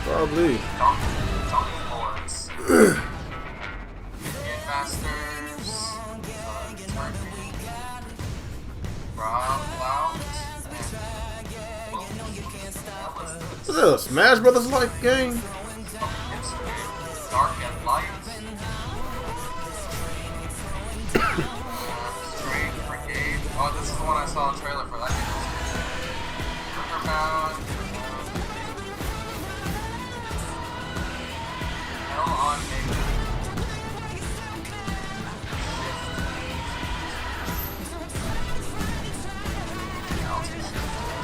Probably. Is that a Smash Brothers like game? Dark and Light. Strange Brigade. Oh, this is the one I saw a trailer for. That game was Riverbound. Hell on Nation.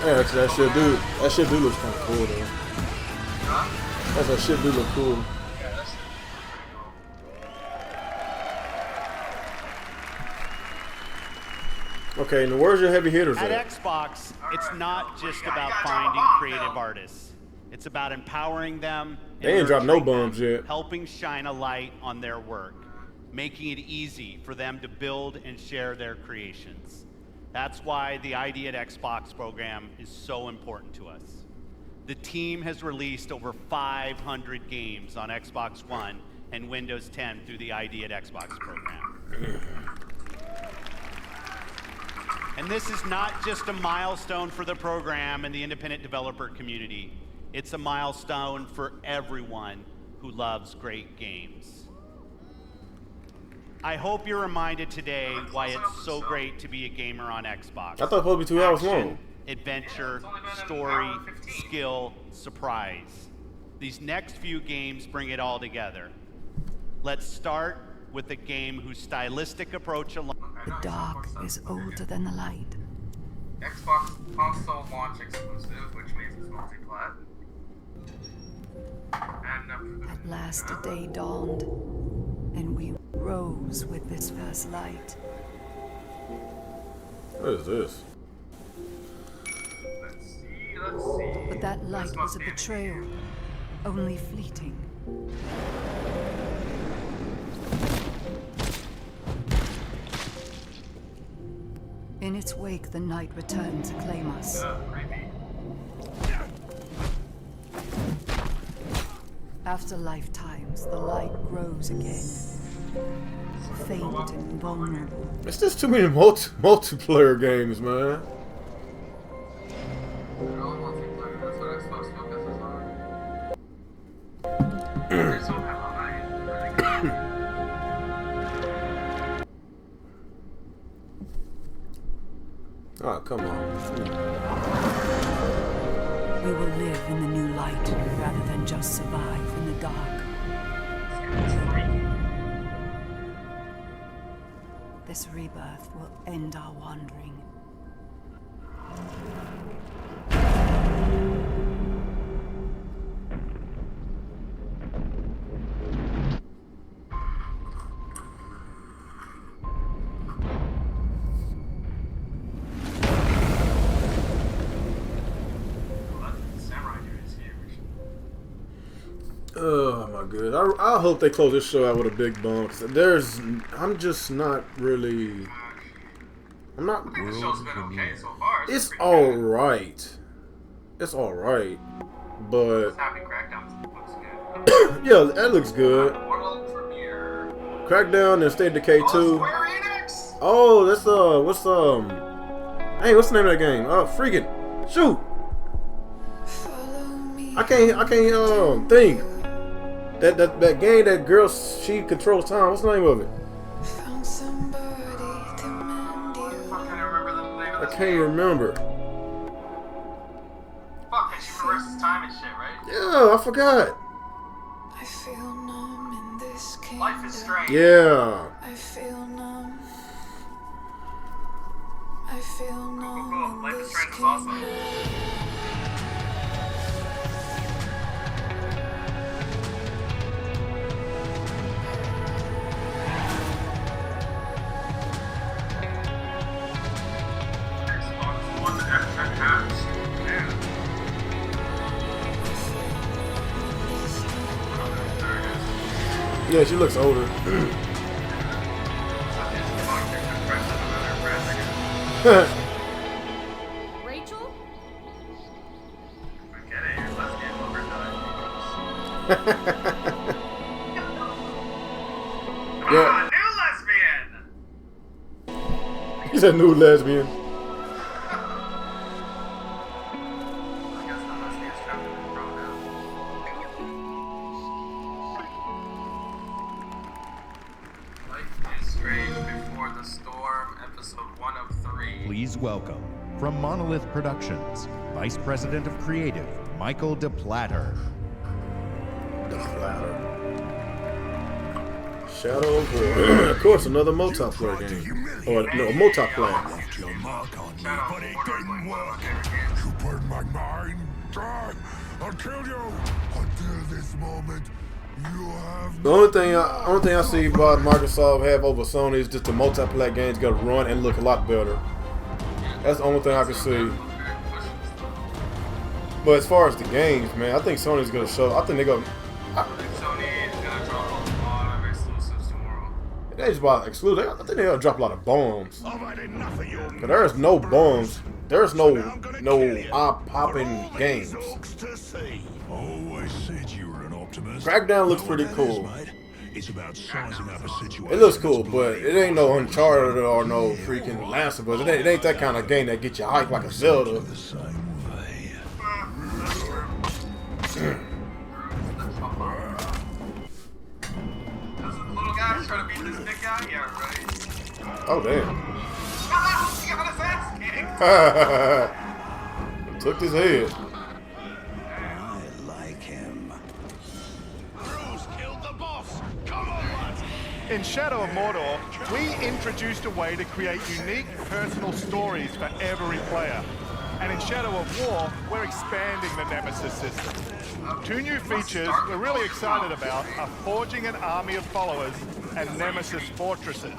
Yeah, that shit do look kind of cool though. Huh? That shit do look cool. Yeah, that's pretty Okay, now where's your heavy hitters At at? Xbox, it's not just about finding creative artists. It's about empowering them. They ain't dropped no nurturing bombs them, yet. helping shine a light on their work, making it easy for them to build and share their creations. That's why the ID at Xbox program is so important to us. The team has released over 500 games on Xbox One and Windows 10 through the ID at Xbox program. And this is not just a milestone for the program and the independent developer community. It's a milestone for everyone who loves great games. I hope you're reminded today why it's so great to be a gamer on Xbox. I thought it was supposed to be 2 hours Action, long. Adventure, story, skill, surprise. These next few games bring it all together. Let's start with a game whose stylistic approach alone. The dark is older than the light. Xbox console launch exclusive, which means it's multi-plat. And At last a day dawned, and we rose with this first light. What is this? let's see. But that light was a betrayal, only fleeting. In its wake, the night returned to claim us. After lifetimes, the light grows again. Faint and vulnerable. It's just too many multiplayer games, man. Oh, come on. We will live in the new light rather than just survive in the dark. This rebirth will end our wandering. Oh my goodness. I hope they close this show out with a big bump. I'm just not really. I'm not. The show's been okay so far. It's alright. It's alright. But. Happy Crackdown looks good. Yeah, that looks good. World premiere. Crackdown and State of Decay 2. Square Enix. Oh, that's hey, what's the name of that game? Freaking shoot. I can't think. That game that girl, she controls time. What's the name of it? I can't remember. Fuck, she reverses time and shit, right? Yeah, I forgot. Life is Strange. Yeah. Cool. Life is Strange is awesome. Yeah, she looks older. Rachel? Forget it, you're lesbian overtime. Yeah. New lesbian! He's a new lesbian. Please welcome, from Monolith Productions, Vice President of Creative, Michael DePlatter. Shadow of War. Of course, another multiplayer game. Or, no, a multiplayer. Left your mark on me, but it didn't work. You burned my mind. I'll kill you. Until this moment, you have The only thing I see about Microsoft have over Sony is just the multiplayer games gotta run and look a lot better. That's the only thing I can see. But as far as the games, man, I think Sony's gonna show. I think they're gonna. Sony is gonna drop a lot of exclusives tomorrow. They just about exclusive. I think they're gonna drop a lot of bombs. But there's no bombs. There's no eye-popping games. Always said you were an optimist. Crackdown looks pretty cool. It's about sizing up a situation. It looks cool, but it ain't no Uncharted or no freaking Last of Us. It ain't that kind of game that get you hyped like a Zelda. Little guy trying to beat this big guy? Yeah, right. Oh, damn. He got his ass kicked. Took his head. I like him. Bruce killed the boss. Come on, lads. In Shadow of Mordor, we introduced a way to create unique personal stories for every player. And in Shadow of War, we're expanding the Nemesis system. 2 new features we're really excited about are forging an army of followers and Nemesis fortresses.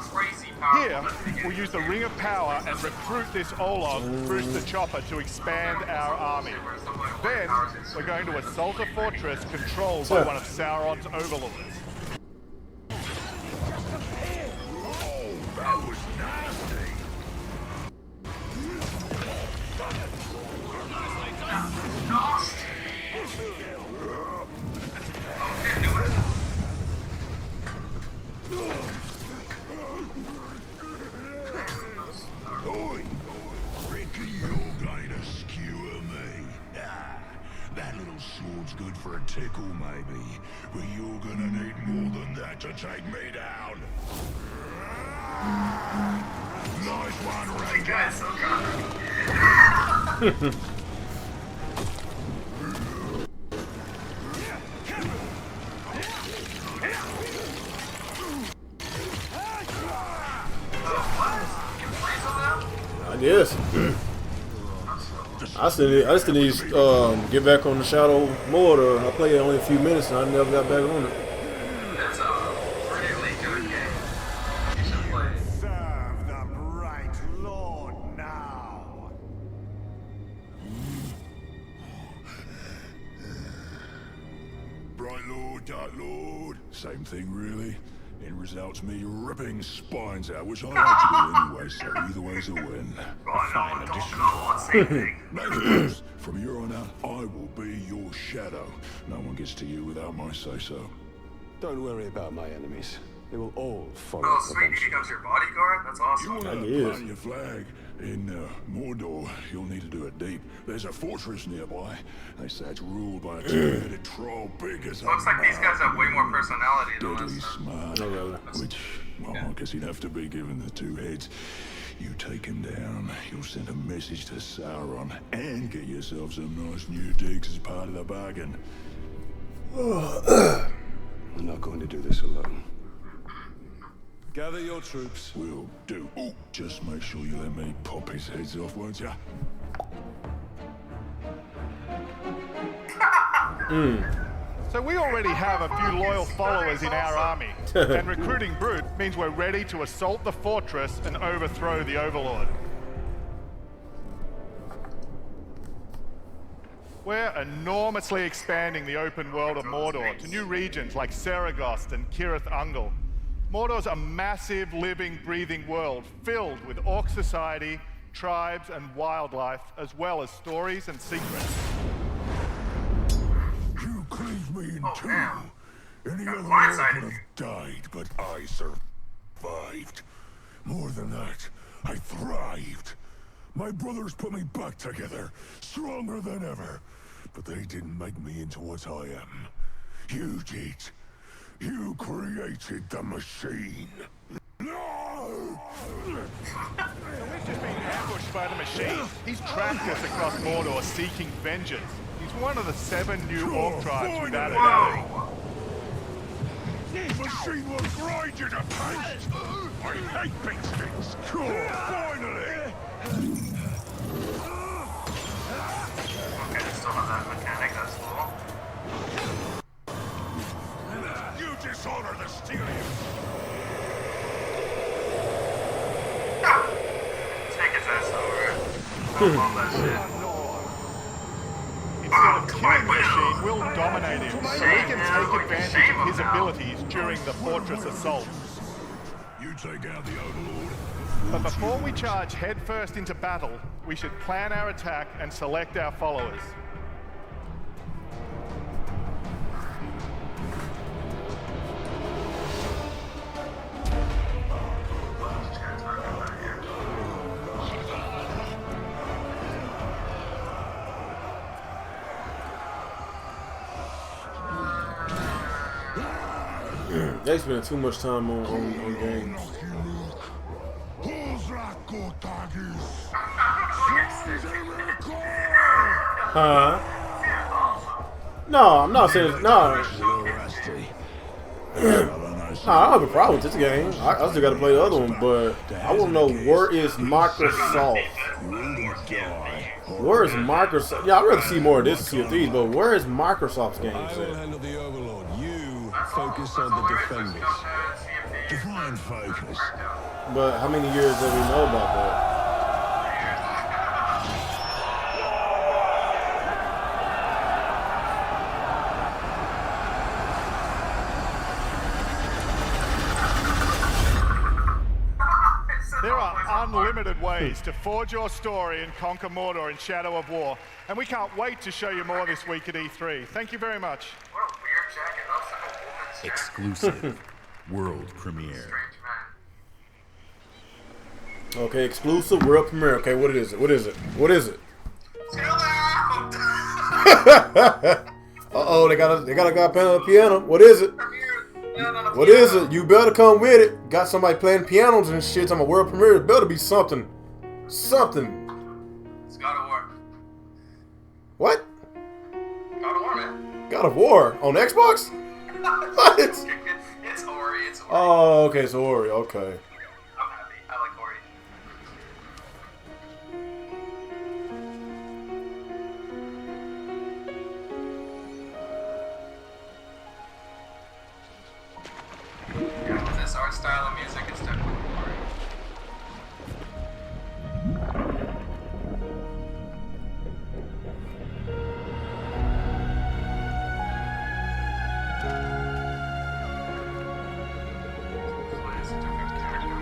Here, we'll use the Ring of Power and recruit this Olog, Bruce the Chopper, to expand our army. Then, we're going to assault a fortress controlled by one of Sauron's overlords. That was nasty. Oi! Ricky, you're going to skewer me. That little sword's good for a tickle, maybe, but you're gonna need more than that to take me down. Nice one, Ray. Guy's so good. I guess. I still need to get back on the Shadow Mordor. I played it only a few minutes and I never got back on it. It's a really good game. You should play it. Serve the bright Lord now. Bright Lord, Dark Lord. Same thing, really. End result's me ripping spines out, which I like to do anyway, so either way's a win. From here on out, I will be your shadow. No one gets to you without my say-so. Don't worry about my enemies. They will all follow. Oh, sweet. He becomes your bodyguard? That's awesome. You want to plant your flag in Mordor, you'll need to do it deep. There's a fortress nearby. They say it's ruled by a two-headed troll big as a Looks like these guys have way more personality than deadly us. smart. Which, well, I guess he'd have to be given the 2 heads. You take him down, you'll send a message to Sauron, and get yourself some nice new digs as part of the bargain. I'm not going to do this alone. Gather your troops. Will do. Ooh, just make sure you let me pop his heads off, won't ya? So we already have a few loyal followers in our army, and recruiting Brute means we're ready to assault the fortress and overthrow the Overlord. We're enormously expanding the open world of Mordor to new regions like Saragost and Cirith Ungol. Mordor's a massive, living, breathing world filled with orc society, tribes, and wildlife, as well as stories and secrets. You cleaved me in two. Any other orc could have died, but I survived. More than that, I thrived. My brothers put me back together, stronger than ever. But they didn't make me into what I am. You did. You created the machine. No! We've just been ambushed by the machine. He's tracked us across Mordor seeking vengeance. He's one of the 7 new orc tribes we've added. The machine will grind you to paste! I hate big sticks! Finally! Okay, they still have that mechanic, that's cool. You dishonor the Styrians! Take his ass over. love that shit. Instead of killing the machine, we'll dominate him so we can take advantage of his abilities during the fortress assault. You take out the Overlord. But before we charge headfirst into battle, we should plan our attack and select our followers. They spend too much time on games. Huh? No, I'm not saying no. No, I don't have a problem with this game. I still got to play the other one, but I want to know where is Microsoft? Where is Microsoft? Yeah, I'd rather see more of this Sea of Thieves, but where is Microsoft's games I will at? handle the Overlord. You focus on the defenders. Define focus. But how many years do we know about that? There are unlimited ways to forge your story and conquer Mordor in Shadow of War, and we can't wait to show you more this week at E3. Thank you very much. What a weird jacket. That's like a woman's jacket. Exclusive world premiere. Okay, exclusive world premiere. Okay, what is it? What is it? What is it? Uh-oh, they got a guy playing the piano. What is it? What is it? You better come with it. Got somebody playing pianos and shit on my world premiere. It better be something. Something. It's God of War. What? God of War, man. God of War on Xbox? What? It's Ori. It's Ori. Oh, okay, so Ori. Okay. I'm happy. I like Ori. Yeah, with this art style and music, it's definitely Ori. It's a different character.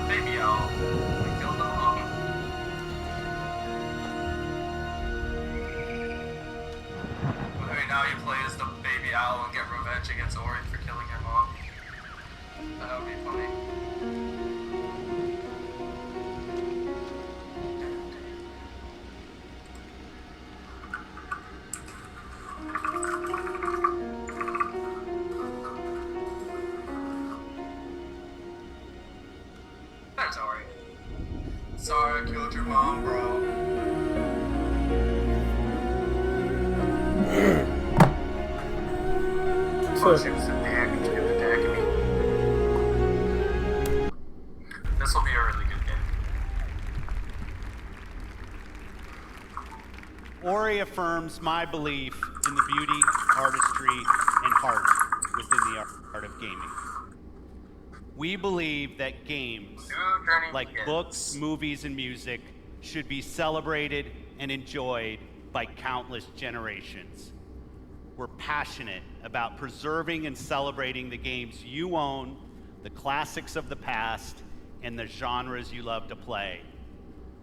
Maybe I'll kill them all. Maybe now you play as the baby owl and get revenge against Ori for killing your mom. That would be funny. There's Ori. Sorry I killed your mom, bro. Oh, she was a dick. She was attacking me. This will be a really good game. Ori affirms my belief in the beauty, artistry, and heart within the art of gaming. We believe that games, like books, movies, and music, should be celebrated and enjoyed by countless generations. We're passionate about preserving and celebrating the games you own, the classics of the past, and the genres you love to play.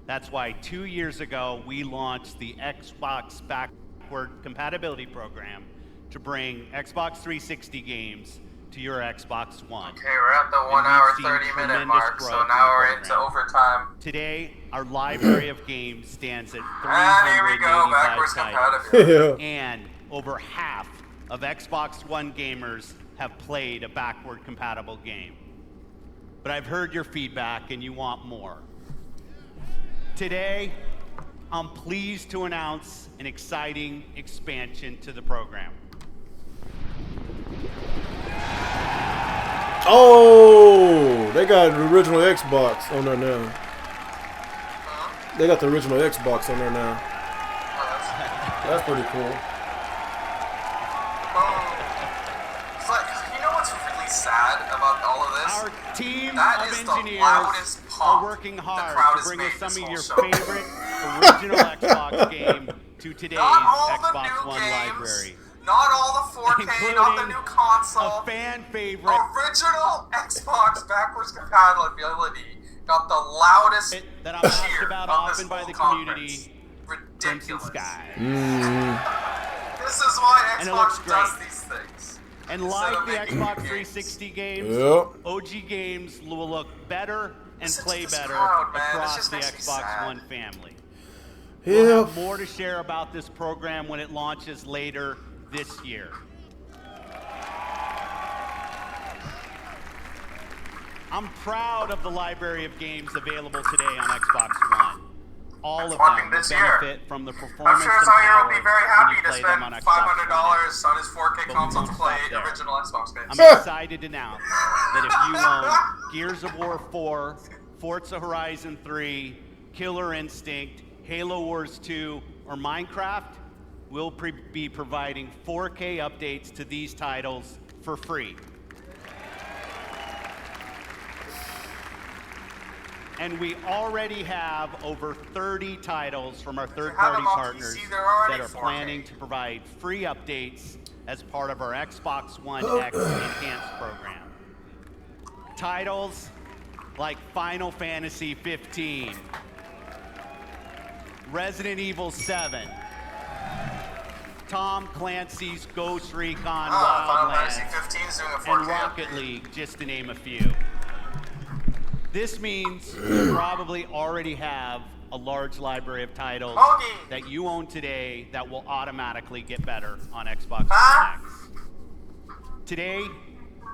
That's why 2 years ago, we launched the Xbox Backward Compatibility Program to bring Xbox 360 games to your Xbox One. Okay, we're at the 1 hour 30-minute mark, so now we're into overtime. Today, our library of games stands at And here we go, 385 backwards titles. compatibility. And over half of Xbox One gamers have played a backward compatible game. But I've heard your feedback and you want more. Today, I'm pleased to announce an exciting expansion to the program. Oh, they got the original Xbox on there now. They got the original Xbox on there now. That's pretty cool. It's like, you know what's really sad about all of this? Our team That of is the engineers loudest are pop working the hard crowd to has bring made us some this of whole your show. favorite original Xbox game to today's Not all the Xbox new One games, library. not all the 4K, not the new console. A fan favorite Original Xbox backwards compatibility got the loudest that I'm asked cheer about on this often by whole the conference. community, Crimson Sky. This is why And it looks Xbox does great. these things. And Instead like of the making Xbox games. 360 games, Yep. OG games will look better and Listen to play this better crowd, man. This across just the makes me Xbox sad. One family. We'll Yeah. have more to share about this program when it launches later this year. I'm proud of the library of games available today on Xbox One. All of them will this year. benefit from the performance I'm sure and Zaire power will be very when happy you to play spend them on Xbox $500 One. on his 4K But we console won't to play stop there. original Xbox games. I'm excited to announce that if you own Gears of War 4, Forza Horizon 3, Killer Instinct, Halo Wars 2, or Minecraft, we'll be providing 4K updates to these titles for free. And we already have over 30 titles from our third-party partners that are planning to provide free updates as part of our Xbox One X Enhanced program. Titles like Final Fantasy 15, Resident Evil 7, Tom Clancy's Ghost Recon Final Fantasy Wildlands, 15 is doing a 4K and Rocket League, just to name a few. This means you probably already have a large library of titles that you own today that will automatically get better on Xbox One X. Today,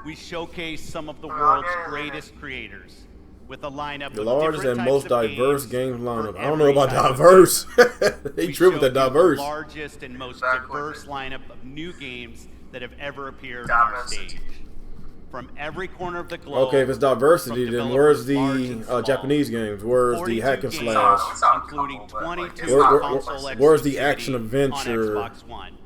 we showcase some of the world's greatest creators with a lineup The of largest different and types most of diverse games game lineup. for I don't know about every type of diverse. game. They We trip with that show you diverse. The largest and most diverse lineup of new games that have ever appeared on our stage. From every corner of the globe. Okay, if it's diversity, from then where's developers large and the small. Japanese games? Where's the 42 hack and games, slash? including 22 console Where's the exclusivity action adventure? on Xbox One.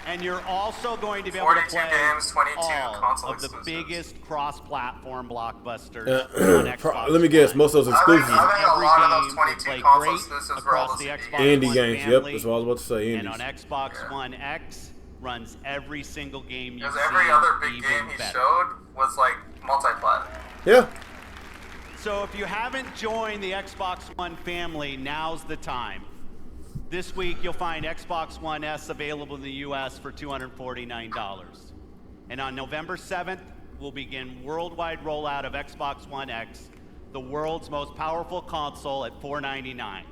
And you're also going to be able to 42 play games, 22 all console of the biggest cross-platform blockbusters Uh, on Xbox Let me guess, most of those exclusives. I think a Every lot of game those will 22 play console great exclusives were across all the those Xbox Indie One games, yep, family, that's what I was about to say, and indies. on Xbox One X runs every single game you Because see, every other big even game he better. showed was like multi-plat. Yeah. So if you haven't joined the Xbox One family, now's the time. This week, you'll find Xbox One S available in the US for $249. And on November 7th, we'll begin worldwide rollout of Xbox One X, the world's most powerful console, at $499.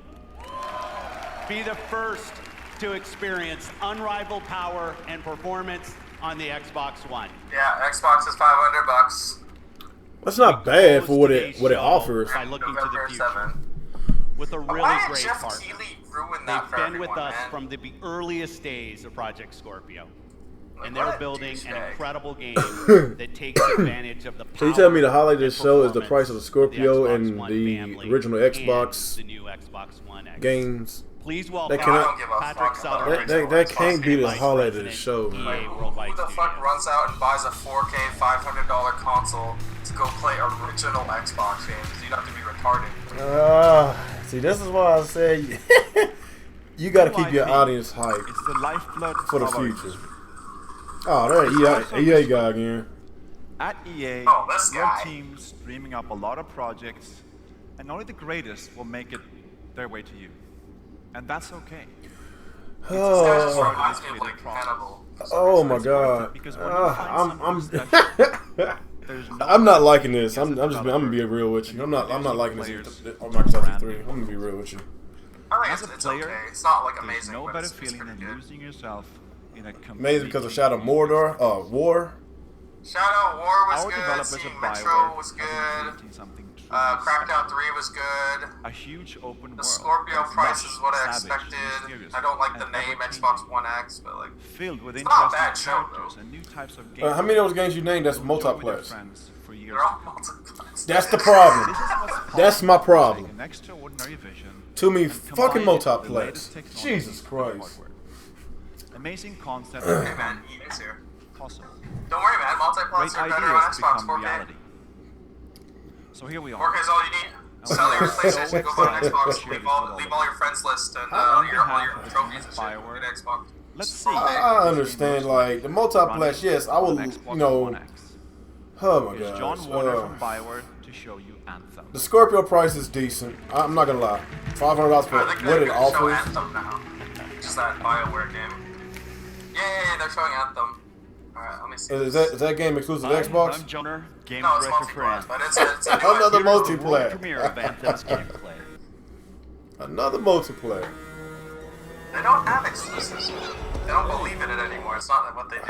Be the first to experience unrivaled power and performance on the Xbox One. Yeah, Xbox is $500. That's not bad for what it offers. By looking to the November future 7th. with a really Why did great Jeff partner. Keighley ruin that They've for been with everyone, us man? from the earliest days of Project Scorpio. And what they're a building an douchebag. incredible game that takes advantage of the power So you tell me the highlight of this and show is the price of the performance Scorpio Xbox and One the family original and Xbox the new Xbox One X. games. Please welcome That cannot- Patrick Sutter. That can't be the highlight of the show, EA man. Worldwide Who the fuck runs out and buys a 4K $500 console to go play original Xbox games? You'd have to be retarded. See, this is why I say you got to keep your audience hyped It's the lifeblood for the of our future. Oh, there EA guy again. At EA, this your guy. team's dreaming up a lot of projects, and only the greatest will make it their way to you. And that's okay. Oh my God! I'm not liking this. I'm gonna be real with you. I'm not liking this on Microsoft 3. I'm gonna be real with you. I think As a it's player, okay. It's not like there's amazing, no but better it's feeling pretty than good. losing yourself in a Amazing because of Shadow Mordor, War. Shadow War was Our good. developers Seeing at Metro Bioware was have good. been creating something truly Crackdown special. 3 was good. A huge open The world. Scorpio that is price lush, is what I savage, expected. mysterious, I don't like the and name ever-changing. Xbox One X, but like, Filled with it's not a bad interesting show characters though. and new types of games. How many of those games you named that's You'll enjoy with your multiplayer? friends for years They're all to come. multiplayer. That's the problem. This is what's That's my possible problem. with an extraordinary vision Too many and fucking combine it with the multiplayers. latest technology Jesus and Christ. hardware. Amazing concept. Hey man, EA's here. Possible. Don't worry, man. Multiplayer Great are better on ideas Xbox. become 4K. reality. So here we are. 4K is all you need. Sell your PlayStation, go buy an Xbox. Leave all your friends list and all your trophies and shit. Get an Xbox. Let's see. I understand, like, the multiplayer, yes, I will, you know, oh my It's god. John Warner from Bioware to show you Anthem. The Scorpio price is decent. I'm not gonna lie. $500 for what it Show offers. Anthem now. Just that BioWare game. Yeah, they're showing Anthem. Alright, let me see. Is that game exclusive to Xbox? I'm Joner, game No, it's director for multiplayer, Anthem. but it's a new Another IP. World multiplayer. premiere of Anthem's gameplay. Another multiplayer. They don't have exclusives. They don't believe in it anymore. It's not what they do.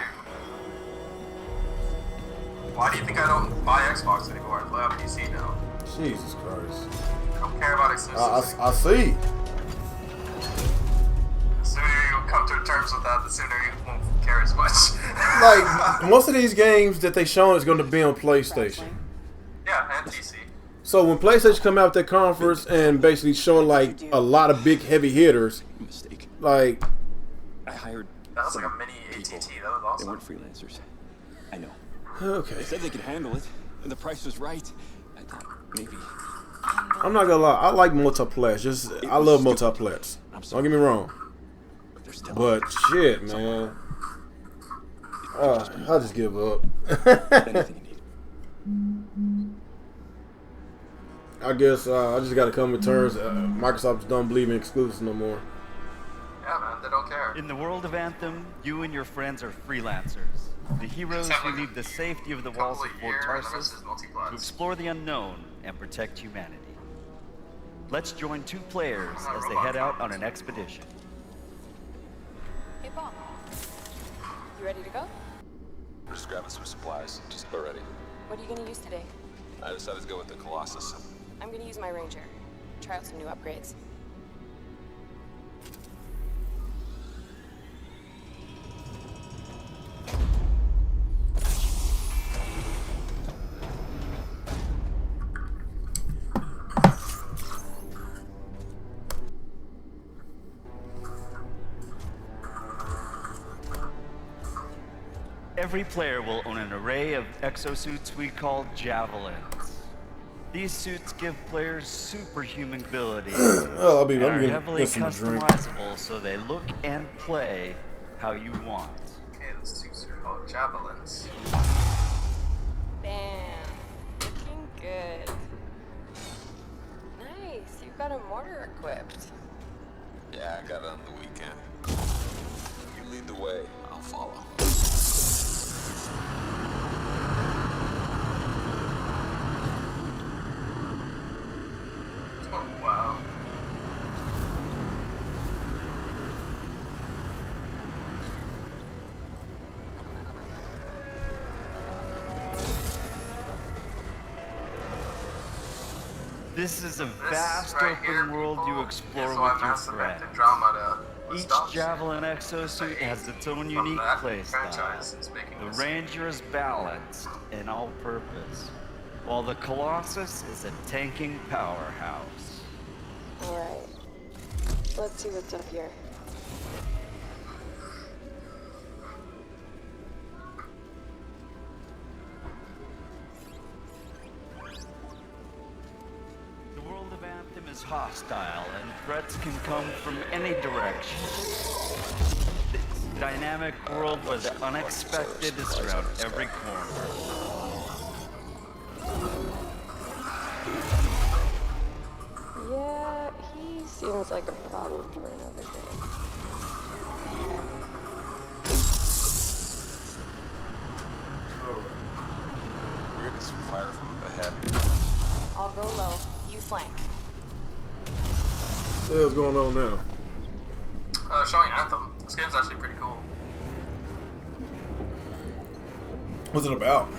Why do you think I don't buy Xbox anymore? I play on PC now. Jesus Christ. I don't care about exclusives. I see. The sooner you come to terms with that, the sooner you won't care as much. Like, most of these games that they shown is going to be on PlayStation. Yeah, and PC. So when PlayStation come out with their conference and basically showing like a lot of big heavy hitters, like I hired. That was like a mini ATT. That was awesome. They weren't freelancers. I know. Okay. They said they could handle it, and the price was right. I thought maybe. I'm not gonna lie, I like multiplayer. Just I love multiplayers. Don't get me wrong. But shit, man. I'll just give up. I guess I just gotta come to terms. Microsoft don't believe in exclusives no more. Yeah, man, they don't care. In the world of Anthem, you and your friends are freelancers. The heroes who leave the safety of the walls of Fort Tarsus to explore the unknown and protect humanity. Let's join two players as they head out on an expedition. Hey, Paul. You ready to go? We're just grabbing some supplies. Just about ready. What are you going to use today? I decided to go with the Colossus. I'm going to use my Ranger. Try out some new upgrades. Every player will own an array of exosuits we call javelins. These suits give players superhuman abilities Well, I'll be and are getting heavily some drink. customizable so they look and play how you want. Okay, the suits are called javelins. Bam. Looking good. Nice. You've got a mortar equipped. Yeah, I got it on the weekend. You lead the way, I'll follow. Oh, wow. This is a vast right open here, world you people, explore is why with your Mass Effect friends. Andromeda was Each stopped. Javelin exosuit has its own unique that playstyle. franchise is making The this. Ranger is balanced and all-purpose, while the Colossus is a tanking powerhouse. Alright. Let's see what's up here. The world of Anthem is hostile, and threats can come from any direction. It's a dynamic world where the unexpected is around every corner. Yeah, he seems like a problem for another day. We're getting some fire from ahead. I'll go low. You flank. What the hell's going on now? Showing Anthem. This game's actually pretty cool. What's it about?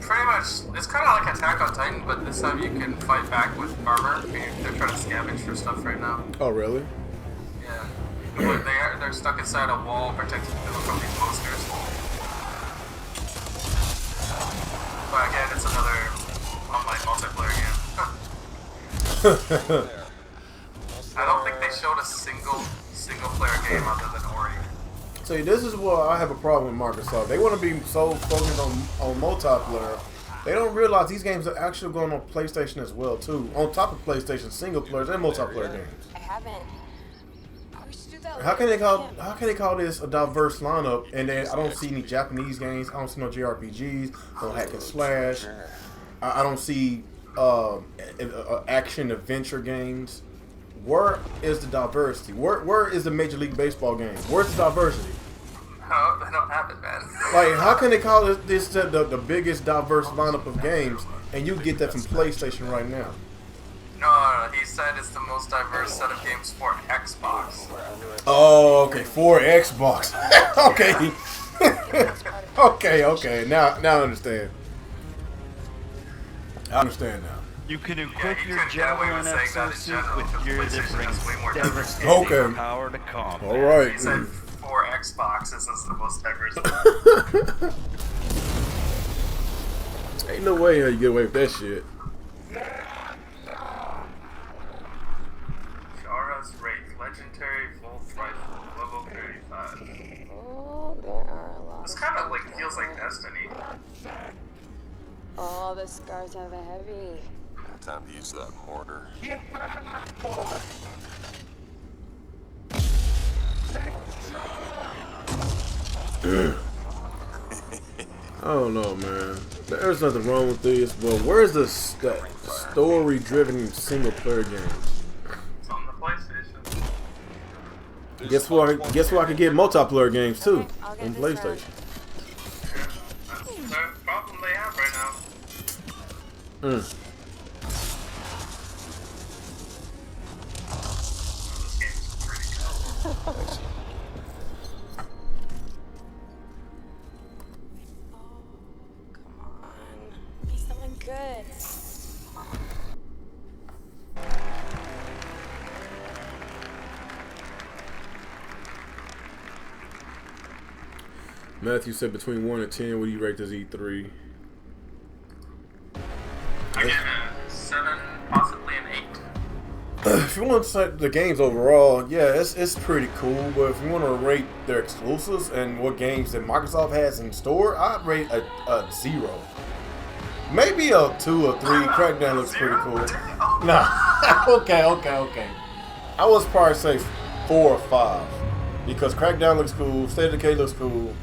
Pretty much, it's kind of like Attack on Titan, but this time you can fight back with armor. They're trying to scavenge for stuff right now. Oh, really? Yeah. But they're stuck inside a wall protecting them from these monsters. But again, it's another online multiplayer game. I don't think they showed a single player game other than Ori. See, this is where I have a problem with Microsoft. They want to be so focused on multiplayer. They don't realize these games are actually going on PlayStation as well too. On top of PlayStation, single players and multiplayer games. I haven't. How can they call this a diverse lineup? And then I don't see any Japanese games. I don't see no JRPGs, no hack and slash. I don't see action adventure games. Where is the diversity? Where is the Major League Baseball game? Where's the diversity? No, they don't have it, man. Like, how can they call this the biggest diverse lineup of games, and you get that from PlayStation right now? No, he said it's the most diverse set of games for Xbox. Oh, okay, for Xbox. Okay. okay. Now I understand. I understand now. You can equip your Javelin exosuit with gear that brings devastating Okay. power to combat. All right. He said for Xbox, this is the most diverse. Ain't no way how you get away with that shit. Shara's Wraith, legendary full rifle, level 35. Oh, there are a lot. This kind of like feels like Destiny. Oh, the scars have a heavy. Time to use that mortar. I don't know, man. There's nothing wrong with this, but where's the story-driven single-player games? It's on the PlayStation. Guess what? Guess what? I can get multiplayer games too on PlayStation. That's the problem they have right now. Mm. This game's pretty cool. Be something good. Matthew said between 1 and 10, what do you rate this E3? I give it a 7, possibly an 8. If you want to say the games overall, yeah, it's pretty cool. But if you want to rate their exclusives and what games that Microsoft has in store, I'd rate a 0. Maybe a 2 or 3. Crackdown looks pretty cool. Nah, okay. I was probably say 4 or 5 because Crackdown looks cool, State of Decay looks cool.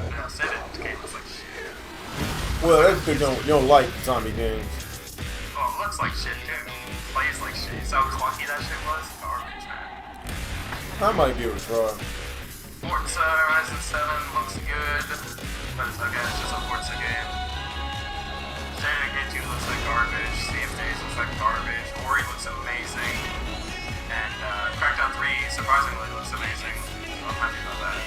Yeah, State of Decay looks like shit. Well, that's because you don't like zombie games. Oh, it looks like shit too. Plays like shit. You saw how clunky that shit was? Garbage, man. I might give it a try. Forza Horizon 7 looks good, but it's okay, it's just a Forza game. State of Decay 2 looks like garbage. Sea of Thieves looks like garbage. Ori looks amazing. And Crackdown 3 surprisingly looks amazing. So I'm happy about that.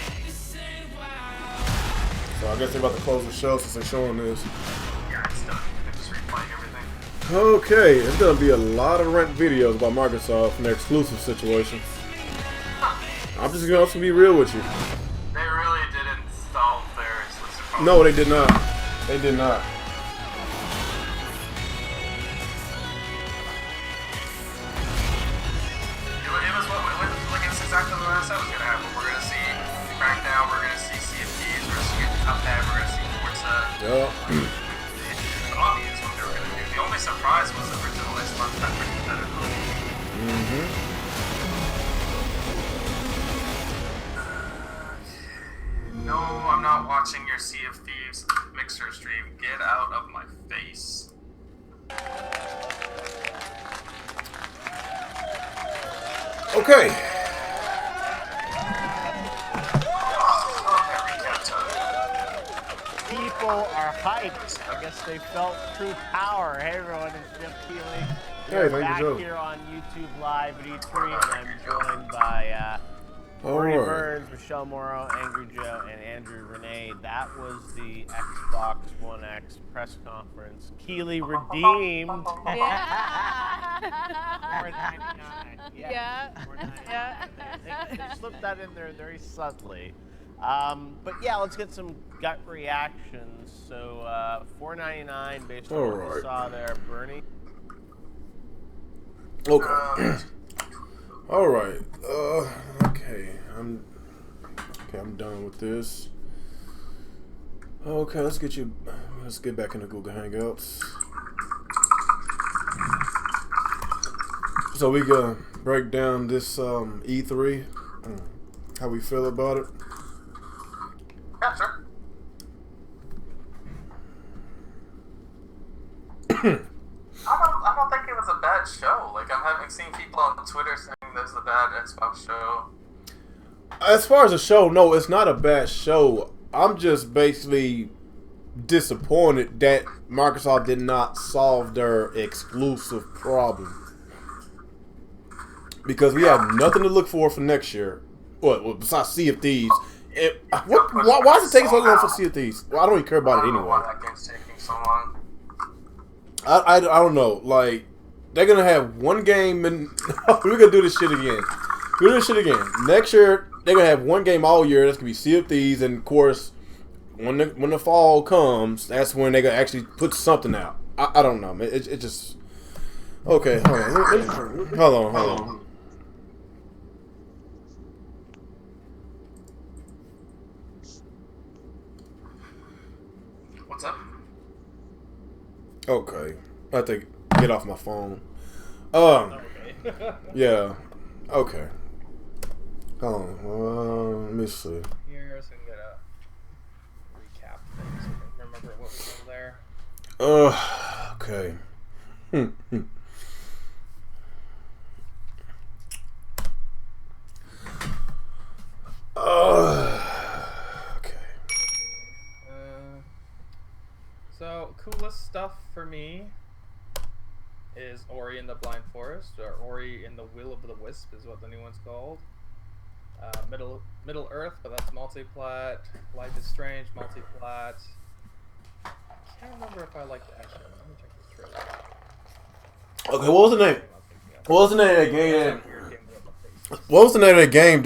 So I guess they're about to close the show since they're showing this. Yeah, it's done. They're just replaying everything. Okay, it's gonna be a lot of rent videos about Microsoft and their exclusive situation. I'm just gonna also be real with you. They really didn't solve their exclusive problem. No, they did not. They did not. It's exactly what I said was gonna happen. We're gonna see Crackdown, we're gonna see Sea of Thieves, we're gonna see Cuphead, we're gonna see Forza. Yeah. It's obvious what they were gonna do. The only surprise was the original Xbox competitive. No, I'm not watching your Sea of Thieves mixer stream. Get out of my face. Okay. People are hyped. I guess they felt true power. Hey everyone, it's Jeff Keighley. Hey, We're back Joe. here on YouTube Live at E3, and I'm joined by Bernie right. Burns, Michelle Morrow, Angry Joe, and Andrew Renee. That was the Xbox One X press conference. Keeley redeemed. Yeah. $4.99. Yeah. Yeah. They slipped that in there very subtly. But yeah, let's get some gut reactions. So $4.99 based on what we saw there, Bernie. Okay. All right. Okay. I'm done with this. Okay, let's get back into Google Hangouts. So we gonna break down this E3. How we feel about it. Yeah, sure. I don't think it was a bad show. Like, I'm having seen people on Twitter saying this is a bad Xbox show. As far as the show, no, it's not a bad show. I'm just basically disappointed that Microsoft did not solve their exclusive problem. Because we have nothing to look for next year. What besides Sea of Thieves? Why is it taking so long for Sea of Thieves? Well, I don't even care about it anyway. Why that game's taking so long? I don't know. Like, they're gonna have one game and we're gonna do this shit again. We're gonna do this shit again. Next year they're gonna have one game all year. That's gonna be Sea of Thieves, and of course, when the fall comes, that's when they're gonna actually put something out. I don't know, man. It just okay. Hold on. What's up? Okay, I have to get off my phone. Okay. Yeah. Okay. Hold on. Let me see. Here, so we can get a recap thing so we can remember what was over there. Okay. Okay. So, coolest stuff for me is Ori and the Blind Forest, or Ori and the Will of the Wisp is what the new one's called. Middle Earth, but that's multiplat. Life is Strange, multiplat. I can't remember if I liked it. Actually, let me check this trailer. Okay, what was the name? What was the name of that game? What was the name of that game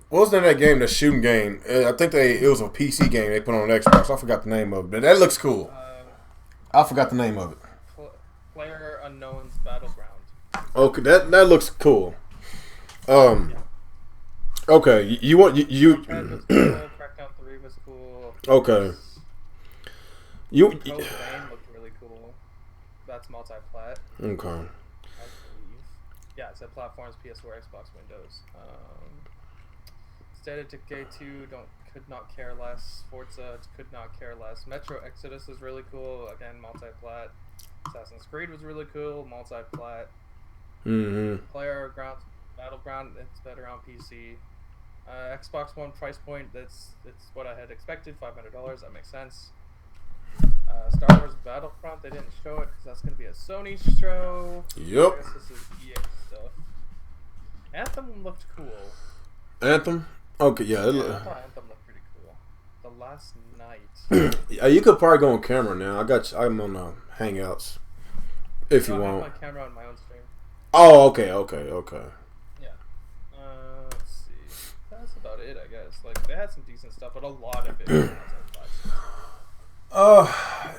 what was the name of that game? The shooting game. I think it was a PC game they put on Xbox. I forgot the name of it, but that looks cool. I forgot the name of it. Player Unknown's Battleground. Okay, that looks cool. Okay, you want you. Crackdown 3 was cool. Okay. Code Vein looked really cool. That's multi-plat. Okay. I believe. Yeah, it said platforms, PS4, Xbox, Windows. State of Decay 2, could not care less. Forza, could not care less. Metro Exodus was really cool. Again, multi-plat. Assassin's Creed was really cool. Multi-plat. Player Grounds Battleground, it's better on PC. Xbox One price point, it's what I had expected, $500. That makes sense. Star Wars Battlefront, they didn't show it because that's going to be a Sony show. Yep. I guess this is EA stuff. Anthem looked cool. Anthem? Okay, yeah. I thought Anthem looked pretty cool. The Last Night. Yeah, you could probably go on camera now. I'm on Hangouts. If you I want. have my camera on my own stream. Oh, okay. Yeah. Let's see. That's about it, I guess. Like, they had some decent stuff, but a lot of it was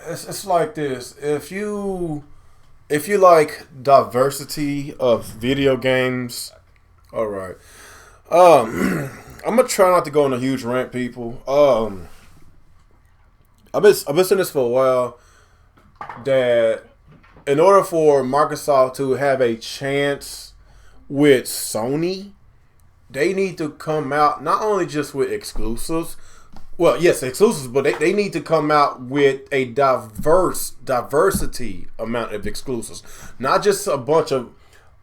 It's like this. If you like diversity of video games, all right. I'm gonna try not to go on a huge rant, people. I've been saying this for a while that in order for Microsoft to have a chance with Sony, they need to come out not only just with exclusives. Well, yes, exclusives, but they need to come out with a diversity amount of exclusives, not just a bunch of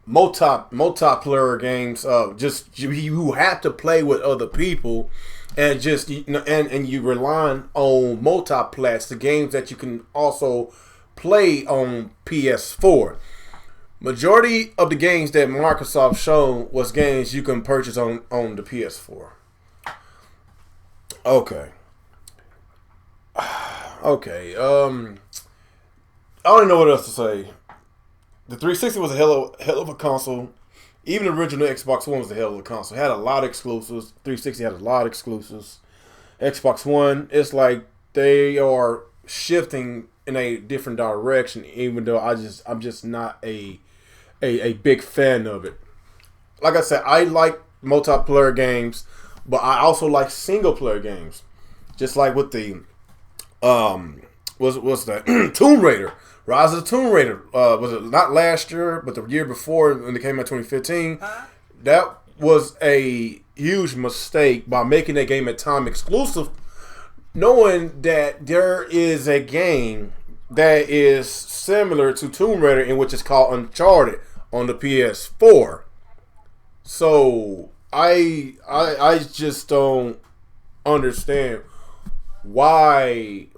multiplayer games. Just you have to play with other people, and just and you rely on multiplats, the games that you can also play on PS4. majority of the games that Microsoft showed was games you can purchase on the PS4. Okay. Okay. I don't know what else to say. The 360 was a hell of a console. Even the original Xbox One was a hell of a console. It had a lot of exclusives. 360 had a lot of exclusives. Xbox One, it's like they are shifting in a different direction, even though I'm just not a big fan of it. Like I said, I like multiplayer games, but I also like single player games. Just like with the what's that? Tomb Raider. Rise of the Tomb Raider. Was it not last year, but the year before when it came out 2015? That was a huge mistake by making that game at time exclusive, knowing that there is a game that is similar to Tomb Raider in which is called Uncharted on the PS4. So I just don't understand why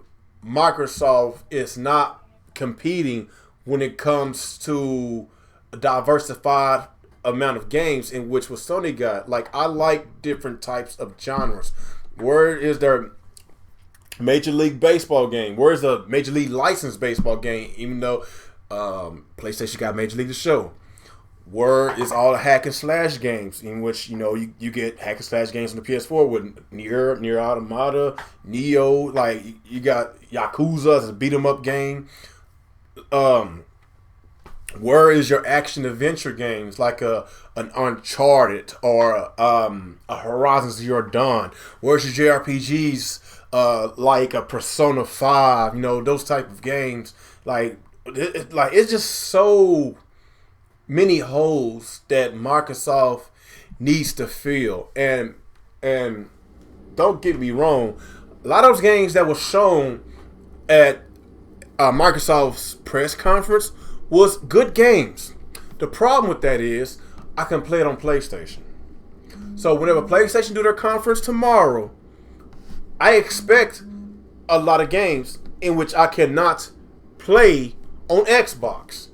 Microsoft is not competing when it comes to a diversified amount of games in which what Sony got. Like, I like different types of genres. Where is their Major League Baseball game? Where is the Major League licensed baseball game? Even though PlayStation got Major League to show. Where is all the hack and slash games in which you get hack and slash games on the PS4 with Nier Automata, Neo, like you got Yakuza as a beat 'em up game. Where is your action adventure games like an Uncharted or a Horizon Zero Dawn? Where's your JRPGs like a Persona 5? Those type of games. Like it's just so many holes that Microsoft needs to fill. And don't get me wrong, a lot of those games that were shown at Microsoft's press conference was good games. The problem with that is I can play it on PlayStation. So whenever PlayStation do their conference tomorrow, I expect a lot of games in which I cannot play on Xbox.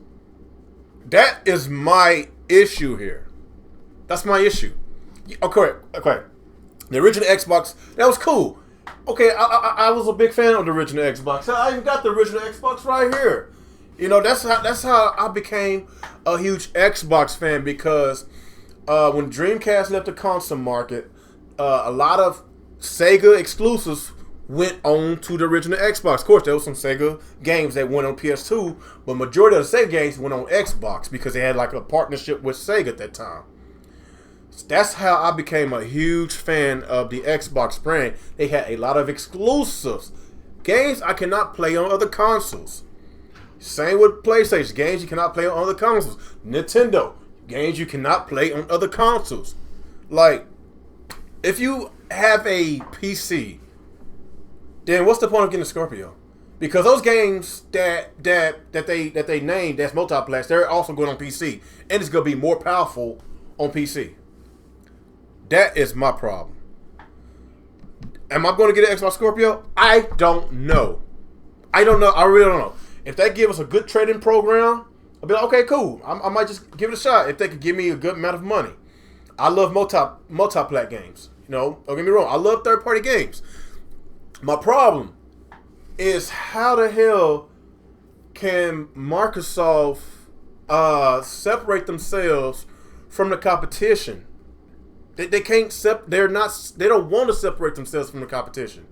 That is my issue here. That's my issue. Okay. The original Xbox, that was cool. Okay, I was a big fan of the original Xbox. I even got the original Xbox right here. That's how I became a huge Xbox fan, because when Dreamcast left the console market, a lot of Sega exclusives went on to the original Xbox. Of course, there was some Sega games that went on PS2, but majority of the Sega games went on Xbox because they had like a partnership with Sega at that time. That's how I became a huge fan of the Xbox brand. They had a lot of exclusives. Games I cannot play on other consoles. Same with PlayStation. Games you cannot play on other consoles. Nintendo. Games you cannot play on other consoles. Like, if you have a PC, then what's the point of getting a Scorpio? Because those games that they named as multiplayer, they're also going on PC. And it's going to be more powerful on PC. That is my problem. Am I going to get an Xbox Scorpio? I don't know. I really don't know. If they give us a good trading program, I'll be like, okay, cool. I might just give it a shot if they could give me a good amount of money. I love multi-plat games. Don't get me wrong. I love third-party games. My problem is how the hell can Microsoft separate themselves from the competition? They can't. They don't want to separate themselves from the competition.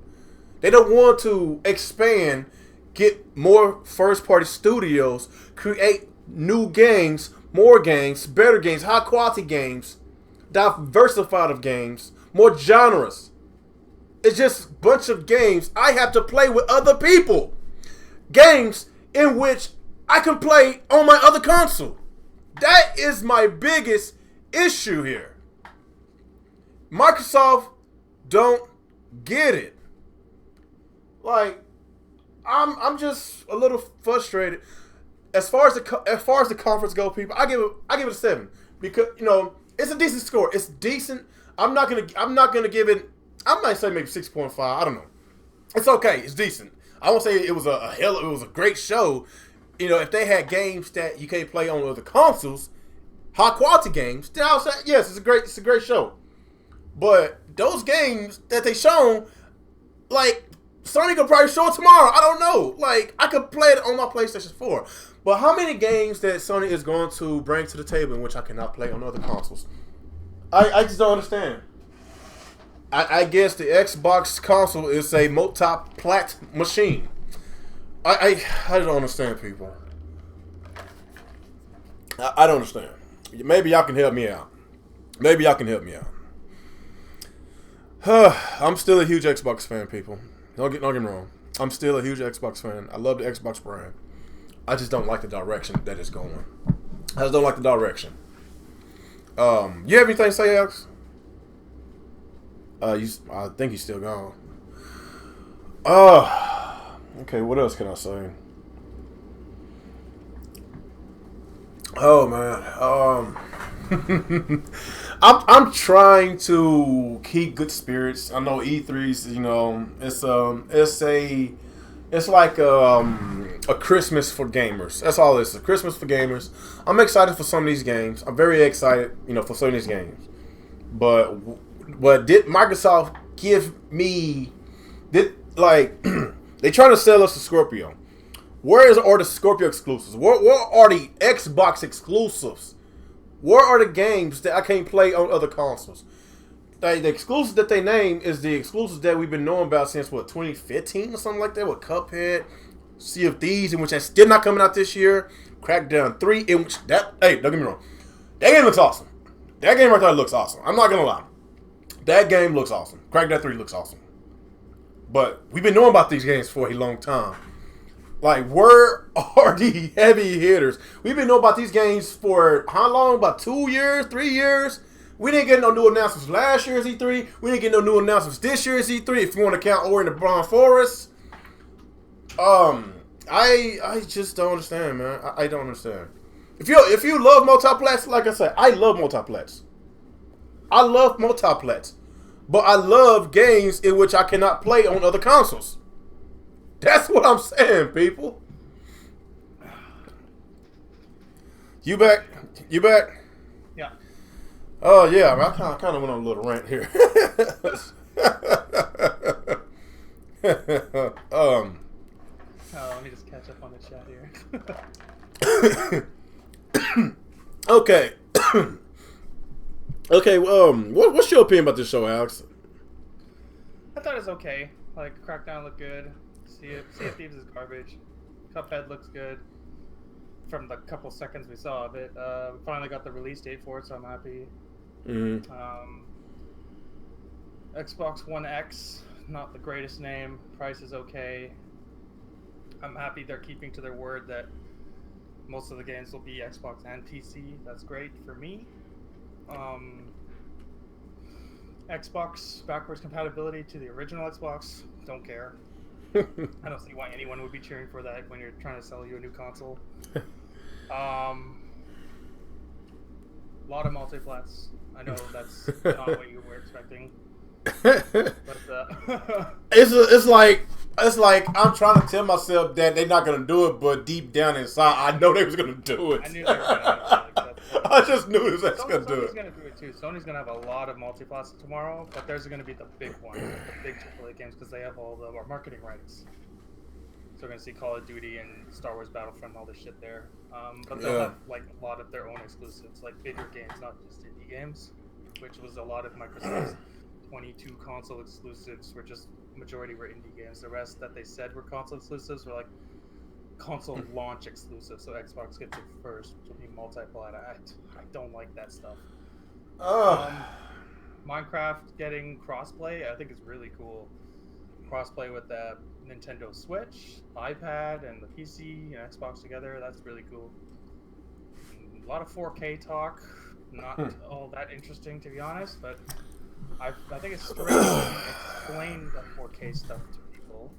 They don't want to expand, get more first-party studios, create new games, more games, better games, high-quality games, diversified of games, more genres. It's just a bunch of games I have to play with other people. Games in which I can play on my other console. That is my biggest issue here. Microsoft don't get it. Like, I'm just a little frustrated. As far as the conference go, people, I give it a 7 because it's a decent score. It's decent. I'm not gonna give it. I might say maybe 6.5. I don't know. It's okay. It's decent. I won't say it was it was a great show, you know, if they had games that you can't play on other consoles, high quality games, then I'll say yes, it's a great show. But those games that they shown, like Sony could probably show it tomorrow. I don't know. Like I could play it on my PlayStation 4. But how many games that Sony is going to bring to the table in which I cannot play on other consoles? I just don't understand. I guess the Xbox console is a multi-plat machine. I don't understand, people. I don't understand. Maybe y'all can help me out. Maybe y'all can help me out. I'm still a huge Xbox fan, people. Don't get me wrong. I'm still a huge Xbox fan. I love the Xbox brand. I just don't like the direction that it's going. I just don't like the direction. You have anything to say, Alex? I think he's still gone. Okay, what else can I say? Oh man, I'm trying to keep good spirits. I know E3's, you know, it's like a Christmas for gamers. That's all it is. A Christmas for gamers. I'm excited for some of these games. I'm very excited, you know, for some of these games. But what did Microsoft give me? Like they trying to sell us the Scorpio. Where are the Scorpio exclusives? Where are the Xbox exclusives? Where are the games that I can't play on other consoles? The exclusives that they name is the exclusives that we've been knowing about since, what, 2015 or something like that, with Cuphead, Sea of Thieves, in which that's still not coming out this year, Crackdown 3, in which hey, don't get me wrong, that game looks awesome. That game right there looks awesome. I'm not going to lie. That game looks awesome. Crackdown 3 looks awesome. But we've been knowing about these games for a long time. Like, where are the heavy hitters? We've been knowing about these games for how long? About 2 years, 3 years? We didn't get no new announcements last year's E3. We didn't get no new announcements this year's E3, if you want to count Ori and the Blind Forest. I just don't understand, man. I don't understand. If you love multiplats, like I said, I love multiplats. I love multiplats. But I love games in which I cannot play on other consoles. That's what I'm saying, people. You back? You back? Yeah. Oh, yeah. I kind of went on a little rant here. Let me just catch up on the chat here. Okay. Okay. What's your opinion about this show, Alex? I thought it was okay. Like, Crackdown looked good. Sea of Thieves is garbage. Cuphead looks good. From the couple seconds we saw of it, we finally got the release date for it, so I'm happy. Mm-hmm. Xbox One X, not the greatest name. Price is okay. I'm happy they're keeping to their word that most of the games will be Xbox and PC. That's great for me. Xbox backwards compatibility to the original Xbox, don't care. I don't see why anyone would be cheering for that when you're trying to sell you a new console. A lot of multiplats. I know that's not what you were expecting. But it's like I'm trying to tell myself that they're not gonna do it, but deep down inside, I know they was gonna do it. I knew they were gonna do it. I just knew they was gonna do it. Sony's gonna do it too. Sony's gonna have a lot of multiplats tomorrow, but there's gonna be the big ones, the big AAA games, because they have all the marketing rights. So we're gonna see Call of Duty and Star Wars Battlefront and all this shit there. But they'll have like a lot of their own exclusives, like bigger games, not just indie games, which was a lot of Microsoft's 22 console exclusives were just majority were indie games. The rest that they said were console exclusives were like console launch exclusive, so Xbox gets it first, which will be multiplat. I don't like that stuff. Minecraft getting crossplay, I think is really cool. Crossplay with the Nintendo Switch, iPad, and the PC and Xbox together, that's really cool. A lot of 4K talk, not all that interesting to be honest, but I think it's strange to explain the 4K stuff to people.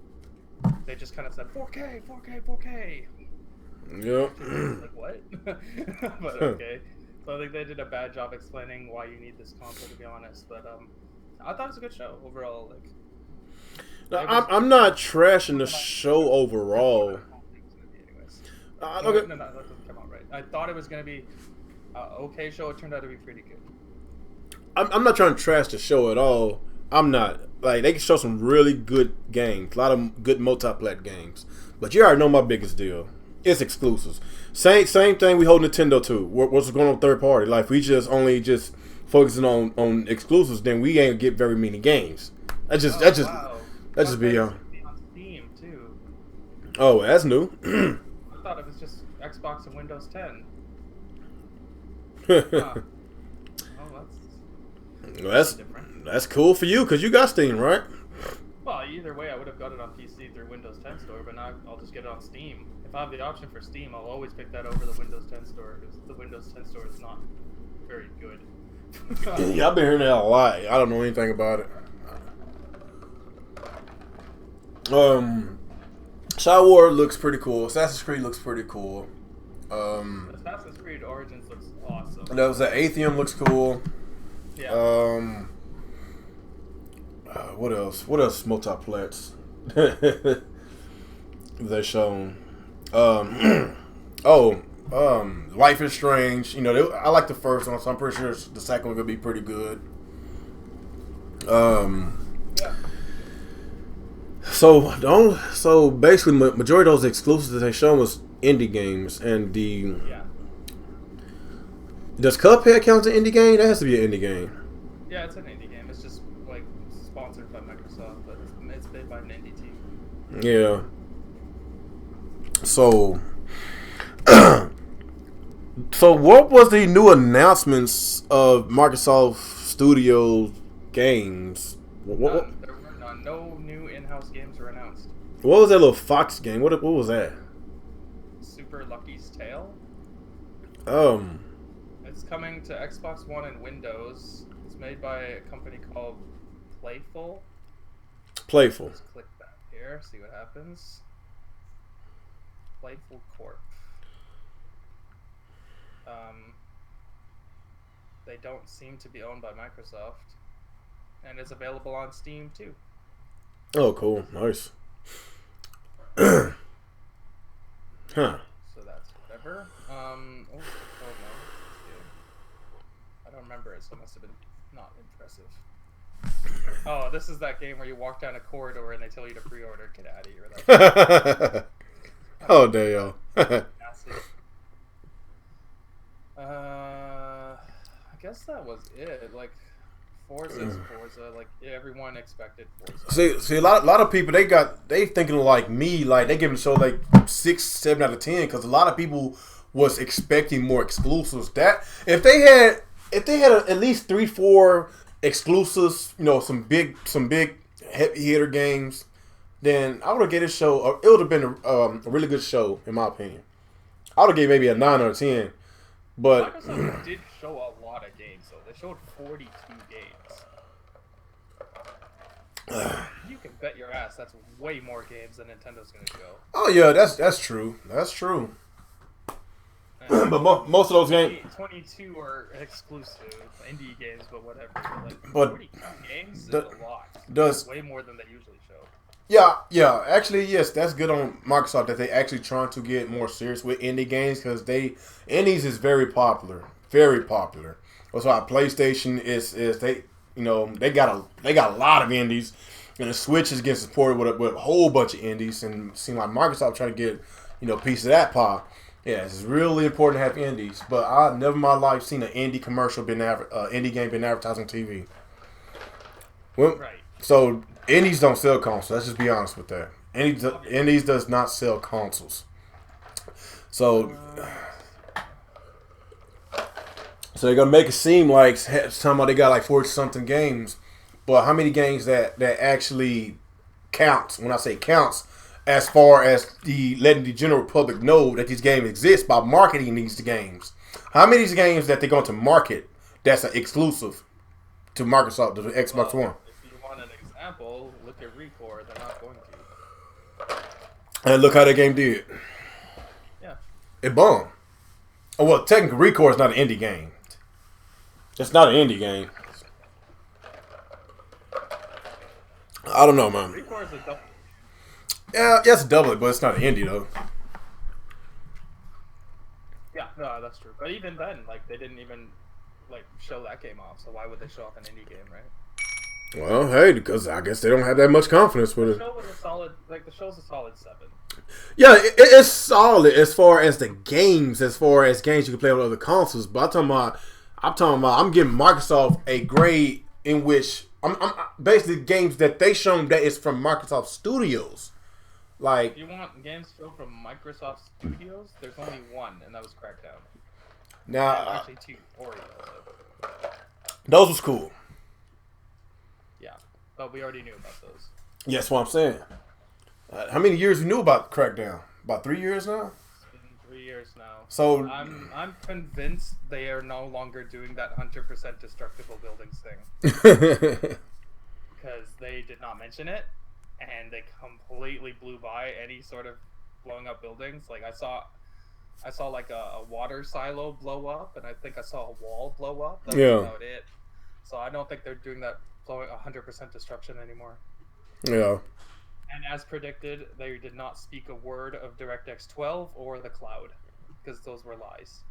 They just kind of said 4K, 4K, 4K. Yep. Like what? But okay. So I think they did a bad job explaining why you need this console, to be honest. But I thought it was a good show overall. Like, no, I'm not trashing the show overall, Okay. No, that doesn't come out right. I thought it was gonna be okay show. It turned out to be pretty good. I'm not trying to trash the show at all. I'm not. Like, they can show some really good games, a lot of good multi-plat games. But you already know my biggest deal. It's exclusives. Same thing we hold Nintendo to. What's going on third party? Like, we just focusing on exclusives, then we ain't get very many games. That just be on Steam too. Oh, that's new. I thought it was just Xbox and Windows 10. That's cool for you because you got Steam, right? Well, either way, I would have got it on PC through Windows 10 store, but now I'll just get it on Steam. If I have the option for Steam, I'll always pick that over the Windows 10 store because the Windows 10 store is not very good. Yeah, I've been hearing that a lot. I don't know anything about it. Shadow War looks pretty cool. Assassin's Creed looks pretty cool. Assassin's Creed Origins looks awesome. That was the Atheum looks cool. Yeah. What else? What else? Multiplats. They're shown. Life is Strange. You know, I like the first one, so I'm pretty sure the second one gonna be pretty good. Yeah. So basically, majority of those exclusives that they shown was indie games, and does Cuphead count as an indie game? That has to be an indie game. Yeah, it's an indie game. It's just like sponsored by Microsoft, but it's made by an indie team. Yeah. So, so what was the new announcements of Microsoft Studios games? What? No new in-house games were announced. What was that little Fox game? What was that? Super Lucky's Tale. It's coming to Xbox One and Windows. It's made by a company called Playful. Let's click that here, see what happens. Playful Corp. They don't seem to be owned by Microsoft, and it's available on Steam too. Oh, cool, nice. Huh. So that's whatever. Oh no. I don't remember it, so it must have been not impressive. Oh, this is that game where you walk down a corridor and they tell you to pre-order. Get out of here. Oh, damn. I guess that was it. Like, Forza's Forza. Like, everyone expected Forza. See, a lot of people they thinking like me, like they giving the show like 6, 7 out of 10 because a lot of people was expecting more exclusives. That if they had at least 3, 4 exclusives, you know, some big heavy hitter games, then I would have given this show. It would have been a really good show in my opinion. I would have gave maybe a 9 or a 10. But Microsoft did show a lot of games, though. They showed 42 games. You can bet your ass that's way more games than Nintendo's gonna show. Oh yeah, that's true. That's true. But most of those games, 22 are exclusive indie games, but whatever. Like, but 42 games is a lot. Does way more than they usually show. Yeah. Actually, yes, that's good on Microsoft that they actually trying to get more serious with indie games because indies is very popular. That's why PlayStation is they they got a lot of indies, and the Switch is getting supported with a whole bunch of indies, and it seems like Microsoft trying to get a piece of that pie. Yeah, it's really important to have indies, but I've never in my life seen an indie commercial indie game been advertised on TV. Well, right. So indies don't sell consoles. Let's just be honest with that. Indies does not sell consoles. So they're gonna make it seem like somebody got like 40-something games, but how many games that actually counts? When I say counts, as far as letting the general public know that these games exist by marketing these games. How many of these games that they're going to market that's an exclusive to Microsoft, to the Xbox One? If you want an example, look at Recore. They're not going to. And look how that game did. Yeah. It bombed. Oh, well, technically, Recore is not an indie game. It's not an indie game. I don't know, man. Recore is a double. Yeah, it's double it, but it's not an indie though. No, that's true. But even then, like, they didn't even like show that game off. So why would they show off an indie game, right? Well, hey, because I guess they don't have that much confidence with it. The show was a solid, like the show's a solid 7. Yeah, it's solid as far as the games, you can play on other consoles. But I'm talking about, I'm giving Microsoft a grade in which I'm basically games that they shown that is from Microsoft Studios. Like, if you want games from Microsoft Studios, there's only one, and that was Crackdown. Now, actually 2, Oreo. Those was cool. Yeah, but we already knew about those. Yeah, that's what I'm saying. How many years you knew about Crackdown? About 3 years now? It's been 3 years now. So I'm convinced they are no longer doing that 100% destructible buildings thing. Because they did not mention it, and they completely blew by any sort of blowing up buildings. Like I saw like a water silo blow up, and I think I saw a wall blow up. That was about it. So I don't think they're doing that blowing 100% destruction anymore. Yeah. And as predicted, they did not speak a word of DirectX 12 or the cloud, because those were lies.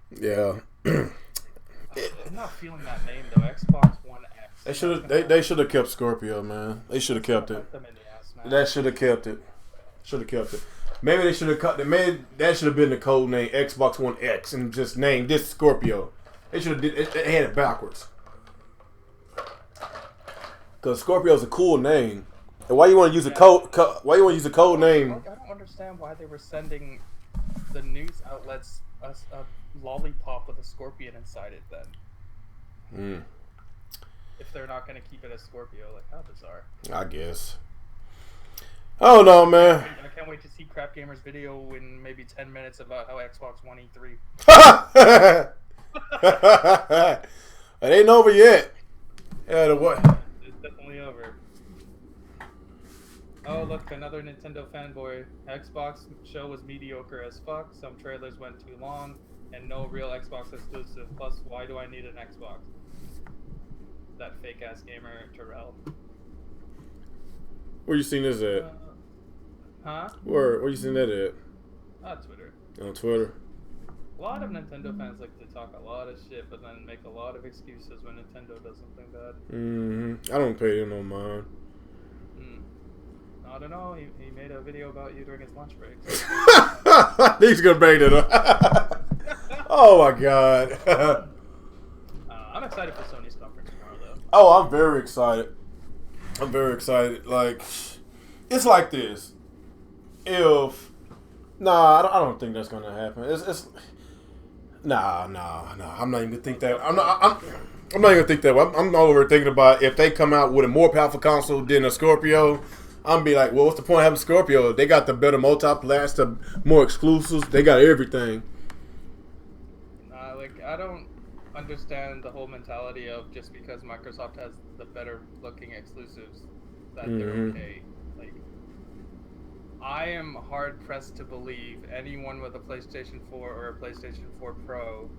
Yeah. I'm not feeling that name though. Xbox One X. They should have kept Scorpio, man. They should have kept it. That should have kept it. Should have kept it. Maybe they should have cut it. Maybe that should have been the code name Xbox One X and just named this Scorpio. They should have they had it backwards. Because Scorpio is a cool name. And why you want to use a code? Why you want to use a code name? I don't understand why they were sending the news outlets a lollipop with a scorpion inside it. Then, if they're not going to keep it as Scorpio, like how bizarre. I guess. Oh no, man. I can't wait to see Crap Gamer's video in maybe 10 minutes about how Xbox One E3. It ain't over yet. Yeah, the what? It's definitely over. Oh, look, another Nintendo fanboy. Xbox show was mediocre as fuck. Some trailers went too long, and no real Xbox exclusive. Plus, why do I need an Xbox? That fake ass gamer Terrell. Where you seen this at? Huh? Where you seen that at? Twitter. On Twitter. A lot of Nintendo fans like to talk a lot of shit, but then make a lot of excuses when Nintendo does something bad. I don't pay him no mind. I don't know. He made a video about you during his lunch break. He's gonna bang it up. Oh my god. I'm excited for Sony's conference tomorrow, though. Oh, I'm very excited. I'm very excited. Like, it's like this. I don't think that's gonna happen. It's nah. I'm not even gonna think that. I'm not even gonna think that way. I'm over thinking about if they come out with a more powerful console than a Scorpio. I'm be like, well, what's the point of having Scorpio? They got the better multi-plats, the more exclusives. They got everything. I don't understand the whole mentality of just because Microsoft has the better looking exclusives that they're okay. Like, I am hard pressed to believe anyone with a PlayStation 4 or a PlayStation 4 Pro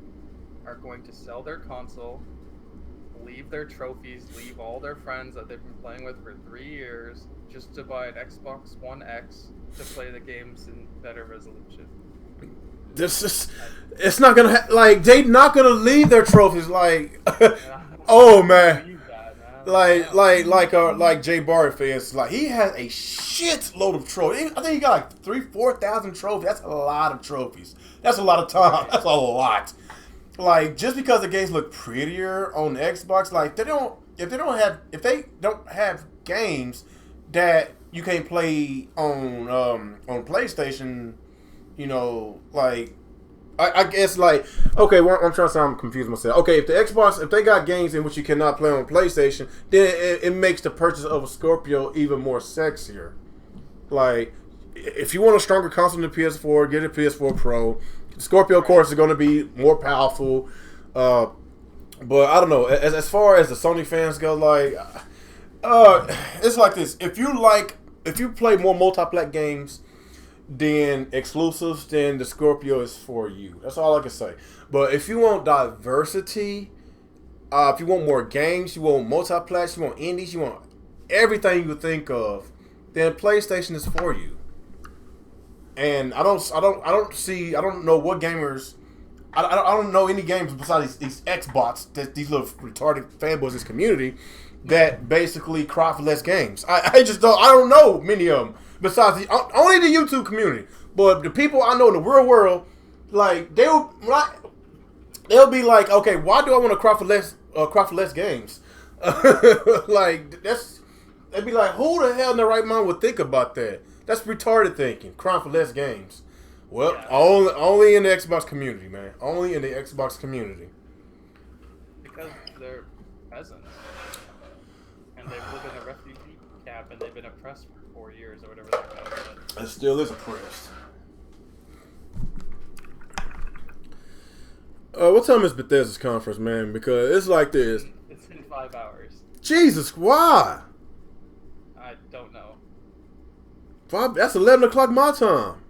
are going to sell their console, leave their trophies, leave all their friends that they've been playing with for 3 years, just to buy an Xbox One X to play the games in better resolution. It's not gonna they not gonna leave their trophies like. Oh man. Like Jay Barrett fans, like he has a shit load of trophies. I think he got like 4,000 trophies. That's a lot of trophies. That's a lot of time. That's a lot. Like, just because the games look prettier on the Xbox, like if they don't have games that you can't play on PlayStation, you know, like I guess like okay, well, I'm trying to say I'm confused myself. Okay, if the Xbox, if they got games in which you cannot play on PlayStation, then it makes the purchase of a Scorpio even more sexier. Like, if you want a stronger console than the PS4, get a PS4 Pro. Scorpio, of course, is going to be more powerful. But I don't know. As far as the Sony fans go, like, it's like this. If you play more multi-plat games than exclusives, then the Scorpio is for you. That's all I can say. But if you want diversity, if you want more games, you want multi-plats, you want indies, you want everything you would think of, then PlayStation is for you. and I don't know what gamers. I don't know any games besides these Xbots, these little retarded fanboys in this community that basically cry for less games. I don't know many of them besides only the YouTube community. But the people I know in the real world, like they'll be like, okay, why do I want to cry for less games? Like they'd be like, who the hell in their right mind would think about that? That's retarded thinking, crying for less games. Well, yeah. only in the Xbox community, man. Only in the Xbox community. Because they're peasants. And they've lived in a refugee camp and they've been oppressed for 4 years or whatever that goes. It still is oppressed. What time is Bethesda's conference, man? Because it's like this. It's in 5 hours. Jesus, why? I don't know. That's 11 o'clock my time.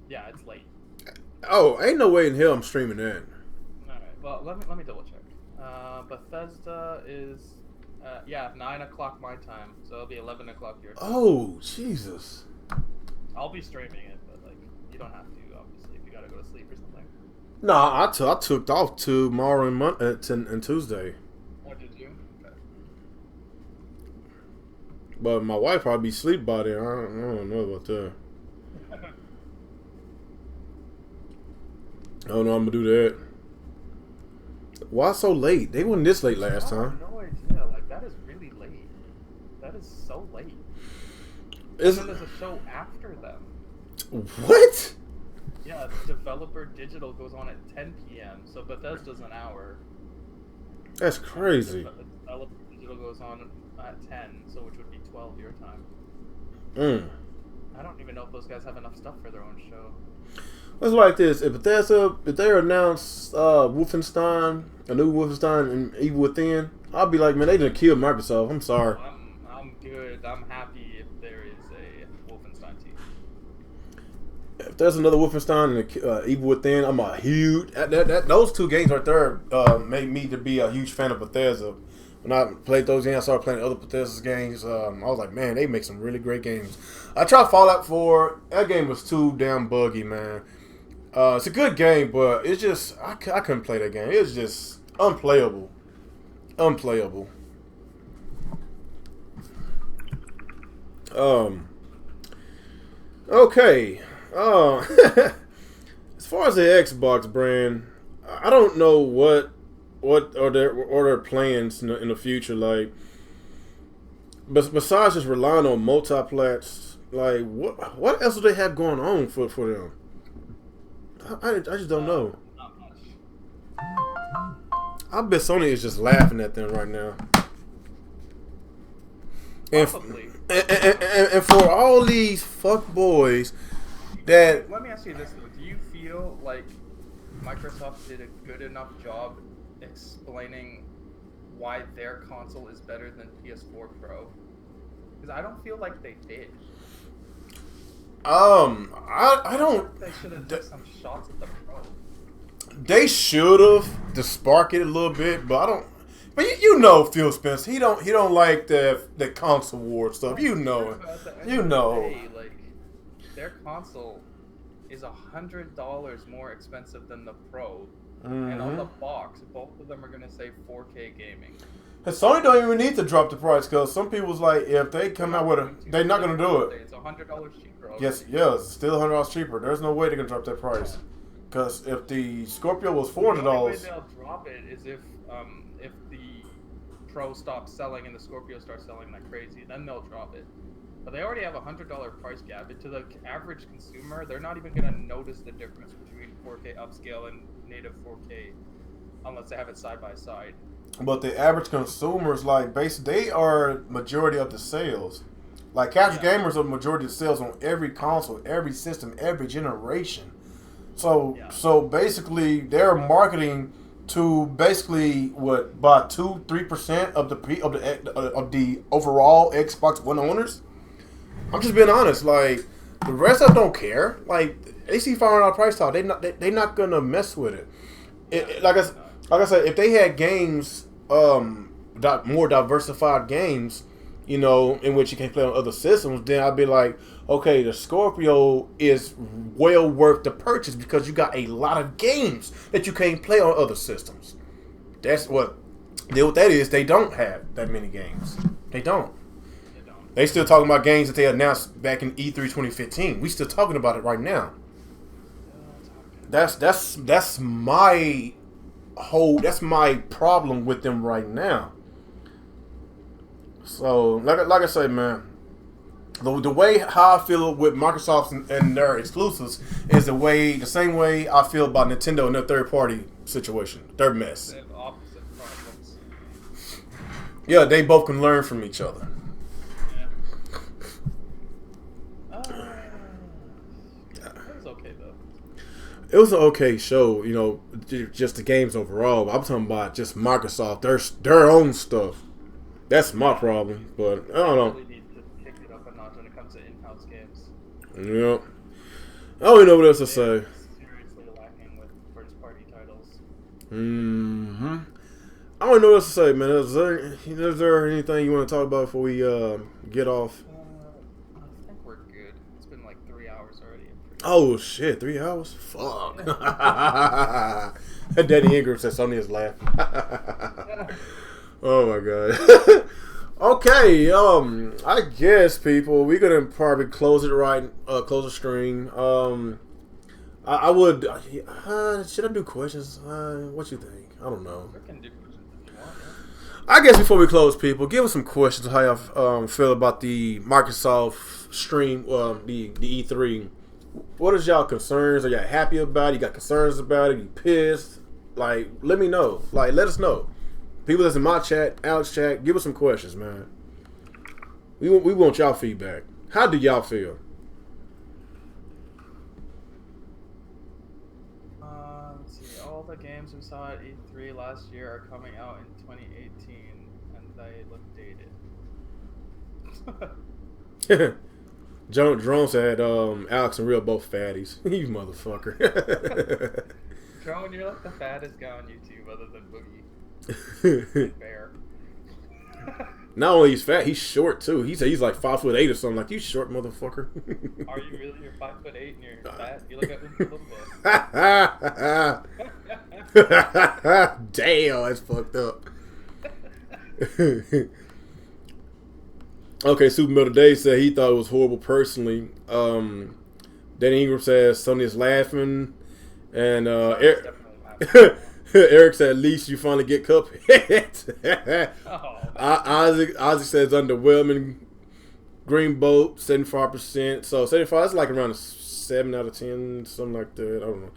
Yeah, it's late. Oh, ain't no way in hell I'm streaming that. Alright, well, let me double check. Bethesda is, 9 o'clock my time, so it'll be 11 o'clock your time. Oh, Jesus. I'll be streaming it, but, like, you don't have to, obviously, if you gotta go to sleep or something. Nah, I took off tomorrow and Tuesday. Oh, did you? Okay. But my wife probably be asleep by then. I don't know about that. I don't know I'm gonna do that. Why so late? They weren't this late last time. No idea. Like, that is really late. That is so late. And then there's a show after them. What? Yeah, Developer Digital goes on at 10 p.m. So Bethesda's an hour. That's crazy. Developer Digital goes on at 10, so which would be 12 your time. I don't even know if those guys have enough stuff for their own show. It's like this: if they announce Wolfenstein, a new Wolfenstein and Evil Within, I'll be like, man, they done killed Microsoft. I'm sorry. I'm good. I'm happy if there is a Wolfenstein team. If there's another Wolfenstein and Evil Within, I'm a huge. Those two games right there made me to be a huge fan of Bethesda. When I played those games, I started playing other Bethesda games. I was like, man, they make some really great games. I tried Fallout 4. That game was too damn buggy, man. It's a good game, but it's just I couldn't play that game. It's just unplayable. Okay. As far as the Xbox brand, I don't know what are their plans in the future. Like, besides just relying on multiplats, like what else do they have going on for them? I just don't know. I bet Sony is just laughing at them right now. And for all these fuck boys that... Let me ask you this though. Do you feel like Microsoft did a good enough job explaining why their console is better than PS4 Pro? Because I don't feel like they did. I don't... They should have took some shots at the Pro. They should have to spark it a little bit, but I don't... But you know Phil Spencer, he don't like the console war stuff. You know. Like, their console is $100 more expensive than the Pro, and on the box, both of them are gonna say 4K gaming. And Sony don't even need to drop the price because some people's like, if they come out with they're not gonna do it. It's $100 cheaper. Yes, it's still $100 cheaper. There's no way they're gonna drop that price. Because if the Scorpio was $400, the only way they'll drop it is if the Pro stops selling and the Scorpio starts selling like crazy. Then they'll drop it. But they already have a $100 price gap. And to the average consumer, they're not even gonna notice the difference between 4K upscale and native 4K, unless they have it side by side. But the average consumers, like, they are majority of the sales. Like, casual gamers are the majority of the sales on every console, every system, every generation. So basically, they're marketing to basically about 2-3% of the overall Xbox One owners. I'm just being honest. Like, the rest of them don't care. Like, they see $500 price tag, they not gonna mess with it. Like I said, if they had games, more diversified games, you know, in which you can play on other systems, then I'd be like, okay, the Scorpio is well worth the purchase because you got a lot of games that you can't play on other systems. That's what that is. They don't have that many games. They don't. They still talking about games that they announced back in E3 2015. We still talking about it right now. That's my problem with them right now. So, like I say, man, the way how I feel with Microsoft and their exclusives is the same way I feel about Nintendo and their third party situation. Their mess. They have opposite problems. Yeah, they both can learn from each other. It was okay though. It was an okay show, you know, just the games overall. I'm talking about just Microsoft, their own stuff. That's my problem, but I don't know. Really need to kick it up a notch when it comes to in-house games. Yep. I don't even know what else to say. Seriously lacking with first-party titles. Mm-hmm. I don't know what else to say, man. Is there anything you want to talk about before we get off? I think we're good. It's been like 3 hours already. Oh shit, 3 hours? Fuck. Danny Ingram said something is laughing. Oh my god. Okay, I guess people, we're gonna probably close the stream. I would. Should I do questions? What you think? I don't know. We can do questions if you want. I guess before we close, people, give us some questions. How y'all feel about the Microsoft stream, the E3? What is y'all concerns? Are y'all happy about it? You got concerns about it? You pissed? Like, let me know. Like, let us know. People that's in my chat, Alex chat, give us some questions, man. We want y'all feedback. How do y'all feel? Let's see. All the games we saw at E3 last year are coming out in 2018, and they look dated. Drone said Alex and Real both fatties. You motherfucker. Drone, you're like the fattest guy on YouTube other than Boogie. Bear. Not only he's fat, he's short too. He's like 5'8" or something. Like, you short motherfucker. Are you really? You're 5'8" and you're fat? You look at a little bit. Damn, that's fucked up. Okay, Super Metal Dave said he thought it was horrible personally. Danny Ingram says Sonya's laughing, and Eric said, at least you finally get Cuphead. Isaac says underwhelming. Green Boat, 75%. So 75, that's like around a 7 out of 10, something like that. I don't know.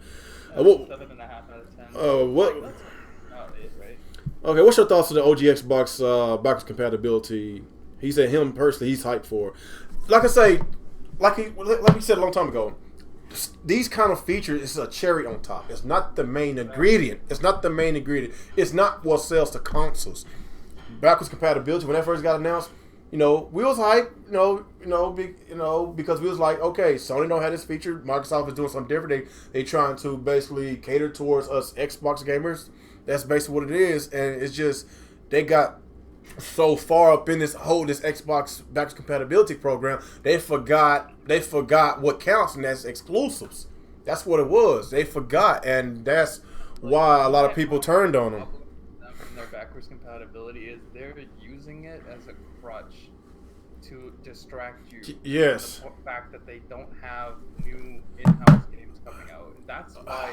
7.5 out of 10. What? Right? Okay, what's your thoughts on the OG Xbox backwards compatibility? He said him personally, he's hyped for. Like I say, like he said a long time ago, these kind of features is a cherry on top. It's not the main ingredient. It's not the main ingredient. It's not what sells the consoles. Backwards compatibility, when that first got announced, you know, we was hyped, because we was like, okay, Sony don't have this feature. Microsoft is doing something different. They trying to basically cater towards us Xbox gamers. That's basically what it is, and it's just they got so far up in this Xbox backwards compatibility program, they forgot what counts, and that's exclusives. That's what it was. They forgot, and that's why a lot of people turned on them. Their backwards compatibility is they're using it as a crutch to distract you. Yes. From the fact that they don't have new in-house games coming out. That's why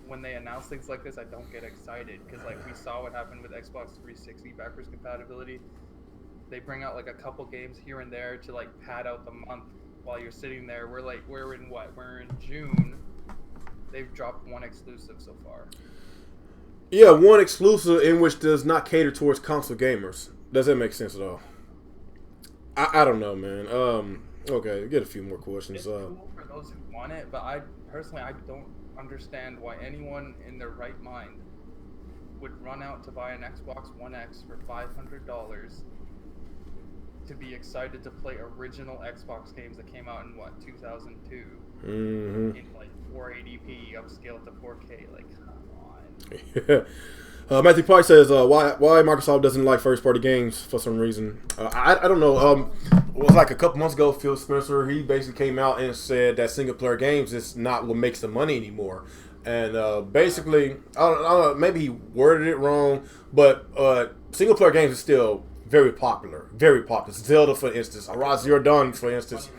when they announce things like this, I don't get excited, because like we saw what happened with Xbox 360 backwards compatibility. They bring out like a couple games here and there to like pad out the month while you're sitting there. We're in June. They've dropped one exclusive so far. Yeah, one exclusive in which does not cater towards console gamers. Does that make sense at all? I don't know, man. Okay, get a few more questions. It's cool for those who want it, but I don't understand why anyone in their right mind would run out to buy an Xbox One X for $500 to be excited to play original Xbox games that came out in 2002 in like 480p upscaled to 4K. Like, come on. Matthew Pike says, why Microsoft doesn't like first-party games for some reason. I don't know. It was like a couple months ago, Phil Spencer, he basically came out and said that single-player games is not what makes the money anymore. And basically, I don't know, maybe he worded it wrong, but single-player games is still very popular. Very popular. Zelda, for instance. Horizon Zero Dawn, for instance.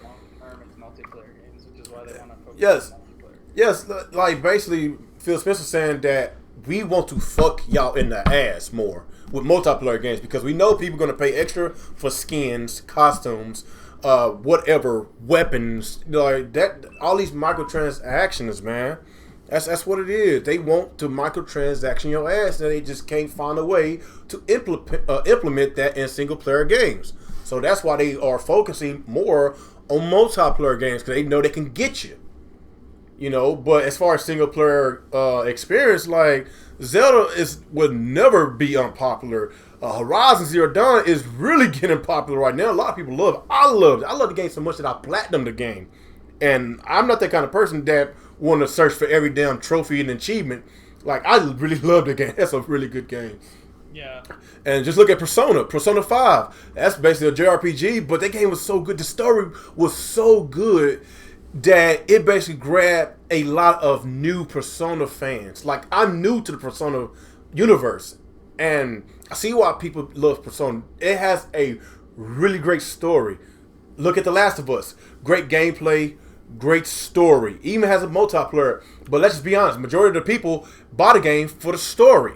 Yes. Yes, like basically, Phil Spencer saying that we want to fuck y'all in the ass more with multiplayer games because we know people are going to pay extra for skins, costumes, whatever, weapons, like that. All these microtransactions, man. That's what it is. They want to microtransaction your ass, and they just can't find a way to implement that in single player games. So that's why they are focusing more on multiplayer games because they know they can get you. You know, but as far as single player experience, like Zelda would never be unpopular. Horizon Zero Dawn is really getting popular right now. A lot of people love it. I love it. I love the game so much that I platinumed the game. And I'm not that kind of person that want to search for every damn trophy and achievement. Like, I really love the game. That's a really good game. Yeah. And just look at Persona 5. That's basically a JRPG, but that game was so good. The story was so good that it basically grabbed a lot of new Persona fans. Like, I'm new to the Persona universe, and I see why people love Persona. It has a really great story. Look at The Last of Us. Great gameplay, great story. Even has a multiplayer. But let's just be honest, majority of the people buy the game for the story.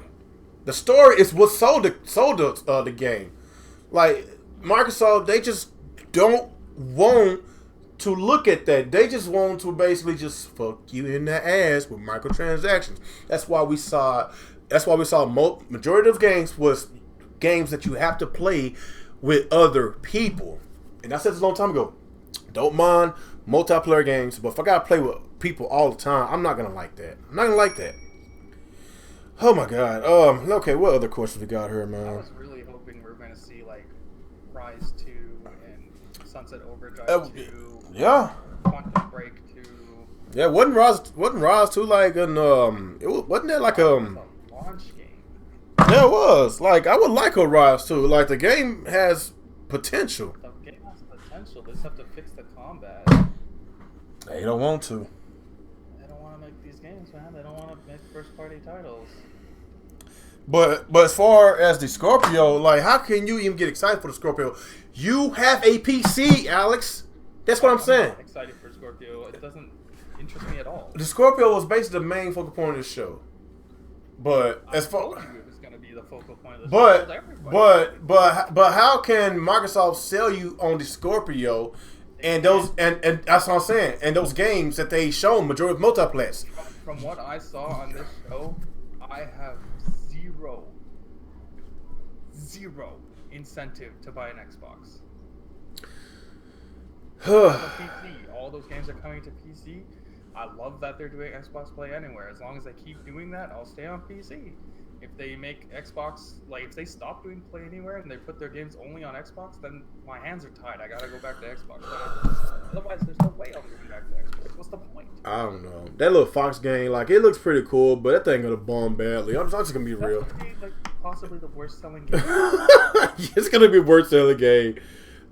The story is what sold the game. Like, Microsoft, they just don't want to look at that. They just want to basically just fuck you in the ass with microtransactions. That's why we saw majority of games was games that you have to play with other people. And I said this a long time ago. Don't mind multiplayer games, but if I gotta play with people all the time, I'm not gonna like that. I'm not gonna like that. Oh my god. Okay, what other questions we got here, man? I was really hoping we were gonna see like Rise 2 and Sunset Overdrive 2. Yeah. Quantum Break 2. Yeah, wasn't Rise 2 like an wasn't that like launch game? Yeah, it was. Like, I would like a Rise 2. Like, the game has potential. The game has potential. They just have to fix the combat. They don't want to. They don't want to make these games, man. They don't want to make first party titles. But as far as the Scorpio, like, how can you even get excited for the Scorpio? You have a PC, Alex. That's what I'm saying. Not excited for Scorpio. It doesn't interest me at all. The Scorpio was basically the main focal point of the show. But as far it was going to be the focal point of the show. But how can Microsoft sell you on the Scorpio and those and that's what I'm saying. And those games that they shown majority of multiplayer. From what I saw on this show, I have zero incentive to buy an Xbox. PC, all those games are coming to PC. I love that they're doing Xbox Play Anywhere. As long as they keep doing that, I'll stay on PC. If they make Xbox, like if they stop doing Play Anywhere and they put their games only on Xbox, then my hands are tied. I gotta go back to Xbox. Otherwise, there's no way I'll go back to Xbox. What's the point? I don't know. That little Fox game, like, it looks pretty cool, but that thing gonna bomb badly. I'm just gonna be real. That's gonna be, like, possibly the worst selling game. It's gonna be worst selling game.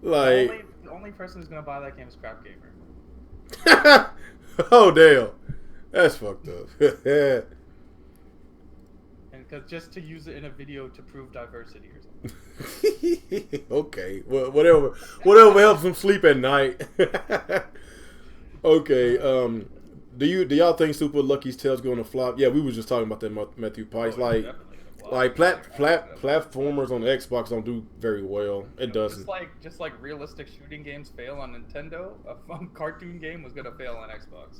Like, the only person who's gonna buy that game is Crap Gamer. Oh damn, that's fucked up. And because just to use it in a video to prove diversity or something. Okay, well, whatever helps him sleep at night. Okay, do y'all think Super Lucky's Tale's going to flop? Yeah, we were just talking about that, Matthew Pike. Platformers on the Xbox don't do very well. It doesn't. Just like realistic shooting games fail on Nintendo, a fun cartoon game was gonna fail on Xbox.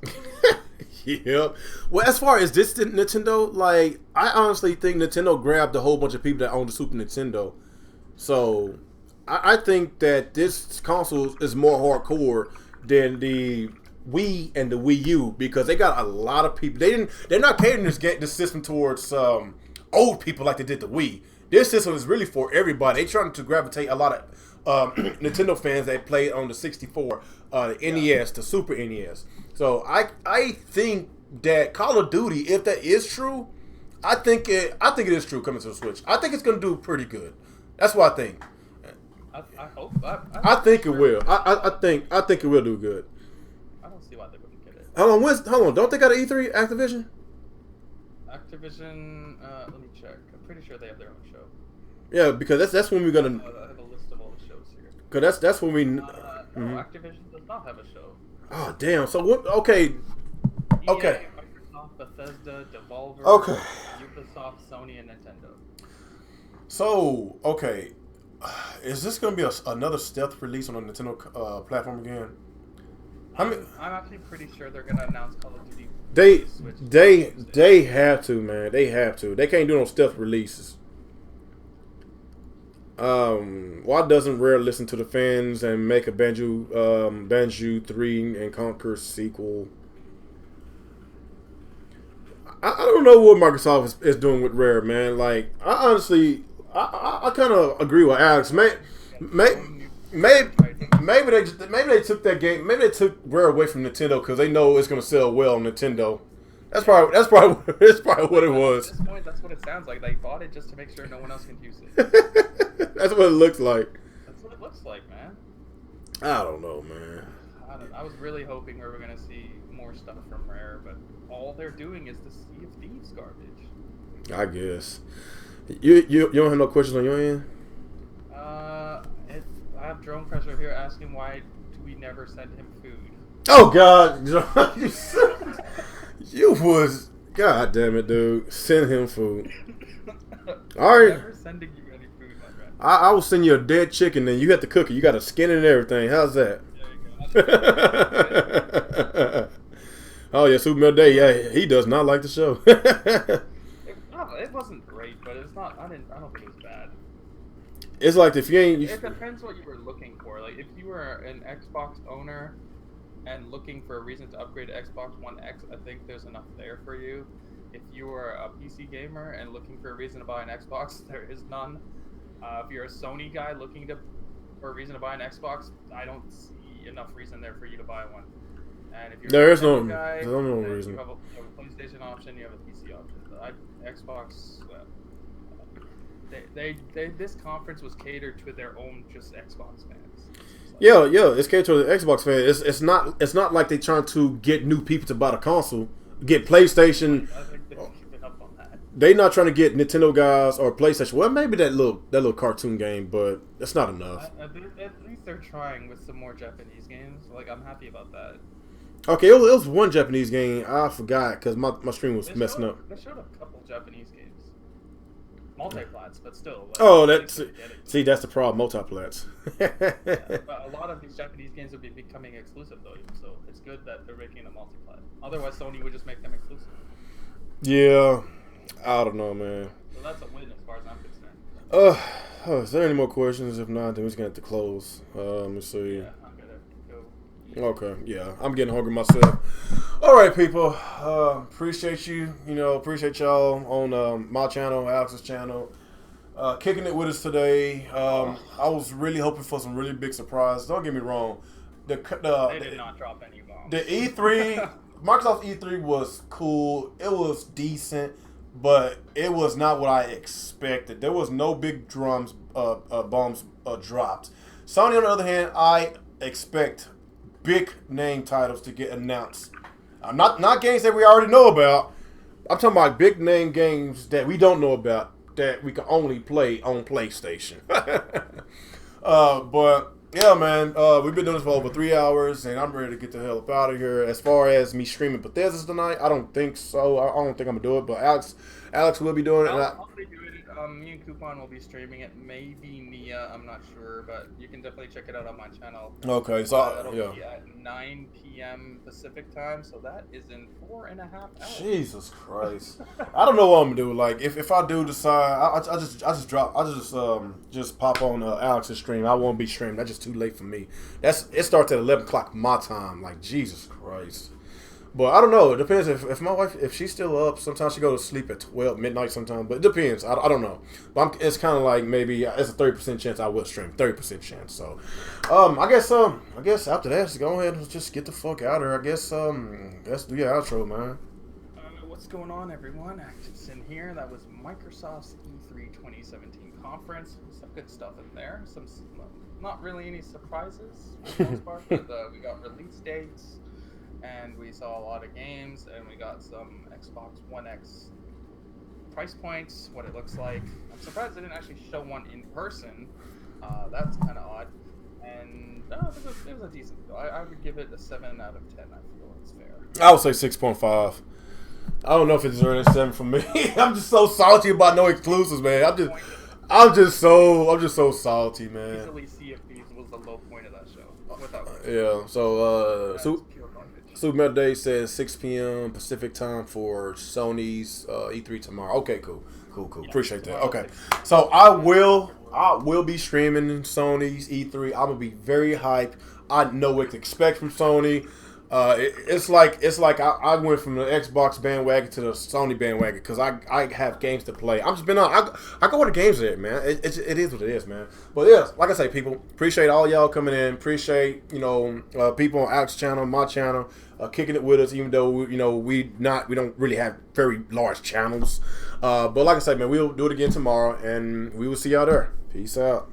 Yeah. Well, as far as this Nintendo, like, I honestly think Nintendo grabbed a whole bunch of people that own the Super Nintendo. So I think that this console is more hardcore than the Wii and the Wii U because they got a lot of people. They're not catering this system towards old people like they did the Wii. This system is really for everybody. They're trying to gravitate a lot of Nintendo fans that played on the 64, the NES, the Super NES. So I think that Call of Duty, if that is true, I think it is true coming to the Switch. I think it's gonna do pretty good. That's what I think. I hope. I think it will. I think it will do good. I don't see why they wouldn't get it. Hold on. Don't they got an E3 Activision? Activision. Let me check. I'm pretty sure they have their own show. Yeah, because that's when we're gonna. I have a list of all the shows here. Cause that's when we. No, Activision does not have a show. Oh damn! So what? Okay. Okay. Microsoft, Bethesda, Devolver. Okay. Ubisoft, Sony, and Nintendo. So okay, is this gonna be another stealth release on the Nintendo platform again? I'm actually pretty sure they're gonna announce Call of Duty. They have to, man. They have to. They can't do no stealth releases. Why doesn't Rare listen to the fans and make a Banjo 3 and Conquer sequel? I don't know what Microsoft is doing with Rare, man. Like, I honestly, I kind of agree with Alex. Maybe they took that game. Maybe they took Rare away from Nintendo because they know it's gonna sell well on Nintendo. That's probably what it was. At this point, that's what it sounds like. They bought it just to make sure no one else can use it. That's what it looks like. That's what it looks like, man. I don't know, man. I was really hoping we were gonna see more stuff from Rare, but all they're doing is the Sea of Thieves garbage. I guess. You don't have no questions on your end? I have Drone Pressure here asking why do we never send him food. Oh God, you was, God damn it, dude. Send him food. All right. Never sending you any food, my friend. I will send you a dead chicken, and you have to cook it. You got to skin it and everything. How's that? There you go. Oh yeah, Super Meal Day. Yeah, he does not like the show. It wasn't great, but it's not. I don't think it was bad. It's like if you ain't. It depends what you were looking for. Like if you were an Xbox owner and looking for a reason to upgrade to Xbox One X, I think there's enough there for you. If you were a PC gamer and looking for a reason to buy an Xbox, there is none. If you're a Sony guy looking for a reason to buy an Xbox, I don't see enough reason there for you to buy one. And if you're there's no reason. reason. You have a PlayStation option, you have a PC option. Xbox. This conference was catered to their own just Xbox fans. Yeah, it's catered to the Xbox fans. It's not like they trying to get new people to buy the console, get PlayStation. I think they're giving up on that. They not trying to get Nintendo guys or PlayStation. Well, maybe that little cartoon game, but that's not enough. At least they're trying with some more Japanese games. Like I'm happy about that. Okay, it was one Japanese game. I forgot because my stream was messing up. They showed a couple Japanese games. Multiplats, but still. Like, see, that's the problem. Multiplats. But a lot of these Japanese games will be becoming exclusive, though. So it's good that they're making a multiplat. Otherwise, Sony would just make them exclusive. Yeah, I don't know, man. So that's a win as far as I'm concerned. Is there any more questions? If not, then we're just gonna have to close. Let me see. Yeah, I'm gonna go. Okay, yeah, I'm getting hungry myself. All right, people. Appreciate you. Appreciate y'all on my channel, Alex's channel, kicking it with us today. I was really hoping for some really big surprise. Don't get me wrong. They did not drop any bombs. The E3, Microsoft E3 was cool. It was decent, but it was not what I expected. There was no big bombs dropped. Sony, on the other hand, I expect big name titles to get announced. Not games that we already know about. I'm talking about big name games that we don't know about that we can only play on PlayStation. But yeah, man, we've been doing this for over 3 hours, and I'm ready to get the hell up out of here. As far as me streaming Bethesda tonight, I don't think so. I don't think I'm gonna do it, but Alex will be doing it. I'll be doing it. Me and Coupon will be streaming it. Maybe Nia, I'm not sure, but you can definitely check it out on my channel. Okay, so that'll yeah. be at 9 p.m. Pacific time, so that is in 4.5 hours. Jesus Christ! I don't know what I'm gonna do. Like if I do decide, I just pop on Alex's stream. I won't be streaming. That's just too late for me. It starts at 11 o'clock my time. Like Jesus Christ. But I don't know. It depends if my wife, if she's still up. Sometimes she goes to sleep at 12 midnight sometimes. But it depends. I don't know. But it's kind of like maybe it's a 30% chance I will stream. 30% chance. So, I guess after that, just go ahead and just get the fuck out of here. I guess let's do your outro, man. What's going on, everyone? Activesen here. That was Microsoft's E3 2017 conference. Some good stuff in there. Some not really any surprises for the most part, but we got release dates, and we saw a lot of games, and we got some Xbox One X price points, what it looks like. I'm surprised they didn't actually show one in person. That's kind of odd. And it was a decent deal. I would give it a 7 out of 10. I feel it's fair. I would say 6.5. I don't know if it's earning 7 for me. I'm just so salty about no exclusives, man. I'm just so salty, man. Easily Sea of Thieves was the low point of that show. Yeah. So Super Metal Day says 6 p.m. Pacific time for Sony's E3 tomorrow. Okay, cool. Yeah, appreciate that. Okay, so I will be streaming Sony's E3. I'm gonna be very hyped. I know what to expect from Sony. It's like I went from the Xbox bandwagon to the Sony bandwagon because I have games to play. I'm just been on. I go where the games are at, man. It is what it is, man. But yeah, like I say, people, appreciate all y'all coming in. Appreciate people on Alex's channel, my channel, kicking it with us. Even though we don't really have very large channels. But like I say, man, we'll do it again tomorrow, and we will see y'all there. Peace out.